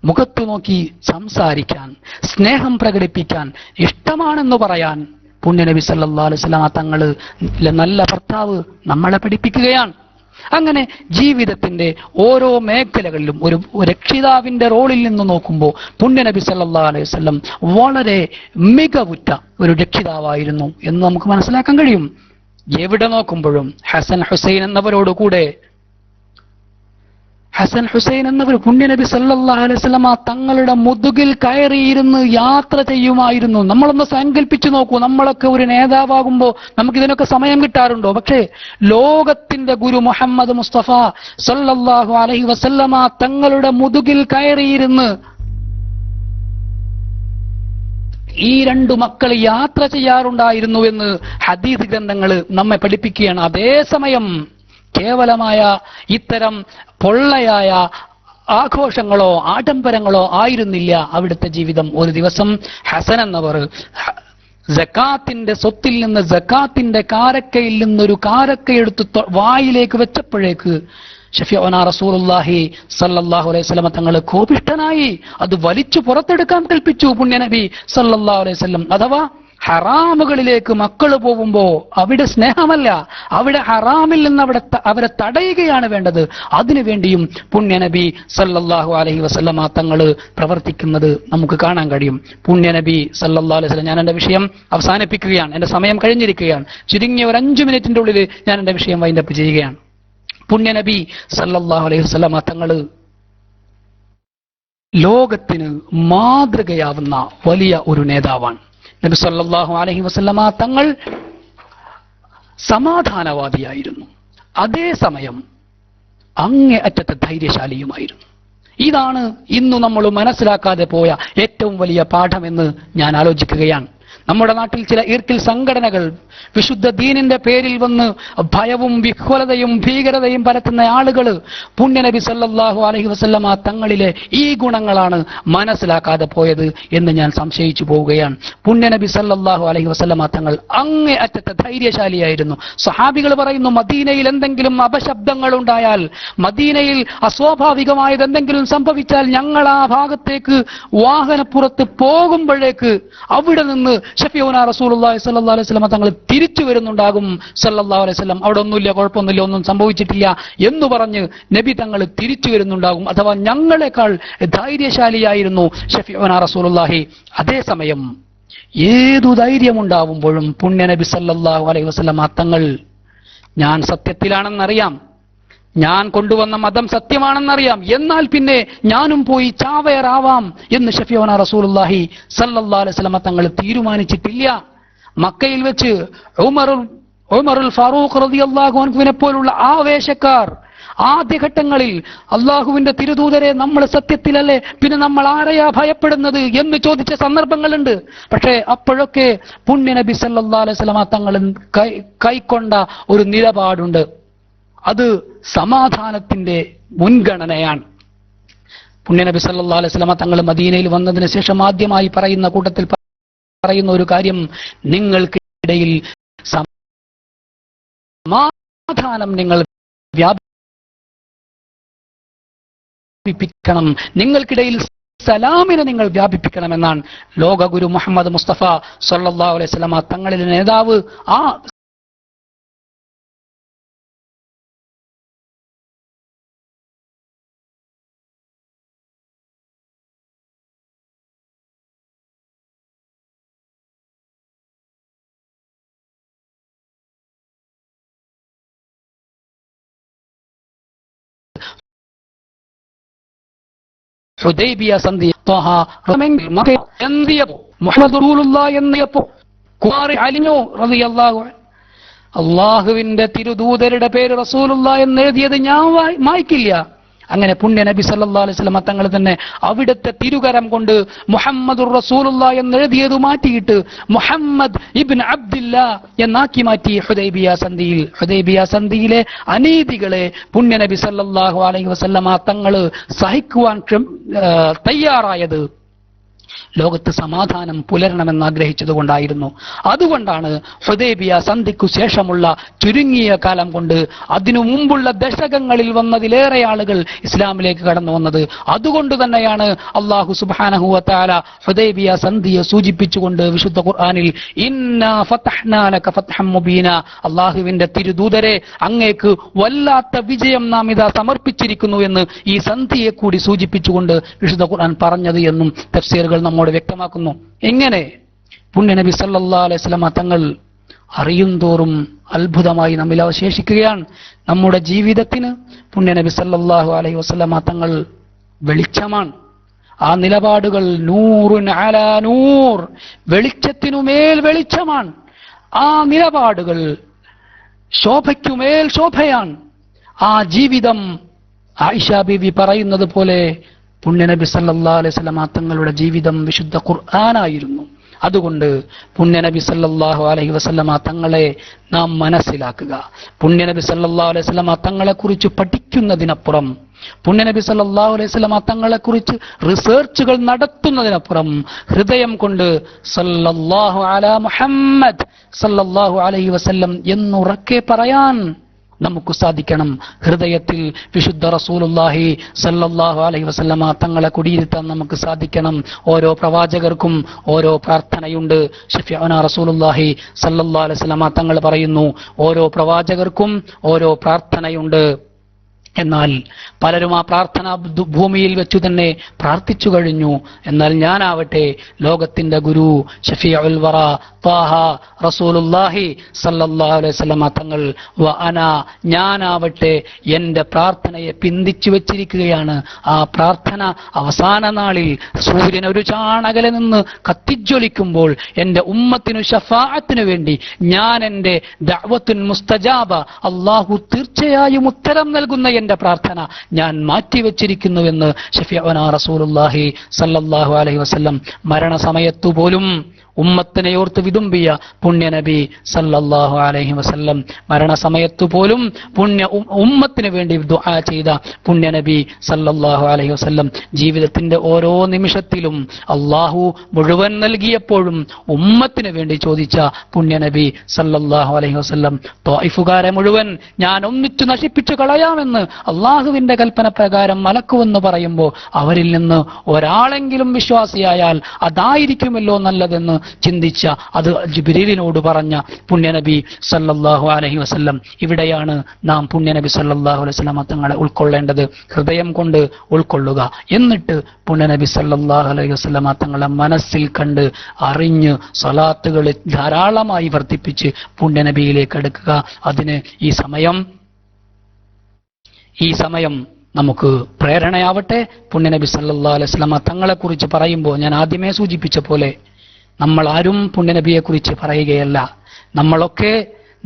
മുഖത്ത് നോക്കി സംസാരിക്കാൻ, സ്നേഹം പ്രകടിപ്പിക്കാൻ, ഇഷ്ടമാണെന്ന് പറയാൻ പുണ്യനബി സല്ലല്ലാഹു അലൈഹി വസല്ലം തങ്ങള് നല്ല ഭർത്താവ് നമ്മളെ പഠിപ്പിക്കുകയാണ്. അങ്ങനെ ജീവിതത്തിന്റെ ഓരോ മേഖലകളിലും ഒരു രക്ഷിതാവിന്റെ റോളിൽ നിന്ന് നോക്കുമ്പോൾ പുണ്യനബി സല്ലല്ലാഹു അലൈഹി വസല്ലം വളരെ മികവുറ്റ ഒരു രക്ഷിതാവായിരുന്നു എന്ന് നമുക്ക് മനസ്സിലാക്കാൻ കഴിയും. എവിടെ നോക്കുമ്പോഴും ഹസൻ ഹുസൈൻ എന്നവർ പുണ്യനബി സല്ലല്ലാഹു അലൈഹി വസല്ലം തങ്ങളുടെ മുതുകിൽ കയറിയിരുന്ന് യാത്ര ചെയ്യുമായിരുന്നു. നമ്മളൊന്ന് സങ്കല്പിച്ചു നോക്കൂ, നമ്മളൊക്കെ ഒരു നേതാവാകുമ്പോൾ നമുക്കിതിനൊക്കെ സമയം കിട്ടാറുണ്ടോ? പക്ഷേ ലോകത്തിന്റെ ഗുരു മുഹമ്മദ് മുസ്തഫ സല്ലല്ലാഹു അലൈഹി വസല്ലം തങ്ങളുടെ മുതുകിൽ കയറിയിരുന്ന് ഈ 2 മക്കൾ യാത്ര ചെയ്യാറുണ്ടായിരുന്നു എന്ന് ഹദീസ് ഗ്രന്ഥങ്ങൾ നമ്മെ പഠിപ്പിക്കുകയാണ്. അതേസമയം കേവലമായ ഇത്തരം പൊള്ളയായ ആഘോഷങ്ങളോ ആഡംബരങ്ങളോ ആയിരുന്നില്ല അവിടുത്തെ ജീവിതം. ഒരു ദിവസം ഹസൻ എന്നവർ സക്കാത്തിന്റെ സ്വത്തിൽ നിന്ന്, സക്കാത്തിന്റെ കാരക്കയിൽ നിന്നൊരു കാരക്കയെടുത്ത് വായിലേക്ക് വെച്ചപ്പോഴേക്ക് ഷഫീഉനാ റസൂലുള്ളാഹി സല്ലല്ലാഹു അലൈഹി വസല്ലം തങ്ങൾ കോപിഷ്ഠനായി അത് വലിച്ചു പുറത്തെടുക്കാൻ കൽപ്പിച്ചു പുണ്യനബി സല്ലല്ലാഹു അലൈഹി വസല്ലം. അഥവാ ഹറാമുകളിലേക്ക് മക്കൾ പോകുമ്പോ അവിടെ സ്നേഹമല്ല, അവിടെ ഹറാമിൽ നിന്ന് അവരെ തടയുകയാണ് വേണ്ടത്. അതിനുവേണ്ടിയും പുണ്യനബി സല്ലല്ലാഹു അലൈഹി വസല്ലം തങ്ങൾ പ്രവർത്തിക്കുന്നത് നമുക്ക് കാണാൻ കഴിയും. പുണ്യനബി സല്ലല്ലാഹു അലൈഹി വസല്ലം, ഞാൻ എന്റെ വിഷയം അവസാനിപ്പിക്കുകയാണ്, എന്റെ സമയം കഴിഞ്ഞിരിക്കുകയാണ്. ചുരുങ്ങിയ ഒരു 5 മിനിറ്റിന്റെ ഉള്ളിൽ ഞാൻ എന്റെ വിഷയം വൈൻഡപ്പ് ചെയ്യുകയാണ്. പുണ്യനബി സല്ലല്ലാഹു അലൈഹി വസല്ലം തങ്ങൾ ലോകത്തിന് മാതൃകയാവുന്ന വലിയ ഒരു നേതാവാണ്. നബി സല്ലല്ലാഹു അലൈഹി വസല്ലമ തങ്ങൾ സമാധാനവാദിയായിരുന്നു, അതേസമയം അങ്ങേയറ്റത്തെ ധൈര്യശാലിയുമായിരുന്നു. ഇതാണ് ഇന്ന് നമ്മൾ മനസ്സിലാക്കാതെ പോയ ഏറ്റവും വലിയ പാഠമെന്ന് ഞാൻ ആലോചിക്കുകയാണ്. നമ്മുടെ നാട്ടിൽ ചില ഈർക്കിൽ സംഘടനകൾ വിശുദ്ധ ദീനിന്റെ പേരിൽ വന്ന് ഭയവും വിഹ്വലതയും ഭീകരതയും പരത്തുന്ന ആളുകൾ പുണ്യനബി സല്ലല്ലാഹു അലൈഹി വസല്ലമ തങ്ങളിലെ ഈ ഗുണങ്ങളാണ് മനസ്സിലാക്കാതെ പോയത് എന്ന് ഞാൻ സംശയിച്ചു പോവുകയാണ്. പുണ്യനബി സല്ലല്ലാഹു അലൈഹി വസല്ലമ തങ്ങൾ അങ്ങേ അറ്റത്തെ ധൈര്യശാലിയായിരുന്നു. സ്വഹാബികൾ പറയുന്നു, മദീനയിൽ എന്തെങ്കിലും അപശബ്ദങ്ങൾ ഉണ്ടായാൽ, മദീനയിൽ അസ്വാഭാവികമായത് എന്തെങ്കിലും സംഭവിച്ചാൽ ഞങ്ങൾ ആ ഭാഗത്തേക്ക് വാഹനപ്പുറത്ത് പോകുമ്പോഴേക്ക് അവിടെ നിന്ന് ഷഫീഉനാ റസൂലുള്ളാഹി സ്വല്ലല്ലാഹു അലൈഹി വസല്ലം തങ്ങൾ തിരിച്ചു വരുന്നുണ്ടാകും സല്ലല്ലാഹു അലൈഹി വസല്ലം. അവിടെ ഒന്നുമില്ല, കുഴപ്പമൊന്നുമില്ല, ഒന്നും സംഭവിച്ചിട്ടില്ല എന്ന് പറഞ്ഞ് നബി തങ്ങൾ തിരിച്ചു വരുന്നുണ്ടാകും. അഥവാ ഞങ്ങളെക്കാൾ ധൈര്യശാലിയായിരുന്നു ഷഫീഉനാ റസൂലുള്ളാഹി. അതേസമയം ഏതു ധൈര്യമുണ്ടാവുമ്പോഴും പുണ്യനബി സല്ലല്ലാഹു അലൈഹി വസല്ലം തങ്ങൾ, ഞാൻ സത്യത്തിലാണെന്നറിയാം, ഞാൻ കൊണ്ടുവന്ന മതം സത്യമാണെന്നറിയാം, എന്നാൽ പിന്നെ ഞാനും പോയി ചാവേറാവാം എന്ന് ഷഫീഉനാ റസൂലുള്ളാഹി സല്ലല്ലാഹു അലൈഹി വസല്ലം തങ്ങൾ തീരുമാനിച്ചിട്ടില്ല. മക്കയിൽ വെച്ച് ഉമറുൽ ഫാറൂഖ് റളിയല്ലാഹു അൻഹുവിനെ പോലുള്ള ആവേശക്കാർ ആദ്യഘട്ടങ്ങളിൽ അള്ളാഹുവിന്റെ തിരുദൂതരെ, നമ്മൾ സത്യത്തിലല്ലേ, പിന്നെ നമ്മൾ ആരെയാ ഭയപ്പെടുന്നത് എന്ന് ചോദിച്ച സന്ദർഭങ്ങളുണ്ട്. പക്ഷേ അപ്പോഴൊക്കെ പുണ്യനബി സല്ലല്ലാഹു അലൈഹി വസല്ലം തങ്ങൾ കൈക്കൊണ്ട ഒരു നിലപാടുണ്ട്. അത് സമാധാനത്തിന്റെ മുൻഗണനയാണ്. പുണ്യനബി സല്ലല്ലാഹു അലൈഹി വസല്ലമ തങ്ങൾ മദീനയിൽ വന്നതിന് ശേഷം ആദ്യമായി പറയുന്ന കൂട്ടത്തിൽ പറയുന്ന ഒരു കാര്യം, നിങ്ങൾക്കിടയിൽ സമാധാനം നിങ്ങൾ വ്യാപിപ്പിക്കണം, നിങ്ങൾക്കിടയിൽ സലാമിനെ നിങ്ങൾ വ്യാപിപ്പിക്കണമെന്നാണ് ലോകഗുരു മുഹമ്മദ് മുസ്തഫ സല്ലല്ലാഹു അലൈഹി വസല്ലമ തങ്ങളിലെ നേതാവ് ആ ഹുദൈബിയ സന്ധി മുഹമ്മദ് റസൂലുള്ളാഹി എന്നപ്പോ കുമാരി അലിഞ്ഞു റളിയല്ലാഹു അൻഹു, അള്ളാഹുവിന്റെ തിരുദൂതരുടെ പേര് റസൂലുള്ളാഹി എന്ന് എഴുതിയത് ഞാൻ വായിക്കില്ല. അങ്ങനെ പുണ്യ നബി സല്ലല്ലാഹു അലൈഹി വസല്ലം തങ്ങൾ തന്നെ അവിടുത്തെ തിരുകരം കൊണ്ട് മുഹമ്മദുർ റസൂലുള്ളാഹി എന്ന് എഴുതിയത് മാറ്റിയിട്ട് മുഹമ്മദ് ഇബ്ൻ അബ്ദില്ലാ എന്നാക്കി മാറ്റി. ഹുദൈബിയ സന്ധിയിലെ അനീതികളെ പുണ്യ നബി സല്ലല്ലാഹു അലൈഹി വസല്ലം തങ്ങൾ സഹിക്കുവാൻ തയ്യാറായത് ലോകത്ത് സമാധാനം പുലരണമെന്ന് ആഗ്രഹിച്ചതുകൊണ്ടായിരുന്നു. അതുകൊണ്ടാണ് ഹുദൈബിയ സന്ധിക്കു ശേഷമുള്ള ചുരുങ്ങിയ കാലം കൊണ്ട് അതിനു മുമ്പുള്ള ദശകങ്ങളിൽ വന്നതിലേറെ ആളുകൾ ഇസ്ലാമിലേക്ക് കടന്നു വന്നത്. അതുകൊണ്ട് തന്നെയാണ് അല്ലാഹു സുബ്ഹാനഹു വ തആല ഹുദൈബിയ സന്ധിയെ സൂചിപ്പിച്ചുകൊണ്ട് വിശുദ്ധ ഖുർആനിൽ ഇന്നാ ഫതഹ്നാ ലക ഫത്ഹൻ മുബീന, അല്ലാഹുവിന്റെ തിരുദൂതരെ അങ്ങേക്ക് വല്ലാത്ത വിജയം നാം ഇതാ സമർപ്പിച്ചിരിക്കുന്നു എന്ന് ഈ സന്ധിയെ കൂടി സൂചിപ്പിച്ചുകൊണ്ട് വിശുദ്ധ ഖുർആൻ പറഞ്ഞത് എന്നും തഫ്സീറുകൾ നമ്മോട് വ്യക്തമാക്കുന്നു. എങ്ങനെ പുണ്യ നബി സല്ലല്ലാഹു അലൈഹി വസല്ലം തങ്ങൾ അറിയും തോറും അത്ഭുതമായി നമ്മിൽ അവശേഷിക്കുകയാണ്. നമ്മുടെ ജീവിതത്തിന് പുണ്യ നബി സല്ലല്ലാഹു അലൈഹി വസല്ലം തങ്ങൾ വെളിച്ചമാണ്. ആ നിലപാടുകൾ നൂറുൻ അലാ നൂർ, വെളിച്ചത്തിനുമേൽ വെളിച്ചമാണ്. ആ നിലപാടുകൾ ശോഭയ്ക്കുമേൽ ശോഭയാണ്. ആ ജീവിതം ആയിഷ ബീവി പറയുന്നത് പോലെ പുണ്യനബി സല്ലല്ലാഹു അലൈഹി വസല്ലം തങ്ങളുടെ ജീവിതം വിശുദ്ധ ഖുർആനായിരുന്നു. അതുകൊണ്ട് പുണ്യനബി സല്ലല്ലാഹു അലൈഹി വസല്ലം തങ്ങളെ നാം മനസ്സിലാക്കുക. പുണ്യനബി സല്ലല്ലാഹു അലൈഹി വസല്ലം തങ്ങളെ കുറിച്ച് പഠിക്കുന്നതിനപ്പുറം, പുണ്യനബി സല്ലല്ലാഹു അലൈഹി വസല്ലം തങ്ങളെ കുറിച്ച് റിസർച്ചുകൾ നടത്തുന്നതിനപ്പുറം ഹൃദയം കൊണ്ട് സല്ലല്ലാഹു അലാ മുഹമ്മദ് സല്ലല്ലാഹു അലൈഹി വസല്ലം എന്നുറക്കെ പറയാൻ നമുക്ക് സാധിക്കണം. ഹൃദയത്തിൽ വിശുദ്ധ റസൂലുള്ളാഹി സല്ലല്ലാഹു അലൈഹി വസല്ലമ തങ്ങളെ കുടിയിരുത്താൻ നമുക്ക് സാധിക്കണം. ഓരോ പ്രവാചകർക്കും ഓരോ പ്രാർത്ഥനയുണ്ട്. ശഫീഉനാ റസൂലുള്ളാഹി സല്ലല്ലാഹു അലൈഹി വസല്ലമ തങ്ങൾ പറയുന്നു, ഓരോ പ്രവാചകർക്കും ഓരോ പ്രാർത്ഥനയുണ്ട്. എന്നാൽ പലരും ആ പ്രാർത്ഥന ഭൂമിയിൽ വെച്ചു തന്നെ പ്രാർത്ഥിച്ചു കഴിഞ്ഞു. എന്നാൽ ഞാനാവട്ടെ ലോകത്തിന്റെ ഗുരു ഷഫീഉൽ വറ ത്വാഹ റസൂലുള്ളാഹി സല്ലല്ലാഹു അലൈഹി വസല്ലം തങ്ങൾ വ അന, ഞാനാവട്ടെ എന്റെ പ്രാർത്ഥനയെ പിന്തിച്ചു വെച്ചിരിക്കുകയാണ്. ആ പ്രാർത്ഥന അവസാന നാളിൽ സൂര്യൻ ഒരു ചാണകലെ നിന്ന് കത്തിജ്വലിക്കുമ്പോൾ എന്റെ ഉമ്മത്തിനു ശഫാഅത്തിനു വേണ്ടി ഞാൻ എന്റെ ദഅവത്തുൻ മുസ്തജാബ, അല്ലാഹു തീർച്ചയായും ഉത്തരം നൽകുന്ന എന്റെ പ്രാർത്ഥന ഞാൻ മാറ്റിവെച്ചിരിക്കുന്നുവെന്ന് ശഫീഉനാ റസൂലുള്ളാഹി സല്ലല്ലാഹു അലൈഹി വസല്ലം മരണസമയത്തു പോലും ഉമ്മത്തിനെ ഓർത്ത് വിതുമ്പിയ പുണ്യനബി സല്ലല്ലാഹു അലൈഹി വസല്ലം, മരണസമയത്തു പോലും ഉമ്മത്തിന് വേണ്ടി ദുആ ചെയ്ത പുണ്യനബി സല്ലല്ലാഹു അലൈഹി വസല്ലം, ജീവിതത്തിന്റെ ഓരോ നിമിഷത്തിലും അല്ലാഹു മുഴുവൻ നൽകിയപ്പോഴും ഉമ്മത്തിന് വേണ്ടി ചോദിച്ച പുണ്യനബി സല്ലല്ലാഹു അലൈഹി വസല്ലം, ത്വായിഫുകാരെ മുഴുവൻ ഞാൻ ഒന്നിച്ചു നശിപ്പിച്ചു കളയാമെന്ന് അള്ളാഹുവിന്റെ കൽപ്പന പ്രകാരം മലക്കുവെന്ന് പറയുമ്പോൾ അവരിൽ നിന്ന് ഒരാളെങ്കിലും വിശ്വാസിയായാൽ അതായിരിക്കുമല്ലോ നല്ലതെന്ന് ചിന്തിച്ച, അത് ജിബ്രീലിനോട് പറഞ്ഞ പുണ്യനബി സല്ലല്ലാഹു അലൈഹി വസല്ലം. ഇവിടെയാണ് നാം പുണ്യനബി സല്ലല്ലാഹു അലൈഹി വസല്ലം തങ്ങളെ ഉൾക്കൊള്ളേണ്ടത്. ഹൃദയം കൊണ്ട് ഉൾക്കൊള്ളുക. എന്നിട്ട് പുണ്യനബി സല്ലല്ലാഹു അലൈഹി വസല്ലം തങ്ങളെ മനസ്സിൽ കണ്ട് അറിഞ്ഞ് സ്വലാത്തുകൾ ധാരാളമായി വർദ്ധിപ്പിച്ച് പുണ്യനബിയിലേക്ക് അടുക്കുക. അതിന് ഈ സമയം നമുക്ക് പ്രേരണയാവട്ടെ. പുണ്യനബി സല്ലല്ലാഹു അലൈഹി വസല്ലം തങ്ങളെ കുറിച്ച് പറയുമ്പോൾ ഞാൻ ആദ്യമേ സൂചിപ്പിച്ച പോലെ നമ്മൾ ആരും പുണ്യനബിയെ കുറിച്ച് പറയുകയല്ല.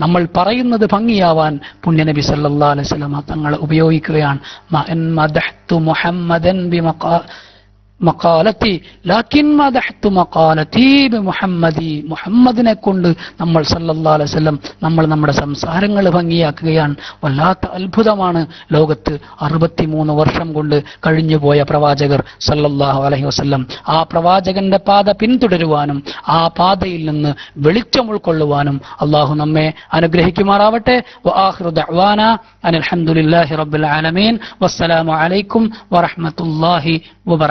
നമ്മൾ പറയുന്നത് ഭംഗിയാവാൻ പുണ്യനബി സല്ലല്ലാഹു അലൈഹി വസല്ലം തങ്ങളെ ഉപയോഗിക്കുകയാണ്. മഖാലത്തി ലാകിൻ മദഹ്തു മഖാലത്തി ബിമുഹമ്മദി. മുഹമ്മദിനെ കൊണ്ട് നമ്മൾ സല്ലല്ലാഹു അലൈഹി വസല്ലം നമ്മുടെ സംസാരങ്ങൾ ഭംഗിയാക്കുകയാണ്. വല്ലാത്ത അത്ഭുതമാണ്. ലോകത്ത് 63 വർഷം കൊണ്ട് കഴിഞ്ഞുപോയ പ്രവാചകർ സല്ലല്ലാഹു അലൈഹി വസല്ലം. ആ പ്രവാചകന്റെ പാത പിന്തുടരുവാനും ആ പാതയിൽ നിന്ന് വെളിച്ചം ഉൾക്കൊള്ളുവാനും അല്ലാഹു നമ്മെ അനുഗ്രഹിക്കുമാറാവട്ടെ. വആഖിറു ദഅ്വാനാ അനിൽ ഹംദുലില്ലാഹി റബ്ബിൽ ആലമീൻ. വസ്സലാമു അലൈക്കും വറഹ്മത്തുള്ളാഹി വബറകാതുഹു.